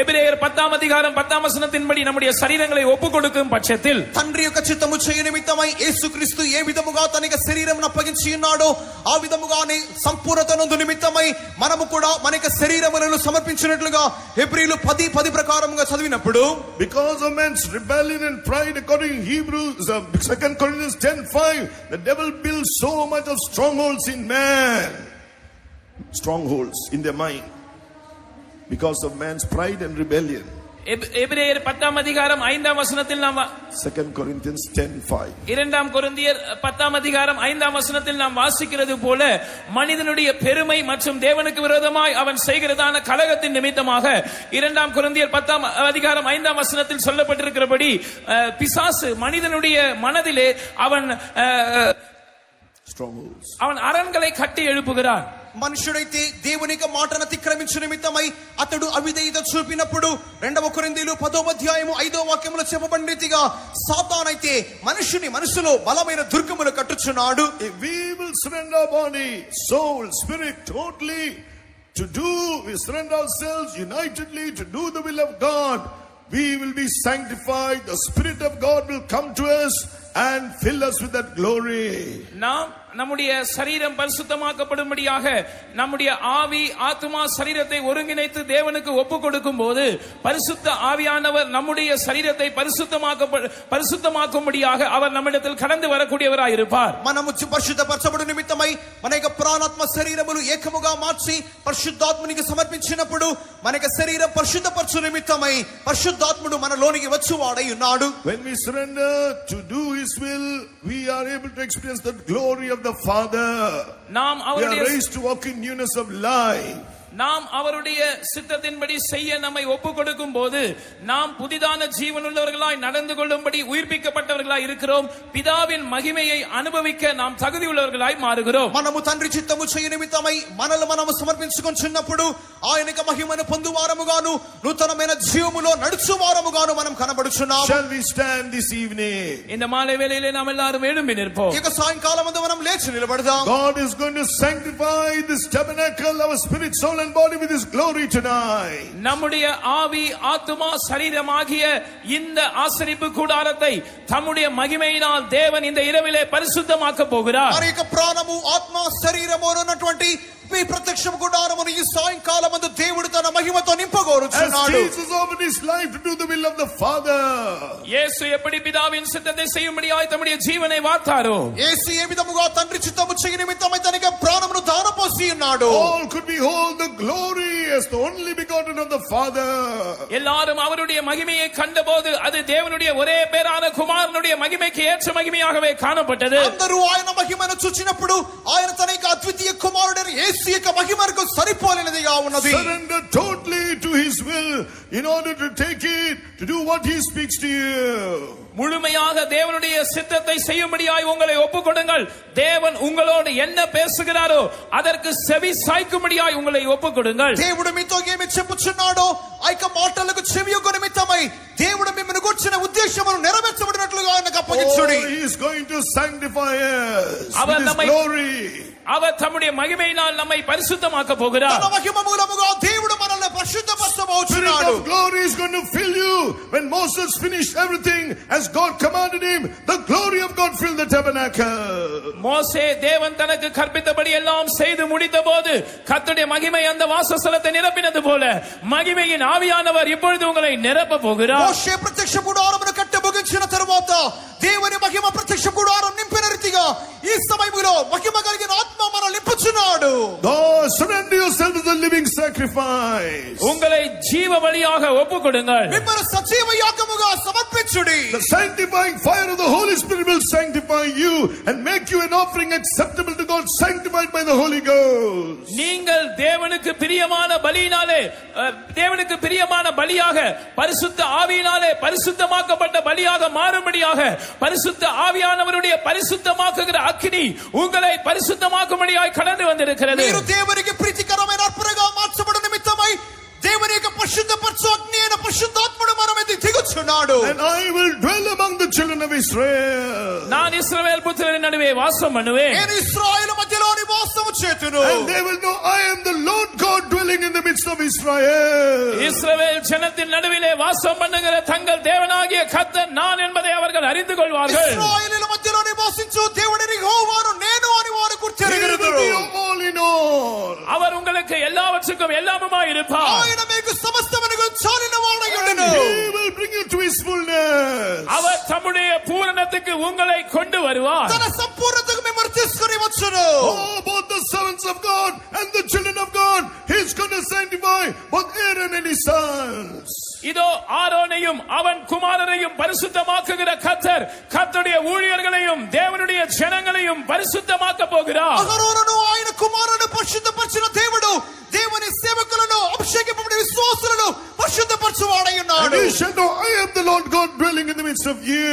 எபிரேயர் 10ஆம் அதிகாரம் 10ஆம் வசனத்தின்படி நம்முடைய சரீரங்களை ஒப்புக் கொடுக்கும் பட்சத்தில் తండ్రి యొక్క చిత్తము చేయ నిమిత్తమై యేసుక్రీస్తు ఏ విధముగా తన యొక్క శరీరమును అప్పగించి ఉన్నాడో ఆ విధముగానే సంపూర్ణతనందు నిమిత్తమై మనము కూడా మన యొక్క శరీరములను సమర్పించినట్లుగా హెబ్రీయులు 10:10 ప్రకారముగా చదివినప్పుడు, because of man's rebellion and pride, according to Hebrews 2 Corinthians 10:5, the devil builds so much of strongholds in man, strongholds in their mind because of man's pride and rebellion. எபிரேயர் 10ஆம் அதிகாரம் 5ஆம் வசனத்தில் நாம் 2 Corinthians 10:5, 2 கொரிந்தியர் 10ஆம் அதிகாரம் 5ஆம் வசனத்தில் நாம் வாசிக்கிறது போல, மனிதனுடைய பெருமை மற்றும் தேவனுக்கு விரோதமாய் அவன் செய்கிறதான கலகத்தின் நிமித்தமாக 2 கொரிந்தியர் 10ஆம் அதிகாரம் 5ஆம் வசனத்தில் சொல்லப்பட்டிருக்கிறபடி பிசாசு மனிதனுடைய மனதிலே அவன் strongholds, அவன் அரண்களை கட்டி எழுப்புகிறான். మనుషుడైతే దేవుని యొక్క మాటను అతిక్రమించిన నిమిత్తమై అతడు అవిధేయత చూపినప్పుడు 2 కొరింథీయులు 10వ అధ్యాయము 5వ వాక్యములో చెప్పబడిన రీతిగా సాతానైతే మనుషుని మనసులో బలమైన దుర్గములు కట్టుచున్నాడు. if we will surrender our body, soul, spirit totally we surrender ourselves unitedly to do the will of God, we will be sanctified. The Spirit of God will come to us and fill us with that glory. நாம் நம்முடைய சரீரம் பரிசுத்தமாக்கப்படும்படியாக நம்முடைய ஆவி, ஆத்துமா, சரீரத்தை ஒருங்கிணைத்து தேவனுக்கு ஒப்புக் கொடுக்கும் போது பரிசுத்த ஆவியானவர் நம்முடைய சரீரத்தை பரிசுத்தமாக்கும்படியாக அவர் நம்மிடத்தில் கடந்து வரக்கூடியவராய் இருப்பார். మనము పరిశుద్ధపరచబడు నిమిత్తమై మన యొక్క ప్రాణాత్మ శరీరములు ఏకముగా మార్చి పరిశుద్ధాత్మునికి సమర్పించినప్పుడు మన యొక్క శరీరం పరిశుద్ధపరచు నిమిత్తమై పరిశుద్ధాత్ముడు మనలోనికి వచ్చువాడై ఉన్నాడు. When we surrender to do his will, we are able to experience the glory of the Father. We are raised to walk in newness of life. நாம் அவருடைய சித்தத்தின்படி செய்ய நம்மை ஒப்புக் கொடுக்கும் போது நாம் புதிதான ஜீவனுள்ளவர்களாய் நடந்து கொள்ளும்படி உயிர்ப்பிக்கப்பட்டவர்களாய் இருக்கிறோம். பிதாவின் மகிமையை அனுபவிக்க நாம் தகுதி உள்ளவர்களாய் மாறுகிறோம். మనము తండ్రి చిత్తము చేయ నిమిత్తమై మనల్ని మనము సమర్పించుకొనుచున్నప్పుడు ఆయన యొక్క మహిమను పొందువారముగాను నూతనమైన జీవములో నడుచువారముగాను మనం కనబడుచున్నాము. Shall we stand this evening? இந்த மாலை வேளையிலே நாம் எல்லாரும் எழும்பி நிற்போம். ఈ సాయంకాలమందు మనం లేచి నిలబడదాం. God is going to sanctify this tabernacle, our spirit, soul and body with his glory tonight. நம்முடைய ஆவி, ஆத்துமா, சரீரம் ஆகிய இந்த ஆசரிப்பு கூடாரத்தை தம்முடைய மகிமையினால் தேவன் இந்த இரவிலே பரிசுத்தமாக்க போகிறார். మన యొక్క ప్రాణము, ఆత్మ, శరీరము ఉన్నటువంటి ఈ ప్రత్యక్ష గుడారమును ఈ సాయంకాలమందు దేవుడు తన మహిమతో నింపగోరుచున్నాడు. As Jesus offered his life to do the will of the Father, యేసు எப்படி பிதாவின் சித்தத்தை செய்யும்படியாய் தம்முடைய ஜீவனை வார்த்தாரோ, యేసు ఏ విధముగా తండ్రి చిత్తము చేయ నిమిత్తమై తన యొక్క ప్రాణమును దానపోసి ఉన్నాడు. all could behold the glory as the only begotten of the Father. எல்லாரும் அவருடைய மகிமையை கண்டபோது அது தேவனுடைய ஒரே பேரான குமாரனுடைய மகிமைக்கு ஏற்ற மகிமையாகவே காணப்பட்டது. అందరూ ఆయన మహిమను చూచినప్పుడు ఆయన తన యొక్క అద్వితీయ కుమారుడైన యేసు యొక్క మహిమకు సరిపోలినదిగా ఉన్నది. Surrender totally to his will in order to take it, to do what he speaks to you. முழுமையாக தேவனுடைய சித்தத்தை செய்யும்படியாய் உங்களை ஒப்புக்கொடுங்கள். தேவன் உங்களோடு என்ன பேசுகிறாரோ அதற்கு செவி சாய்க்கும்படியாய் உங்களை ஒப்புக்கொடுங்கள். దేవుడు మీతో ఏమి చెప్పుచున్నాడో ఆ యొక్క మాటలకు చెవియొగ్గు నిమిత్తమై దేవుడు మిమ్మల్ని గూర్చిన ఉద్దేశమును నెరవేర్చబడినట్లుగా ఆయనకు అప్పగించుడి. He is going to sanctify us with his glory. அவர் தம்முடைய மகிமையினால் நம்மை பரிசுத்தமாக்க போகிறார். తన మహిమ మూలముగా దేవుడు మనల్ని పరిశుద్ధపరచబోచున్నాడు. Spirit of glory is going to fill you. When Moses finished everything as God commanded him, the glory of God filled the tabernacle. மோசே தேவன் தனக்கு கற்பித்தபடி எல்லாம் செய்து முடித்தபோது கர்த்தருடைய மகிமை அந்த வாசஸ்தலத்தை நிரப்பினது போல மகிமையின் ஆவியானவர் இப்பொழுது உங்களை நிரப்ப போகிறார். మోషే ప్రత్యక్ష గుడారమును కట్టి ముగించిన తరువాత దేవుని మహిమ ప్రత్యక్ష గుడారం నింపిన రీతిగా ఈ సమయంలో మహిమ కలిగిన ఆత్మ మనల్ని నింపుచున్నాడు. God, surrender yourself to the living sacrifice. உங்களை ஜீவ பலியாக ஒப்புக்கொடுங்கள். మిమ్మల్ని సజీవ యాగముగా సమర్పించుడి. The sanctifying fire of the Holy Spirit will sanctify you and make you an offering acceptable to God, sanctified by the Holy Ghost. நீங்கள் தேவனுக்கு பிரியமான பலியினாலே தேவனுக்கு பிரியமான பலியாக பரிசுத்த ஆவியினாலே பரிசுத்தமாக்கப்பட்ட பலியாக மாறும்படியாக பரிசுத்த ஆவியானவருடைய பரிசுத்தமாக்குகிற அக்கினி உங்களை பரிசுத்தமாக்கும்படியாய் கடந்து வந்திருக்கிறது. మీరు దేవునికి ప్రీతికరమైన అర్పణగా మార్చబడిన నిమిత్తమై దేవుని యొక్క పరిశుద్ధపరచు అగ్ని అయిన పరిశుద్ధాత్ముడు మన మీద దిగుచున్నాడు. And I will dwell among the children of Israel. நான் இஸ்ரவேல் புத்திரரின் நடுவே வாசம் பண்ணுவேன். నేను ఇశ్రాయేలు మధ్యలో నివాసము చేతును. And they will know I am the Lord God dwelling in the midst of Israel. இஸ்ரவேல் ஜனத்தின் நடுவிலே வாசம் பண்ணுகிற தங்கள் தேவனாகிய கர்த்தர் நான் என்பதை அவர்கள் அறிந்து கொள்வார்கள். ఇశ్రాయేలుల మధ్యలో నివాసించు దేవుని యెహోవాను నేను అని వారు గుర్తించెదరు. All in all. அவர் உங்களுக்கு எல்லாவற்றுக்கும் எல்லாமுமாய் இருப்பார். ఆయన మీకు సమస్తమును చాలిన వాడై ఉండును. He will bring you to his fullness. அவர் தம்முடைய பூரணத்துக்கு உங்களை கொண்டு வருவார். తన సంపూర్ణతకు మిమ్మల్ని తీసుకొని వచ్చును. Oh, both the servants of God and the children of God, he is going to sanctify both Aaron and his sons. இதோ ஆரோனையும் அவன் குமாரரையும் பரிசுத்தமாக்குகிற கர்த்தர் கர்த்தருடைய ஊழியர்களையும் தேவனுடைய ஜனங்களையும் பரிசுத்தமாக்க போகிறார். అహరోనును ఆయన కుమారుని పరిశుద్ధపరిచిన దేవుడు దేవుని సేవకులను అభిషేకింపబడిన విశ్వాసులను పరిశుద్ధపరచువాడై ఉన్నాడు. And he shall know I am the Lord God dwelling in the midst of you.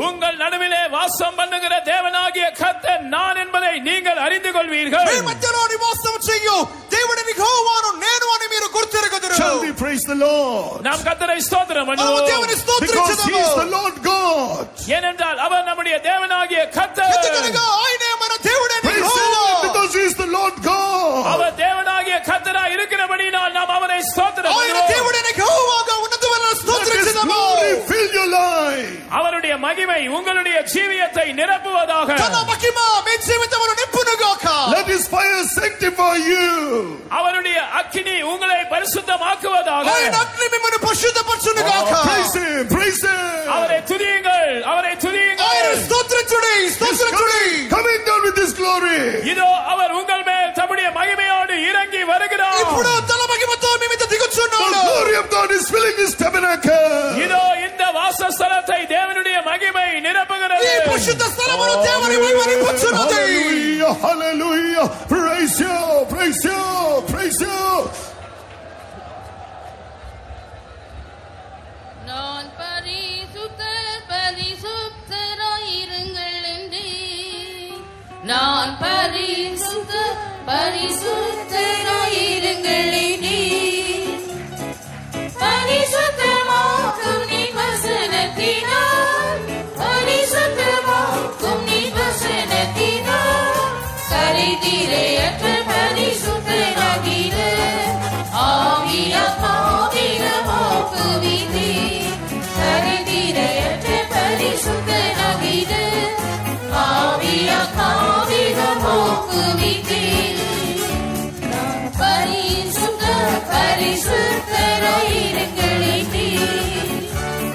உங்கள் நடுவிலே வாசம் பண்ணுகிற தேவனாகிய கர்த்தர் நான் என்பதை நீங்கள் அறிந்து கொள்வீர்கள். మీ మధ్యలో నివాసం చేయు దేవుని యెహోవాను నేను అని మీరు గుర్తిరగదురు. Shall we praise the Lord? நாம் கர்த்தரை ஸ்தோத்திரம் మనము பண்ணுவோம். దేవుని Because he స్తుతించుదాము. is the Lord God. ஏனென்றால் அவர் நம்முடைய தேவனாகிய கர்த்தர். ఎందుకనగా ఆయనే మన దేవుడైన Praise Jehovah. him because he is the Lord God. அவர் தேவனாகிய கர்த்தராய் இருக்கிறபடியால் நாம் அவரை ஸ்தோத்திரம் ఆయన பண்ணுவோம். దేవుడైన యెహోవాగా ఉన్నందువలన Let his స్తుతించుదాము. glory fill your life. அவருடைய மகிமை உங்களுடைய ஜீவியத்தை நிரப்புவதாக. తన మహిమ మీ జీవితమును నింపునుగాక. Let his fire sanctify you. அவருடைய அக்கினி உங்களை பரிசுத்தமாக்குவதாக. ఆయన అగ్ని మిమ్మల్ని పరిశుద్ధపరచునుగాక. Praise him, praise him. அவரை துதியுங்கள், அவரை ఆయన துதியுங்கள். స్తోత్రించుడి, He's స్తోత్రించుడి. coming down with his glory. இதோ அவர் உங்கள் மேல் தம்முடைய மகிமையோடு இறங்கி வருகிறார். ఇప్పుడు తన మహిమతో మీ మీద The దిగుచున్నాడు. glory of God is filling this tabernacle. இதோ இந்த வாசஸ்தலத்தை தேவனுடைய மகிமை நிரப்புகிறது. ఈ పరిశుద్ధ స్థలమును దేవుని మహిమ నింపుచున్నది. Hallelujah, hallelujah. Praise you, praise you, praise you. நான் பரிசுத்தராயிருங்கள் என்றே நான் பரிசுத்தராயிருங்கள் என்றே பரிசுத்தமாக்கும் நீ வசனத்தினால் பரிசுத்தமாக்கும் நீ வசனத்தினால் கரைதிரையற்ற பரிசுத்தராகிற ஆவியாக்குவித்தே கரைதிரையற்ற பரிசுத்தராகிற ஆவியாக்குவித்தே பரிசுத்தராயிருங்களே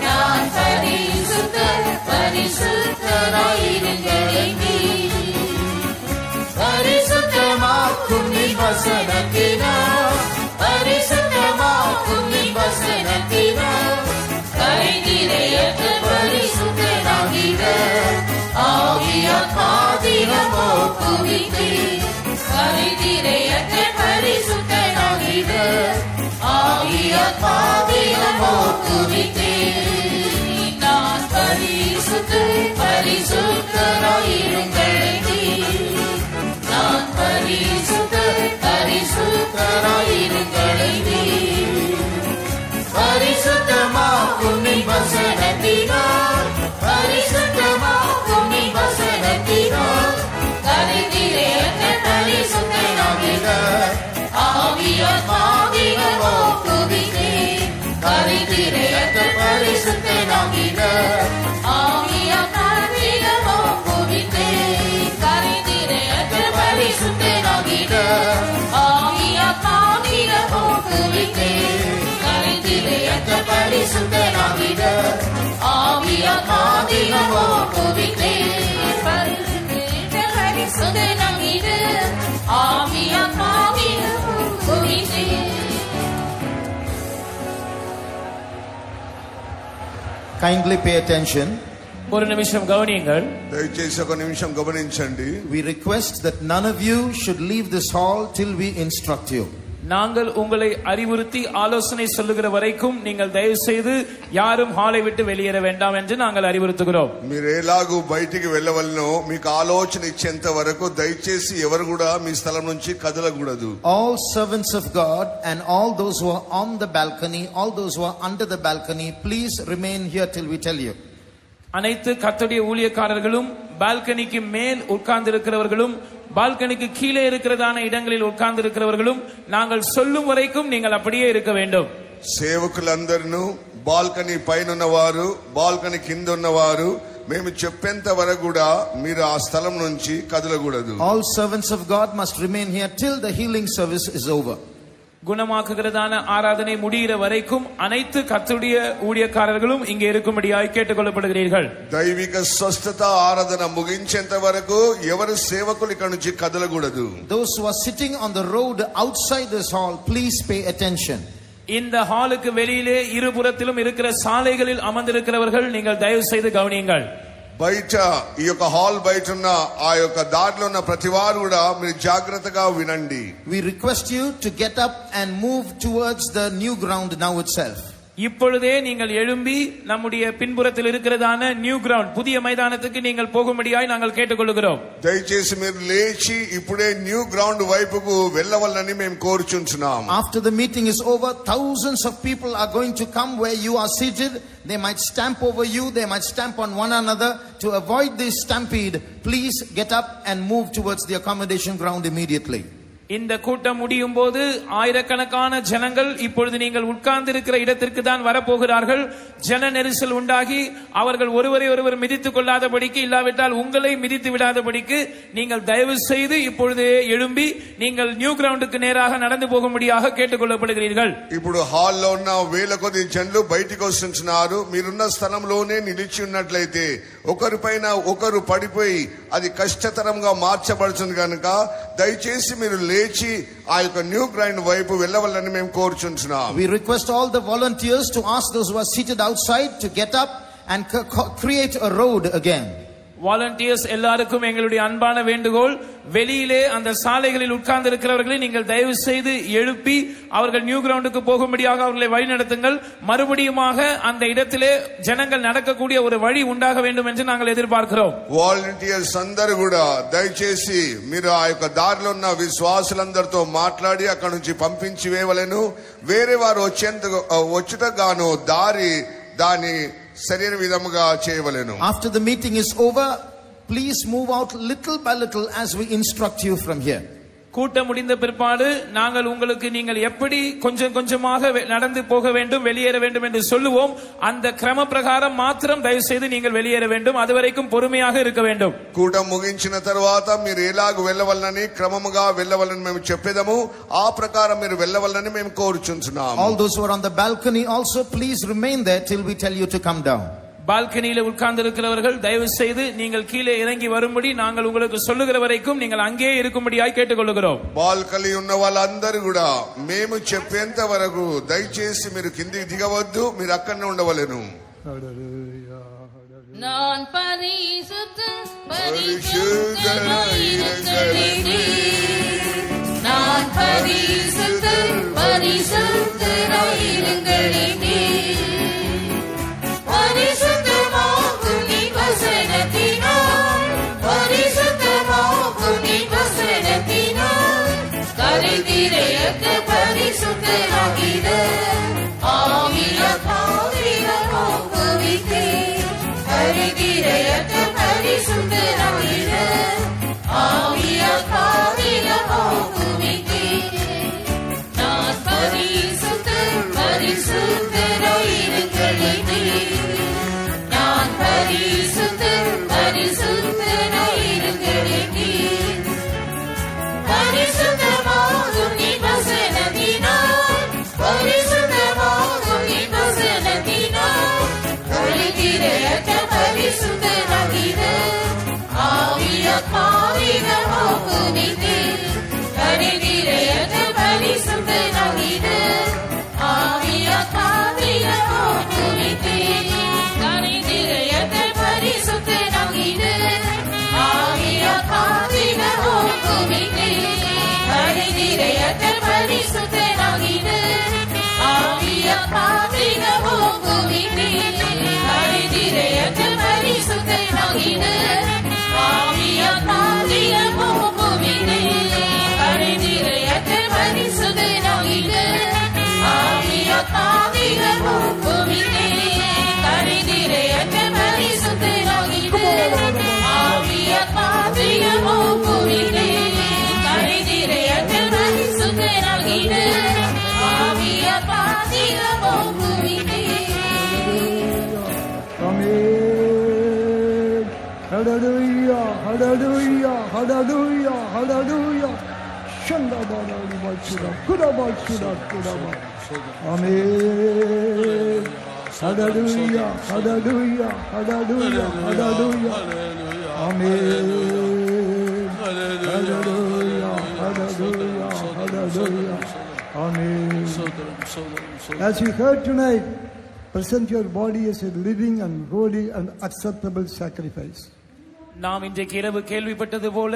நான் பரிசுத்தராயிருங்களே பரிசுத்தமாக்கும் நீ வசனத்தினால் பரிசுத்தமாக்கும் நீ மோகித்தேன் கரைதிரையற்ற பரிசுத்தனாகிட ஆவியாத்மாவினமோ குவித்தேன் நான் பரிசுத்தராயிருங்களே நான் பரிசுத்தராயிருங்களே பரிசுத்தமாக்கும் நீ வசனத்தினால் பரிசுத்தமாக்கும் நீ வசனத்தினால் கரைதிரையற்ற பரிசுத்தனாகிட ஆவியாத்மாவினமோ குவித்தேன் கரைதிரையற்ற பரிசுத்தனாகிட ஆவியாத்மாவினமோ குவித்தேன் கரைதிரையற்ற பரிசுத்தனாகிட ஆவியாத்மாவினமோ குவித்தேன் கரைதிரையற்ற பரிசுத்தனாகிட ஆவியாத்மாவினமோ குவித்தேன் பரிசுத்தனாகிட ஆவியாத்மாவினமோ குவித்தேன். Kindly pay attention. ஒரு நிமிஷம் கவனியுங்கள். దయచేసి ఒక నిమిషం గమనించండి. We request that none of you should leave this hall till we instruct you. நாங்கள் உங்களை அறிவுறுத்தி ஆலோசனை சொல்லுகிற வரைக்கும் நீங்கள் தயவு செய்து யாரும் ஹாலை விட்டு வெளியேற வேண்டாம் என்று நாங்கள் அறிவுறுத்துகிறோம். మీరు ఎలాగూ బయటికి వెళ్ళవలనో మీకు ఆలోచన ఇచ్చేంత వరకు దయచేసి ఎవరు కూడా మీ స్థలం నుంచి కదలకూడదు. All servants of God and all those who are on the balcony, all those who are under the balcony, please remain here till we tell you. அனைத்து கர்த்தருடைய ஊழியக்காரர்களும் பால்கனிக்கு மேல் உட்கார்ந்து இருக்கிறவர்களும் பால்கனிக்கு கீழே இருக்கிறதான இடங்களில் உட்கார்ந்து இருக்கிறவர்களும் நாங்கள் சொல்லும் வரைக்கும் நீங்கள் அப்படியே இருக்க வேண்டும். సేవకులందరూ బాల్కనీ పైన ఉన్నవారు బాల్కనీ కింద ఉన్నవారు మేము చెప్పేంత వరకు కూడా మీరు ఆ స్థలం నుంచి కదలకూడదు. All servants of God must remain here till the healing service is over. குணமாக்குகிறதான ஆராதனை முடிகிற வரைக்கும் அனைத்து கர்த்தருடைய ஊழியக்காரர்களும் இங்கே இருக்கும்படியாய் கேட்டுக்கொள்ளப்படுகிறீர்கள். దైవిక స్వస్థత ఆరాధన ముగించేంత వరకు ఎవరు సేవకులు ఇక్కడ నుంచి కదలకూడదు. Those who are sitting on the road outside this hall, please pay attention. இந்த ஹாலுக்கு வெளியிலே இருபுறத்திலும் இருக்கிற சாலைகளில் அமர்ந்திருக்கிறவர்கள் நீங்கள் தயவு செய்து கவனியுங்கள். బయట ఈ యొక్క హాల్ బయట ఉన్న ఆ యొక్క దారిలో ఉన్న ప్రతి వారు కూడా మీరు జాగ్రత్తగా వినండి. We request you to get up and move towards the new ground now itself. இப்பொழுதே நீங்கள் எழும்பி நம்முடைய பின்புறத்தில் இருக்கிறதான நியூ கிரவுண்ட் புதிய மைதானத்துக்கு நீங்கள் போகும்படியாய் நாங்கள் கேட்டுக்கொள்கிறோம். దయచేసి మీరు లేచి ఇప్పుడే న్యూ గ్రౌండ్ వైపుకు వెళ్ళవలనని మేము కోరుచున్నాం. After the meeting is over, thousands of people are going to come where you are seated. They might stamp over you, they might stamp on one another. To avoid this stampede, please get up and move towards the accommodation ground immediately. இந்த கூட்டம் முடியும் போது ஆயிரக்கணக்கான ஜனங்கள் இப்பொழுது நீங்கள் உட்கார்ந்து இருக்கிற இடத்திற்கு தான் வரப்போகிறார்கள். ஜன நெரிசல் உண்டாகி அவர்கள் ஒருவரை ஒருவர் மிதித்துக் கொள்ளாதபடிக்கு இல்லாவிட்டால் உங்களை மிதித்து விடாதபடிக்கு நீங்கள் தயவு செய்து இப்பொழுது எழும்பி நீங்கள் நியூ கிரவுண்டுக்கு நேராக நடந்து போகும்படியாக கேட்டுக்கொள்ளப்படுகிறீர்கள். ఇప్పుడు హాల్లో ఉన్న వేల కొద్ది జనులు బయటికి వస్తున్నారు. మీరున్న స్థలంలోనే నిలిచి ఉన్నట్లయితే ఒకరిపైన ఒకరు పడిపోయి అది కష్టతరంగా మార్చబడుతుంది కనుక దయచేసి మీరు లేచి ఆ యొక్క న్యూ గ్రౌండ్ వైపు వెళ్ళవలని మేము కోరుచున్నాం. We request all the volunteers to ask those who are seated outside to get up and create a road again. Volunteers எல்லாருக்கும் எங்களுடைய அன்பான வேண்டுகோள், வெளியிலே அந்த சாலைகளில் உட்கார்ந்து இருக்கிறவர்களை நீங்கள் தயவு செய்து எழுப்பி அவர்கள் நியூ கிரவுண்டுக்கு போகும்படியாக அவர்களை வழி நடத்துங்கள். மறுபடியுமாக அந்த இடத்திலே ஜனங்கள் நடக்கக்கூடிய ஒரு வழி உண்டாக வேண்டும் என்று நாங்கள் எதிர்பார்க்கிறோம். వాలంటీర్స్ అందరూ కూడా దయచేసి మీరు ఆ యొక్క దారిలో ఉన్న విశ్వాసులందరితో మాట్లాడి అక్కడ నుంచి పంపించి వేయవలెను. వేరే వారు వచ్చుటగాను దాని సరైన విధముగా చేయవలెను. After the meeting is over, please move out little by little as we instruct you from here. கூட்டம் முடிந்த பிற்பாடு நாங்கள் உங்களுக்கு நீங்கள் எப்படி கொஞ்சம் கொஞ்சமாக நடந்து போக வேண்டும், வெளியேற வேண்டும் என்று சொல்லுவோம். அந்த கிரம பிரகாரம் மாத்திரம் தயவு செய்து நீங்கள் வெளியேற வேண்டும். அதுவரைக்கும் பொறுமையாக இருக்க வேண்டும். కూటం ముగించిన తర్వాత మీరు ఎలాగ వెళ్ళవలనని క్రమముగా వెళ్ళవలని మేము చెప్పేదము. ఆ ప్రకారం మీరు వెళ్ళవలని మేము కోరుచున్నాము. All those who are on the balcony also, please remain there till we tell you to come down. பால்கனியில உட்கார்ந்து இருக்கிறவர்கள் தயவு செய்து நீங்கள் கீழே இறங்கி வரும்படி நாங்கள் உங்களுக்கு சொல்லுகிற வரைக்கும் நீங்கள் அங்கே இருக்கும்படியாய் கேட்டுக்கொள்கிறோம். బాల్కనీ ఉన్న వాళ్ళందరూ కూడా మేము చెప్పేంత వరకు దయచేసి మీరు కిందికి దిగవద్దు, మీరు అక్కడనే ఉండవలెను. நான் பரிசுத்தனாயிருக்கிறேன் hallelujah, hallelujah, hallelujah. Shanda bada bachura, kuda bachura, kuda bachura. Amen. Hallelujah, hallelujah, hallelujah, hallelujah. Amen. Hallelujah, hallelujah, hallelujah. Amen. As you heard tonight, present your body as a living and holy and acceptable sacrifice. நாம் இன்றைக்கு இரவு கேள்விப்பட்டது போல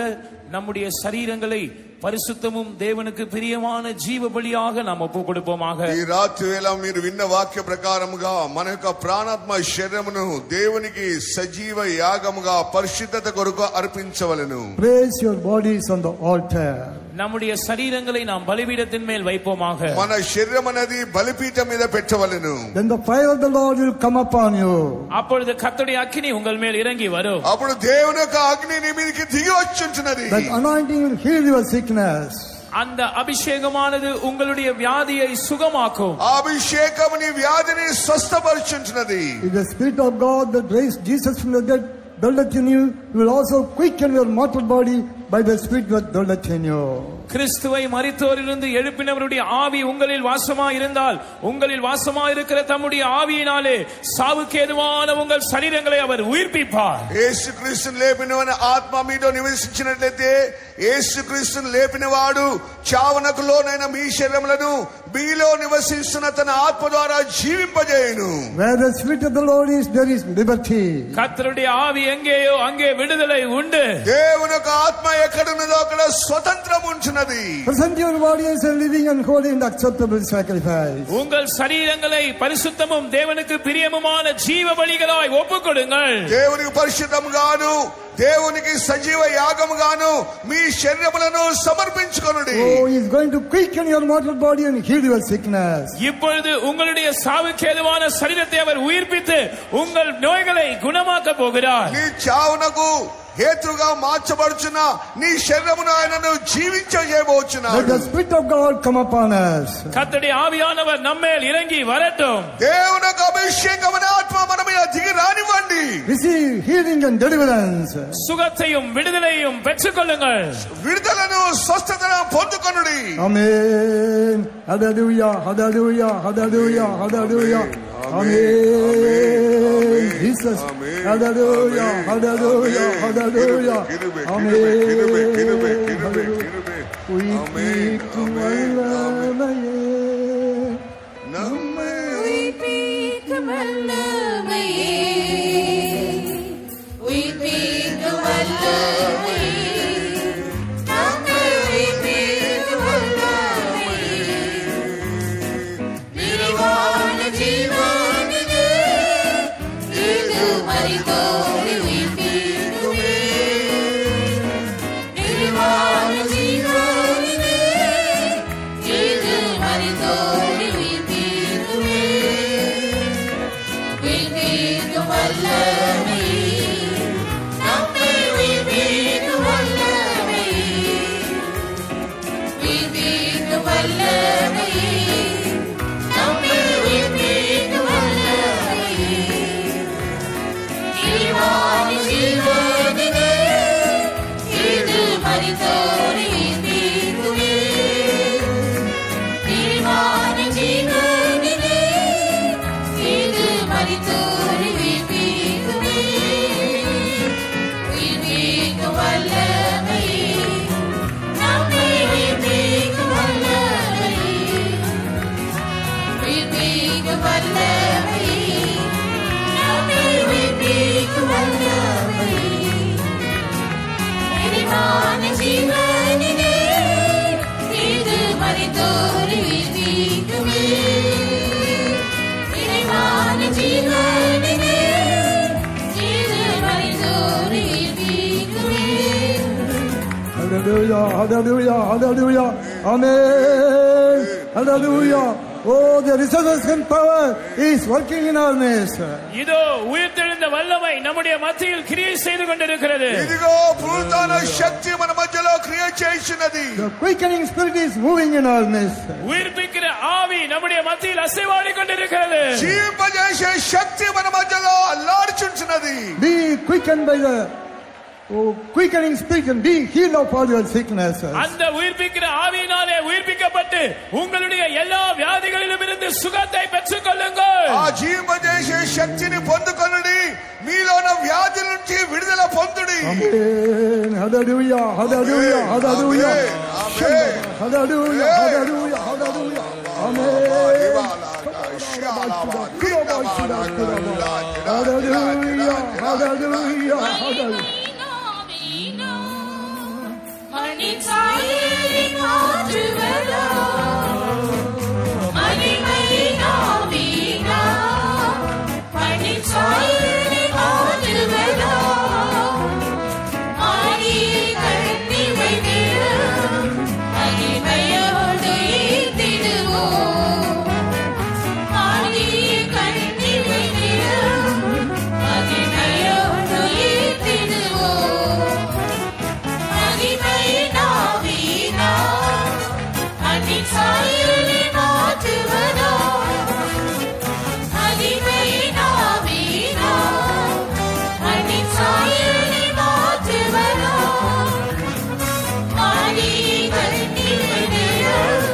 நம்முடைய சரீரங்களை పరిశుద్ధமும் దేవునికి ప్రియమైన జీవ బలియాగా நாம் ఒప్పు கொடுப்போமாக. ఈ రాత్రి వేళ మీరు విన్న వాక్య ప్రకారముగా మన యొక్క ప్రాణాత్మ శరీరమును దేవునికి సజీవ యాగముగా పరిశుద్ధత కొరకు అర్పించవలెను. Place your bodies on the altar. நம்முடைய சரீரங்களை நாம் பலிபீடத்தின் மேல் வைப்போமாக. మన శరీరం అనేది బలిపీఠం మీద పెట్టవలెను. Then the fire of the Lord will come upon you. அப்பொழுது கர்த்தருடைய அக்கினி உங்கள் மேல் இறங்கி வரும். అప్పుడు దేవుని యొక్క అగ్ని నీ మీదకి దిగి వచ్చుచున్నది. That anointing will heal your sickness. அந்த அபிஷேகமானது உங்களுடைய வியாதியை சுகமாக்கும். అభిషేకము నీ వ్యాధిని స్వస్థపరచుచున్నది. If the Spirit of God that raised Jesus from the dead dwelleth in you, you will also quicken your mortal body by the Spirit that dwelleth in you. கிறிஸ்துவை மரித்தோரிலிருந்து எழுப்பினவருடைய ஆவி உங்களில் வாசமாய் இருந்தால் உங்களில் வாசமாய் இருக்கிற தம்முடைய ஆவியினாலே சாவுக்கு ஏதுவான உங்கள் சரீரங்களை அவர் உயிர்ப்பிப்பார். యేసుక్రీస్తును లేపినవన ఆత్మ మీలో నివసించినట్లయితే యేసుక్రీస్తును లేపినవాడు చావనకు లోనైన మీ శరీరములను మీలో నివసిస్తున్న తన ఆత్మ ద్వారా జీవింపజేయును. Where the Spirit of the Lord is, there is liberty. கர்த்தருடைய ஆவி எங்கேயோ அங்கே விடுதலை உண்டு. దేవుని యొక్క ఆత్మ ఎక్కడ ఉన్నదో అక్కడ స్వతంత్రం ఉంటున్నది. Present your body as a living and holy and acceptable sacrifice. உங்கள் சரீரங்களை பரிசுத்தமும் தேவனுக்கு பிரியமுமான ஜீவ பலிகளாய் ஒப்புக்கொடுங்கள். దేవునికి పరిశుద్ధముగాను దేవునికి సజీవ యాగముగాను మీ శరీరములను సమర్పించుకొనుడి. Oh, he is going to quicken your mortal body and heal your sickness. இப்பொழுது உங்களுடைய சாவுக்கு ஏதுவான சரீரத்தை அவர் உயிர்ப்பித்து உங்கள் நோய்களை குணமாக்க போகிறார். నీ చావునకు హేతుగా మార్చబడుచున్న నీ శరీరమును ఆయనను జీవించజేయబోచున్నాడు. Let the Spirit of God come upon us. கர்த்தருடைய ஆவியானவர் நம்மேல் இறங்கி வரட்டும். దేవుని యొక్క అభిషేకమైన ఆత్మ మన మీద దిగి రానివ్వండి. Receive healing and deliverance. சுகத்தையும் விடுதலையும் பெற்றுக்கொள்ளுங்கள். విడుదలను స్వస్థతను పొందుకొనుడి. Amen. Hallelujah, hallelujah, hallelujah, hallelujah. Amen. Jesus. Hallelujah, hallelujah, hallelujah. Amen. உயிர்ப்பிக்கும் வல்லமையே நம்மை உயிர்ப்பிக்கும் வல்லமையே உயிர்ப்பிக்கும் வல்லமையே நம்மை உயிர்ப்பிக்கும் வல்லமையே நிறைவான ஜீவனிலே இது மரித்தோரை உயிர்ப்பிக்குமே நிறைவான ஜீவனிலே இது மரித்தோரை உயிர்ப்பிக்குமே உயிர்ப்பிக்கும் வல்லமையே நம்மை உயிர்ப்பிக்கும் வல்லமையே உயிர்ப்பிக்கும் வல்லமையே நம்மை உயிர்ப்பிக்கும் வல்லமையே நிறைவான ஜீவனிலே இது மரித்தோரை உயிர்ப்பிக்குமே நிறைவான ஜீவனிலே இது மரித்தோரை உயிர்ப்பிக்குமே உயிர்ப்பிக்கும் வல்லமையே நம்மை உயிர்ப்பிக்கும் வல்லமையே உயிர்ப்பிக்கும் வல்லமையே நம்மை உயிர்ப்பிக்கும் வல்லமையே நிறைவான ஜீவனிலே இது மரித்தோரை உயிர்ப்பிக்குமே நிறைவான ஜீவனிலே இது மரித்தோரை உயிர்ப்பிக்குமே Hallelujah, hallelujah, hallelujah. Amen. Hallelujah. Oh, the resurrection power is working in our midst. இதோ உயிர்த்தெழுந்த வல்லமை நம்முடைய மத்தியில் கிரியை செய்து கொண்டிருக்கிறது. ఇదిగో పునరుత్థాన శక్తి మన మధ్యలో క్రియ చేయుచున్నది. The quickening spirit is moving in our midst. உயிர்ப்பிக்கிற ஆவி நம்முடைய மத்தியில் அசைவாடி கொண்டிருக்கிறது. జీవింపజేసే శక్తి మన మధ్యలో అల్లాడుచున్నది. Be quickened by the Oh, quickening spirit and being healed of all your sicknesses. அந்த உயிர்ப்பிக்கிற ஆவியினாலே உயிர்ப்பிக்கப்பட்டு உங்களுடைய எல்லா வியாதிகளிலும் இருந்து சுகத்தை பெற்றுக்கொள்ளுங்கள். ఆ జీవజేసే శక్తిని పొందుకొనుడి, మీలోన వ్యాధుల నుంచి విడుదల పొందుడి. Amen. Hallelujah. Hallelujah. Hallelujah. Amen. Hallelujah. Hallelujah. Hallelujah. Amen. Hallelujah. Hallelujah. Hallelujah. மணிச்சாயலின் மாற்றுவதோ மகிமை நாவீனா மணிச்சாயலின் மாற்றுவதோ மாறி கண்ணிமை நிறம் மகிமையோடு ஈர்த்திடுவோம் மாறி கண்ணிமை நிறம் மகிமையோடு ஈர்த்திடுவோம் மகிமை நாவீனா மணிச்சாயலின் மாற்றுவதோ மகிமை நாவீனா மணிச்சாயலின் மாற்றுவதோ மாறி கண்ணிமை நிறம்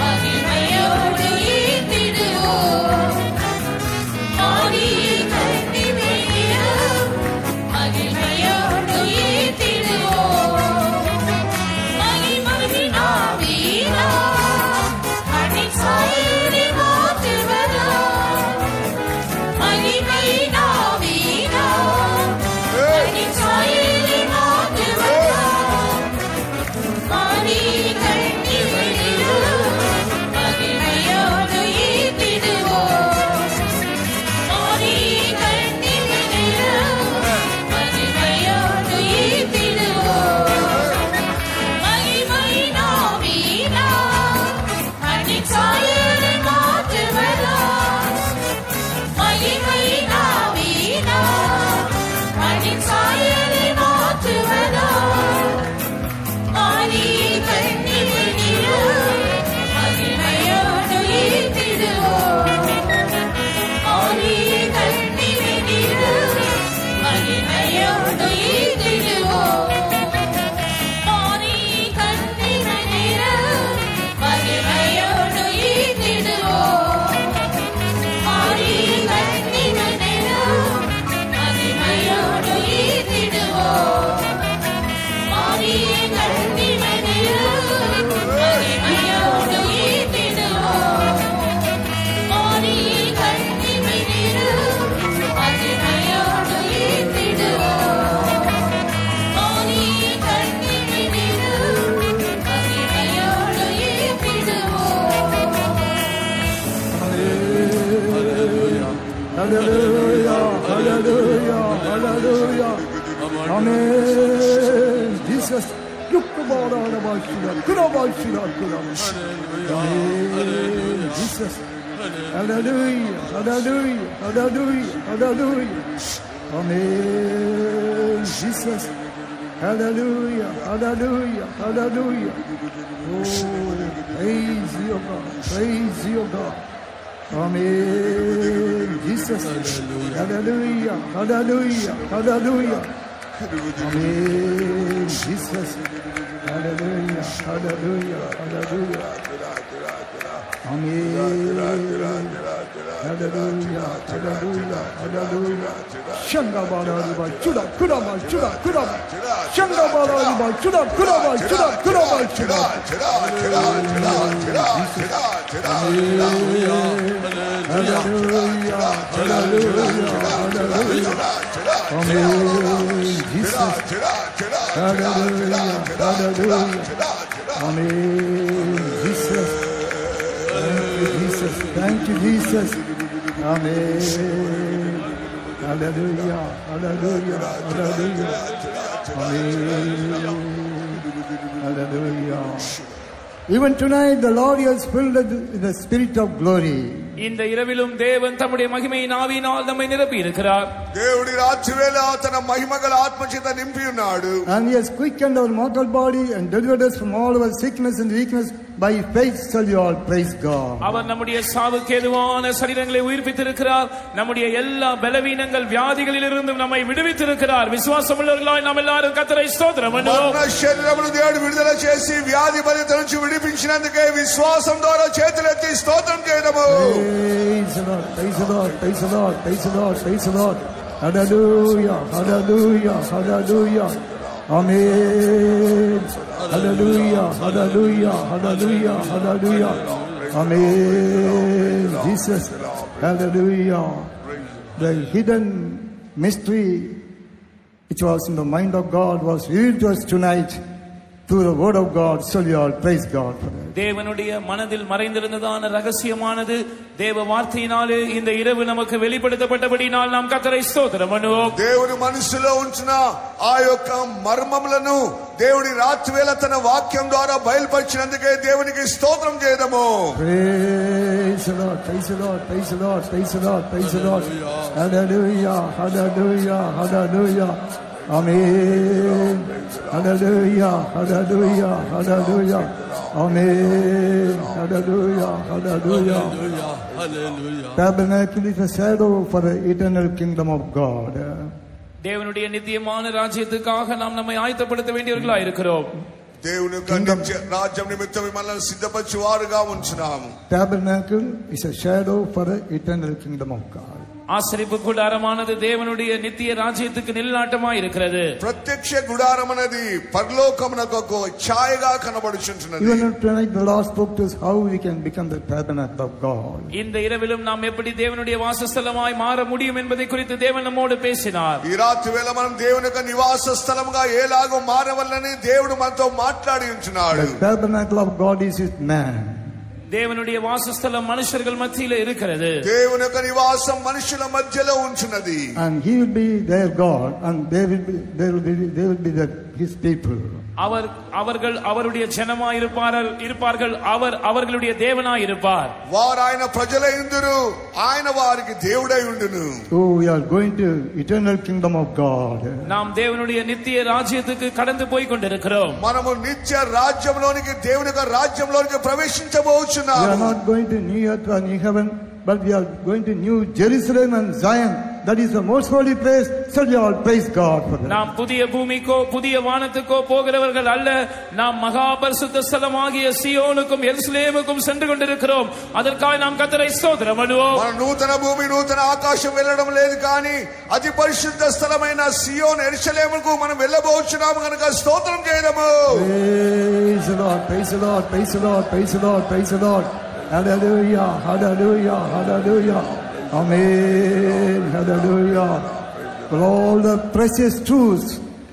மகிமையோடு ஈர்த்திடுவோம் மாறி கண்ணிமை நிறம் மகிமையோடு ஈர்த்திடுவோம் மகிமை நாவீனா மணிச்சாயலின் மாற்றுவதோ மகிமை நாவீனா மணிச்சாயலின் மாற்றுவதோ மாறி கண்ணிமை நிறம் மகிமையோடு ஈர்த்திடுவோம் மாறி கண்ணிமை நிறம் மகிமையோடு ஈர்த்திடுவோம் மகிமை நாவீனா மணிச்சாயலின் மாற்றுவதோ மகிமை நாவீனா மணிச்சாயலின் மாற்றுவதோ மாறி கண்ணிமை நிறம் மகிமையோடு ஈர்த்திடுவோம் மாறி கண்ணிமை நிறம் மகிமையோடு ஈர்த்திடுவோம் மாறி கண்ணிமை நிறம் மகிமையோடு ஈர்த்திடுவோம் மாறி கண்ணிமை நிறம் மகிமையோடு ஈர்த்திடுவோம் மாறி கண்ணிமை நிறம் மகிமையோடு ஈர்த்திடுவோம் மாறி கண்ணிமை நிறம் மகிமையோடு ஈர்த்திடுவோம் மாறி கண்ணிமை நிறம் மகிமையோடு ஈர்த்திடுவோம் Hallelujah. Hallelujah. Hallelujah. Amen. Jesus. Look about all about you. Good about you. Amen. Jesus. Hallelujah. Hallelujah. Hallelujah. Hallelujah. Amen. Jesus. Hallelujah. Hallelujah. Hallelujah. Oh, praise you, God. Praise you, God. Amen. Jesus. Hallelujah. Hallelujah. Hallelujah. Amen. Jesus. Hallelujah. Hallelujah. Hallelujah. Amen. Hallelujah. Hallelujah. Hallelujah. Shanga Bala Chuda Kudama Chuda Kudama Shanga Bala Chuda Kudama Chuda Kudama Chuda. Hallelujah. Hallelujah. Hallelujah. Amen. Jesus. Hallelujah. Hallelujah. Amen. Jesus. Thank you, Jesus. Amen. Hallelujah. Hallelujah. Hallelujah. Amen. Hallelujah. Even tonight, the Lord has filled us with the spirit of glory. இந்த இரவிலும் தேவன் தம்முடைய மகிமையின் ஆவியினால் நம்மை நிரப்பி இருக்கிறார். దేవుడి రాత్రివేళ తన మహిమగల ఆత్మచేత నింపి ఉన్నాడు. And he has quickened our mortal body and delivered us from all our sickness and weakness by faith shall you all praise God. அவர் நம்முடைய சாவுக்கு ஏதுவான சரீரங்களை உயிர்ப்பித்திருக்கிறார். நம்முடைய எல்லா பலவீனங்கள் வியாதிகளிலிருந்து நம்மை விடுவித்திருக்கிறார். விசுவாசமுள்ளவர்களாய் நாம் எல்லாரும் கர்த்தரை ஸ்தோத்திரம் பண்ணுவோம். మన శరీరమును దేవుడు విడుదల చేసి వ్యాధి బాధిత నుంచి విడిపించినందుకే విశ్వాసం ద్వారా చేతులెత్తి స్తోత్రం చేయడము. Praise the Lord, praise the Lord, praise the Lord, praise the Lord, praise the Lord. Hallelujah, hallelujah, hallelujah. Amen. Hallelujah, hallelujah, hallelujah, hallelujah. Amen. Jesus, hallelujah. The hidden mystery which was in the mind of God was revealed to us tonight through the word of God. So you all praise God for that. தேவனுடைய மனதில் மறைந்திருந்ததான ரகசியமானது தேவ வார்த்தையினாலே இந்த இரவு நமக்கு வெளிப்படுத்தப்பட்டபடியால் நாம் கர்த்தரை ஸ்தோத்திரம் பண்ணுவோம். దేవుని మనసులో ఉంచిన ఆ యొక్క మర్మములను దేవుని రాత్రివేళ తన వాక్యం ద్వారా బయలుపరిచినందుకే దేవునికి స్తోత్రం చేయడము. Praise the Lord, praise the Lord, praise the Lord, praise the Lord, praise the Lord. Hallelujah, hallelujah, hallelujah. Amen. Hallelujah, hallelujah, hallelujah. Amen. Hallelujah, hallelujah. Hallelujah. Tabernacle is a shadow for the eternal kingdom of God. தேவனுடைய நித்தியமான ராஜ்யத்துக்காக நாம் நம்மை ஆயத்தப்படுத்த வேண்டியவர்களாய் இருக்கிறோம். దేవుని యొక్క రాజ్యం నిమిత్తం మనల్ని సిద్ధపరిచి వారుగా ఉంచున్నాము. Tabernacle is a shadow for the eternal kingdom of God. ஆசரிப்பு கூடாரமானது தேவனுடைய நித்திய ராஜ்யத்துக்கு நிழலாட்டமாய் இருக்கிறது. ప్రత్యక్ష గుడారం అనేది పరలోకమునకు ఛాయగా కనబడుచుంటున్నది. Even tonight the Lord spoke to us how we can become the tabernacle of God. இந்த இரவிலும் நாம் எப்படி தேவனுடைய வாசஸ்தலமாய் மாற முடியும் என்பதை குறித்து தேவன் நம்மோடு பேசினார். ఈ రాత్రి వేళ మనం దేవుని యొక్క నివాస స్థలముగా ఎలాగో మారవల్లని దేవుడు మనతో మాట్లాడి ఉంటున్నాడు. The tabernacle of God is with man. தேவனுடைய வாசஸ்தலம் மனுஷர்கள் மத்தியிலே இருக்கிறது. దేవుని యొక్క నివాసం మనుషుల మధ్యలో ఉంచున్నది. And he will be their God and they will be his people. அவர்கள் அவருடைய ஜனமாய் இருப்பார்கள். அவர் அவர்களுடைய தேவனாய் இருப்பார். వారు ఆయన ప్రజలై ఉందురు, ఆయన వారికి దేవుడై ఉండును. Oh, we are going to eternal kingdom of God. நாம் தேவனுடைய நித்திய ராஜ்யத்துக்கு கடந்து போய் கொண்டிருக்கிறோம். మనము నిత్య రాజ్యంలోనికి దేవుని యొక్క రాజ్యంలోనికి ప్రవేశించబోచున్నాము. We are not going to new earth or new heaven, but we are going to New Jerusalem and Zion. That is the most holy place. So we all praise God for that. நாம் புதிய பூமிக்கோ புதிய வானத்துக்கோ போகிறவர்கள் அல்ல. நாம் மகா பரிசுத்த ஸ்தலமாகிய சீயோனுக்கும் எருசலேமுக்கும் சென்று கொண்டிருக்கிறோம். அதற்காக நாம் கர்த்தரை ஸ்தோத்திரம் பண்ணுவோம். మన నూతన భూమి నూతన ఆకాశం వెళ్ళడం లేదు, కానీ అతి పరిశుద్ధ స్థలమైన సియోన్ యెరూషలేముకు మనం వెళ్ళబోచున్నాము కనుక స్తోత్రం చేయడము. Praise the Lord, praise the Lord, praise the Lord, praise the Lord, praise the Lord. Hallelujah, hallelujah, hallelujah. Amen, hallelujah. For all the precious truths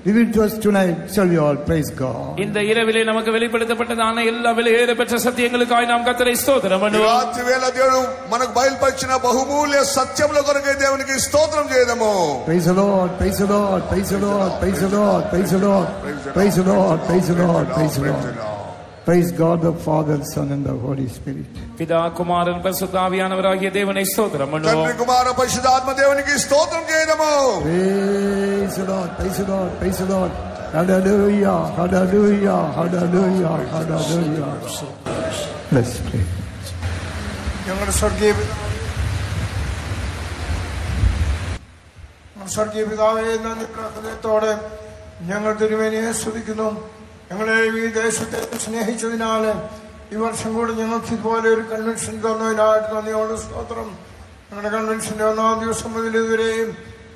revealed to us tonight, shall we all praise God. இந்த இரவிலே நமக்கு வெளிப்படுத்தப்பட்டதான எல்லா விலையேற பெற்ற சத்தியங்களுக்காக நாம் கர்த்தரை ஸ்தோத்திரம் பண்ணுவோம். రాత్రి వేళ దేవుడు మనకు బయలుపరిచిన బహుమూల్య సత్యముల కొరకే దేవునికి స్తోత్రం చేయడము. Praise the Lord, praise the Lord, praise the Lord, praise the Lord, praise the Lord, praise the Lord, praise the Lord, praise the Lord. Praise God the Father, Son and the Holy Spirit. பிதா குமாரன் பரிசுத்த ஆவியானவராகிய தேவனை ஸ்தோத்திரம் பண்ணுவோம். తండ్రి కుమార పరిశుద్ధాత్మ దేవునికి స్తోత్రం చేయడము. Praise the Lord, praise the Lord, praise the Lord. Hallelujah, hallelujah, hallelujah, hallelujah. Let's pray. ഞങ്ങളുടെ സ്വർഗീയ പിതാവേ, നന്ദി പ്രാർത്ഥനയോടെ ഞങ്ങൾ തിരുമേനിയെ സ്തുതിക്കുന്നു. ഞങ്ങളെ ഈ ദേശത്തെ സ്നേഹിച്ചതിനാൽ ഈ വർഷം കൂടി ഞങ്ങൾക്ക് ഇതുപോലെ ഒരു കൺവെൻഷൻ തന്നതിനായിട്ട് നന്ദിയോട് സ്തോത്രം. ഞങ്ങളുടെ കൺവെൻഷന്റെ 1-ാം ദിവസം മുതൽ ഇതുവരെയും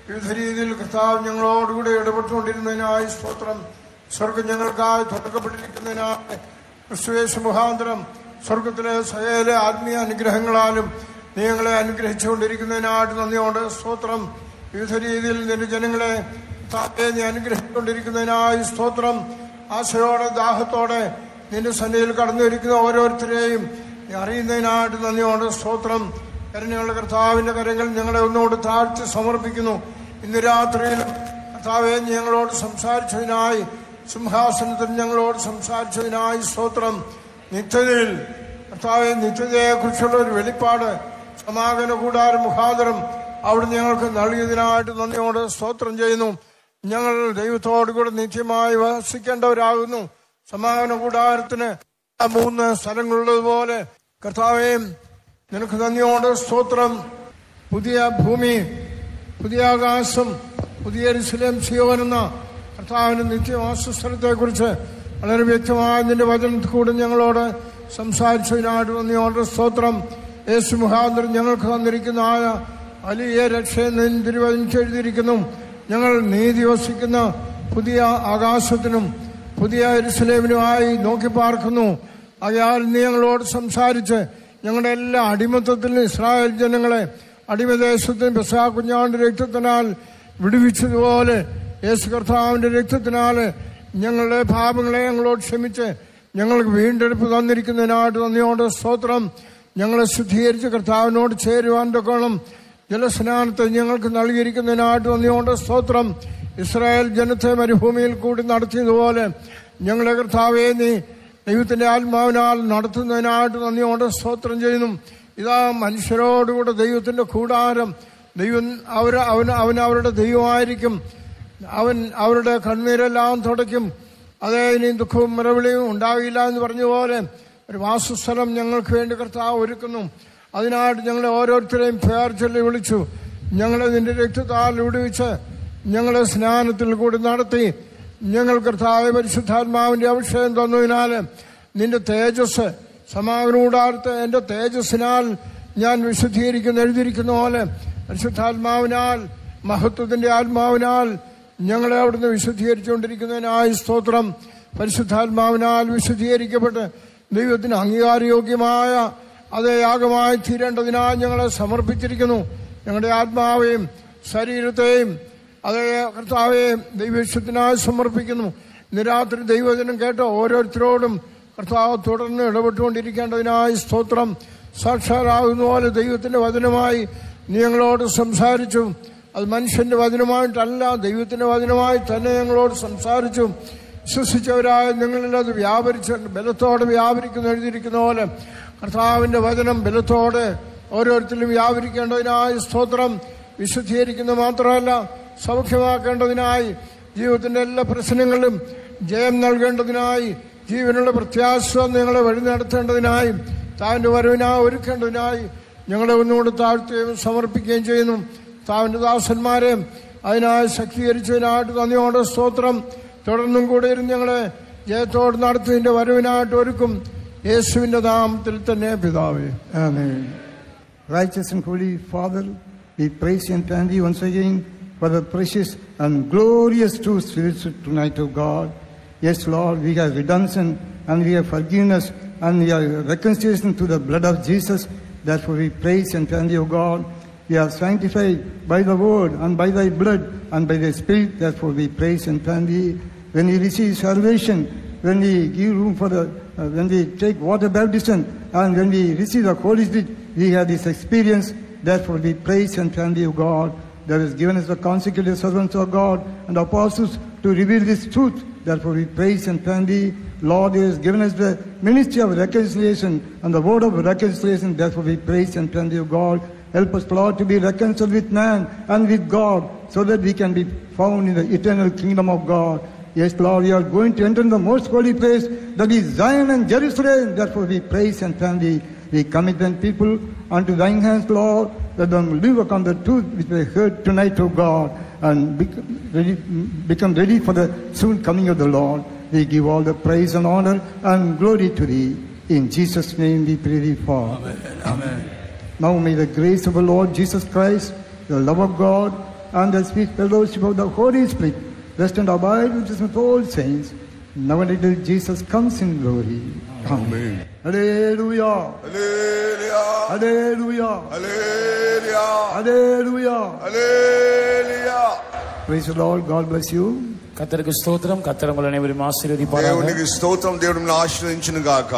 വിവിധ രീതിയിൽ കർത്താവ് ഞങ്ങളോടുകൂടെ ഇടപെട്ടുകൊണ്ടിരുന്നതിനായി സ്തോത്രം. സ്വർഗം ഞങ്ങൾക്കായി തുറക്കപ്പെട്ടിരിക്കുന്നതിനായി ക്രിസ്തുയേശു മുഖാന്തരം സ്വർഗത്തിലെ സകല ആത്മീയ അനുഗ്രഹങ്ങളാലും നീ ഞങ്ങളെ അനുഗ്രഹിച്ചുകൊണ്ടിരിക്കുന്നതിനായിട്ട് നന്ദിയോട് സ്തോത്രം. വിവിധ രീതിയിൽ നിന്റെ ജനങ്ങളെ നീ അനുഗ്രഹിച്ചുകൊണ്ടിരിക്കുന്നതിനായി സ്തോത്രം. ആശയോടെ ദാഹത്തോടെ നിന്റെ സന്നിധിയിൽ കടന്നിരിക്കുന്ന ഓരോരുത്തരെയും നീ അറിയുന്നതിനായിട്ട് നന്ദിയോട് സ്തോത്രം. കരുണയുള്ള കർത്താവിന്റെ കരങ്ങൾ ഞങ്ങളെ ഒന്നുകൂടി താഴ്ത്തി സമർപ്പിക്കുന്നു. ഇന്ന് രാത്രിയിലും കർത്താവെ ഞങ്ങളോട് സംസാരിച്ചതിനായി, സിംഹാസനത്തിൽ ഞങ്ങളോട് സംസാരിച്ചതിനായി സ്തോത്രം. നിത്യതയിൽ കർത്താവെ, നിത്യതയെക്കുറിച്ചുള്ള ഒരു വെളിപ്പാട് സമാഗമന കൂടാര മുഖാന്തരം അവിടെ ഞങ്ങൾക്ക് നൽകിയതിനായിട്ട് നന്ദിയോട് സ്തോത്രം ചെയ്യുന്നു. ഞങ്ങൾ ദൈവത്തോടുകൂടെ നിത്യമായി വസിക്കേണ്ടവരാകുന്നു. സമാഗമന കൂടാരത്തിന് മൂന്ന് സ്ഥലങ്ങളുള്ളതുപോലെ കർത്താവേ നിനക്ക് നന്ദിയോടെ സ്തോത്രം. പുതിയ ഭൂമി, പുതിയ ആകാശം, പുതിയ യെരൂശലേം സിയോൻ എന്ന കർത്താവിന്റെ നിത്യവാസസ്ഥലത്തെ കുറിച്ച് വളരെ വ്യക്തമായ നിന്റെ വചനത്തിൽ കൂടെ ഞങ്ങളോട് സംസാരിച്ചതിനായിട്ട് നന്ദിയോടെ സ്തോത്രം. യേശു മുഖാന്തരം ഞങ്ങൾക്ക് തന്നിരിക്കുന്ന വലിയ രക്ഷയെന്ന് തിരുവചനത്തിൽ എഴുതിയിരിക്കുന്നു. ഞങ്ങൾ നീതി വസിക്കുന്ന പുതിയ ആകാശത്തിനും പുതിയ യെരൂശലേമിനുമായി നോക്കി പാർക്കുന്നു. ആകയാൽ നീ ഞങ്ങളോട് സംസാരിച്ച് ഞങ്ങളുടെ എല്ലാ അടിമത്തത്തിൽ ഇസ്രായേൽ ജനങ്ങളെ അടിമദേശത്തിന് പെസഹ കുഞ്ഞാന്റെ രക്തത്തിനാൽ വിടുവിച്ചതുപോലെ യേശു കർത്താവിന്റെ രക്തത്തിനാൽ ഞങ്ങളുടെ പാപങ്ങളെ ഞങ്ങളോട് ക്ഷമിച്ച് ഞങ്ങൾക്ക് വീണ്ടെടുപ്പ് തന്നിരിക്കുന്നതിനായിട്ട് നന്ദിയോട് സ്തോത്രം. ഞങ്ങളെ ശുദ്ധീകരിച്ച് കർത്താവിനോട് ചേരുവാൻ തക്കോണം ജലസ്നാനത്തെ ഞങ്ങൾക്ക് നൽകിയിരിക്കുന്നതിനായിട്ട് നന്ദിയോട് സ്തോത്രം. ഇസ്രായേൽ ജനത്തെ മരുഭൂമിയിൽ കൂടി നടത്തിയതുപോലെ ഞങ്ങളുടെ കർത്താവെ നീ ദൈവത്തിന്റെ ആത്മാവിനാൽ നടത്തുന്നതിനായിട്ട് നന്ദിയോട് സ്തോത്രം ചെയ്യുന്നു. ഇതാ മനുഷ്യരോടുകൂടെ ദൈവത്തിന്റെ കൂടാരം, ദൈവം അവൻ അവരുടെ ദൈവമായിരിക്കും. അവൻ അവരുടെ കണ്ണീരെല്ലാം തുടയ്ക്കും. അതേ, ഇനി ദുഃഖവും മരവിളിയും ഉണ്ടാകില്ല എന്ന് പറഞ്ഞ പോലെ ഒരു വാസസ്ഥലം ഞങ്ങൾക്ക് വേണ്ടി കർത്താവ് ഒരുക്കുന്നു. അതിനായിട്ട് ഞങ്ങളെ ഓരോരുത്തരെയും പേർ ചൊല്ലി വിളിച്ചു. ഞങ്ങളെ നിന്റെ രക്തത്താൽ വിടുവിച്ച് ഞങ്ങളെ സ്നാനത്തിൽ കൂടി നടത്തി ഞങ്ങൾ കർത്താവ് പരിശുദ്ധാത്മാവിന്റെ അഭിഷേകം തന്നതിനാൽ നിന്റെ തേജസ് സമാഗമന കൂടാരത്തെ എന്റെ തേജസ്സിനാൽ ഞാൻ വിശുദ്ധീകരിക്കുന്നു എഴുതിയിരിക്കുന്ന പോലെ പരിശുദ്ധാത്മാവിനാൽ, മഹത്വത്തിന്റെ ആത്മാവിനാൽ ഞങ്ങളെ അവിടുന്ന് വിശുദ്ധീകരിച്ചുകൊണ്ടിരിക്കുന്നതിനായി സ്തോത്രം. പരിശുദ്ധാത്മാവിനാൽ വിശുദ്ധീകരിക്കപ്പെട്ട് ദൈവത്തിന് അംഗീകാരയോഗ്യമായ അതേ യാഗമായി തീരേണ്ടതിനായി ഞങ്ങളെ സമർപ്പിച്ചിരിക്കുന്നു. ഞങ്ങളുടെ ആത്മാവേയും ശരീരത്തെയും അതേ കർത്താവേയും ദൈവവിശുദ്ധത്തിനായി സമർപ്പിക്കുന്നു. ഇന്ന് രാത്രി ദൈവവചനം കേട്ട ഓരോരുത്തരോടും കർത്താവ് തുടർന്ന് ഇടപെട്ടുകൊണ്ടിരിക്കേണ്ടതിനായി സ്തോത്രം. സാക്ഷാലാകുന്ന പോലെ ദൈവത്തിന്റെ വചനമായി നീ ഞങ്ങളോട് സംസാരിച്ചു. അത് മനുഷ്യന്റെ വചനമായിട്ടല്ല, ദൈവത്തിന്റെ വചനമായി തന്നെ ഞങ്ങളോട് സംസാരിച്ചു. വിശ്വസിച്ചവരായ നിങ്ങളിൽ അത് ബലത്തോടെ വ്യാപരിക്കുന്നു എഴുതിയിരിക്കുന്ന പോലെ കർത്താവിന്റെ വചനം ബലത്തോടെ ഓരോരുത്തരും വ്യാപരിക്കേണ്ടതിനായി സ്തോത്രം. വിശുദ്ധീകരിക്കുന്ന മാത്രമല്ല, സൗഖ്യമാക്കേണ്ടതിനായി, ജീവിതത്തിന്റെ എല്ലാ പ്രശ്നങ്ങളിലും ജയം നൽകേണ്ടതിനായി, ജീവനുള്ള പ്രത്യാശ നിങ്ങളെ വഴി നടത്തേണ്ടതിനായി, താവിന്റെ വരവിനായി ഒരുക്കേണ്ടതിനായി ഞങ്ങളെ ഒന്നുകൂടെ താഴ്ത്തുകയും സമർപ്പിക്കുകയും ചെയ്യുന്നു. താവിന്റെ ദാസന്മാരെ അതിനായി ശക്തീകരിച്ചതിനായിട്ട് നന്ദിയോടെ സ്തോത്രം. തുടർന്നും കൂടെ ഇരുന്ന് ഞങ്ങളെ ജയത്തോട് നടത്തുന്നതിന്റെ വരവിനായിട്ട് ഒരുക്കും. യേശുവിന്റെ നാമത്തിൽ തന്നെ പിതാവേ, ആമേൻ. Righteous and holy Father, we praise you and thank you once again for the precious and glorious truths tonight, O God. Yes, Lord, we have redemption and we have forgiveness and we are reconciliation through the blood of Jesus. Therefore we praise and thank you, O God. We are sanctified by the word and by thy blood and by the Spirit. Therefore we praise and thank thee. When we receive salvation, when we give room for when we take water baptism and when we receive the Holy Spirit, we have this experience. Therefore we praise and thank thee, O God. That has given us the consecrated servants of God and apostles to reveal this truth. Therefore we praise and thank thee. Lord, he has given us the ministry of reconciliation and the word of reconciliation. Therefore we praise and thank thee, O God. Help us, Lord, to be reconciled with man and with God so that we can be found in the eternal kingdom of God. Yes, Lord, we are going to enter in the most holy place, that is Zion and Jerusalem. Therefore we praise and thank thee. We commit the people unto thine hands, Lord, that they will live upon the truth which we heard tonight, O God, and become ready for the soon coming of the Lord. We give all the praise and honor and glory to thee. In Jesus' name we pray thee for. Amen. Amen. Now may the grace of our Lord Jesus Christ, the love of God, and the sweet fellowship of the Holy Spirit rest and abide with us with all saints, now and until Jesus comes in glory. Amen. Hallelujah. Hallelujah. Hallelujah. Hallelujah. Hallelujah. Hallelujah. Praise the Lord. God bless you. கர்த்தருக்கு ஸ்தோத்திரம். கர்த்தர் உங்களை அனைவரையும் ஆசீர்வதிப்பாராக. దేవునికి స్తోత్రం. దేవుడు మిమ్మల్ని ఆశీర్వదించును గాక.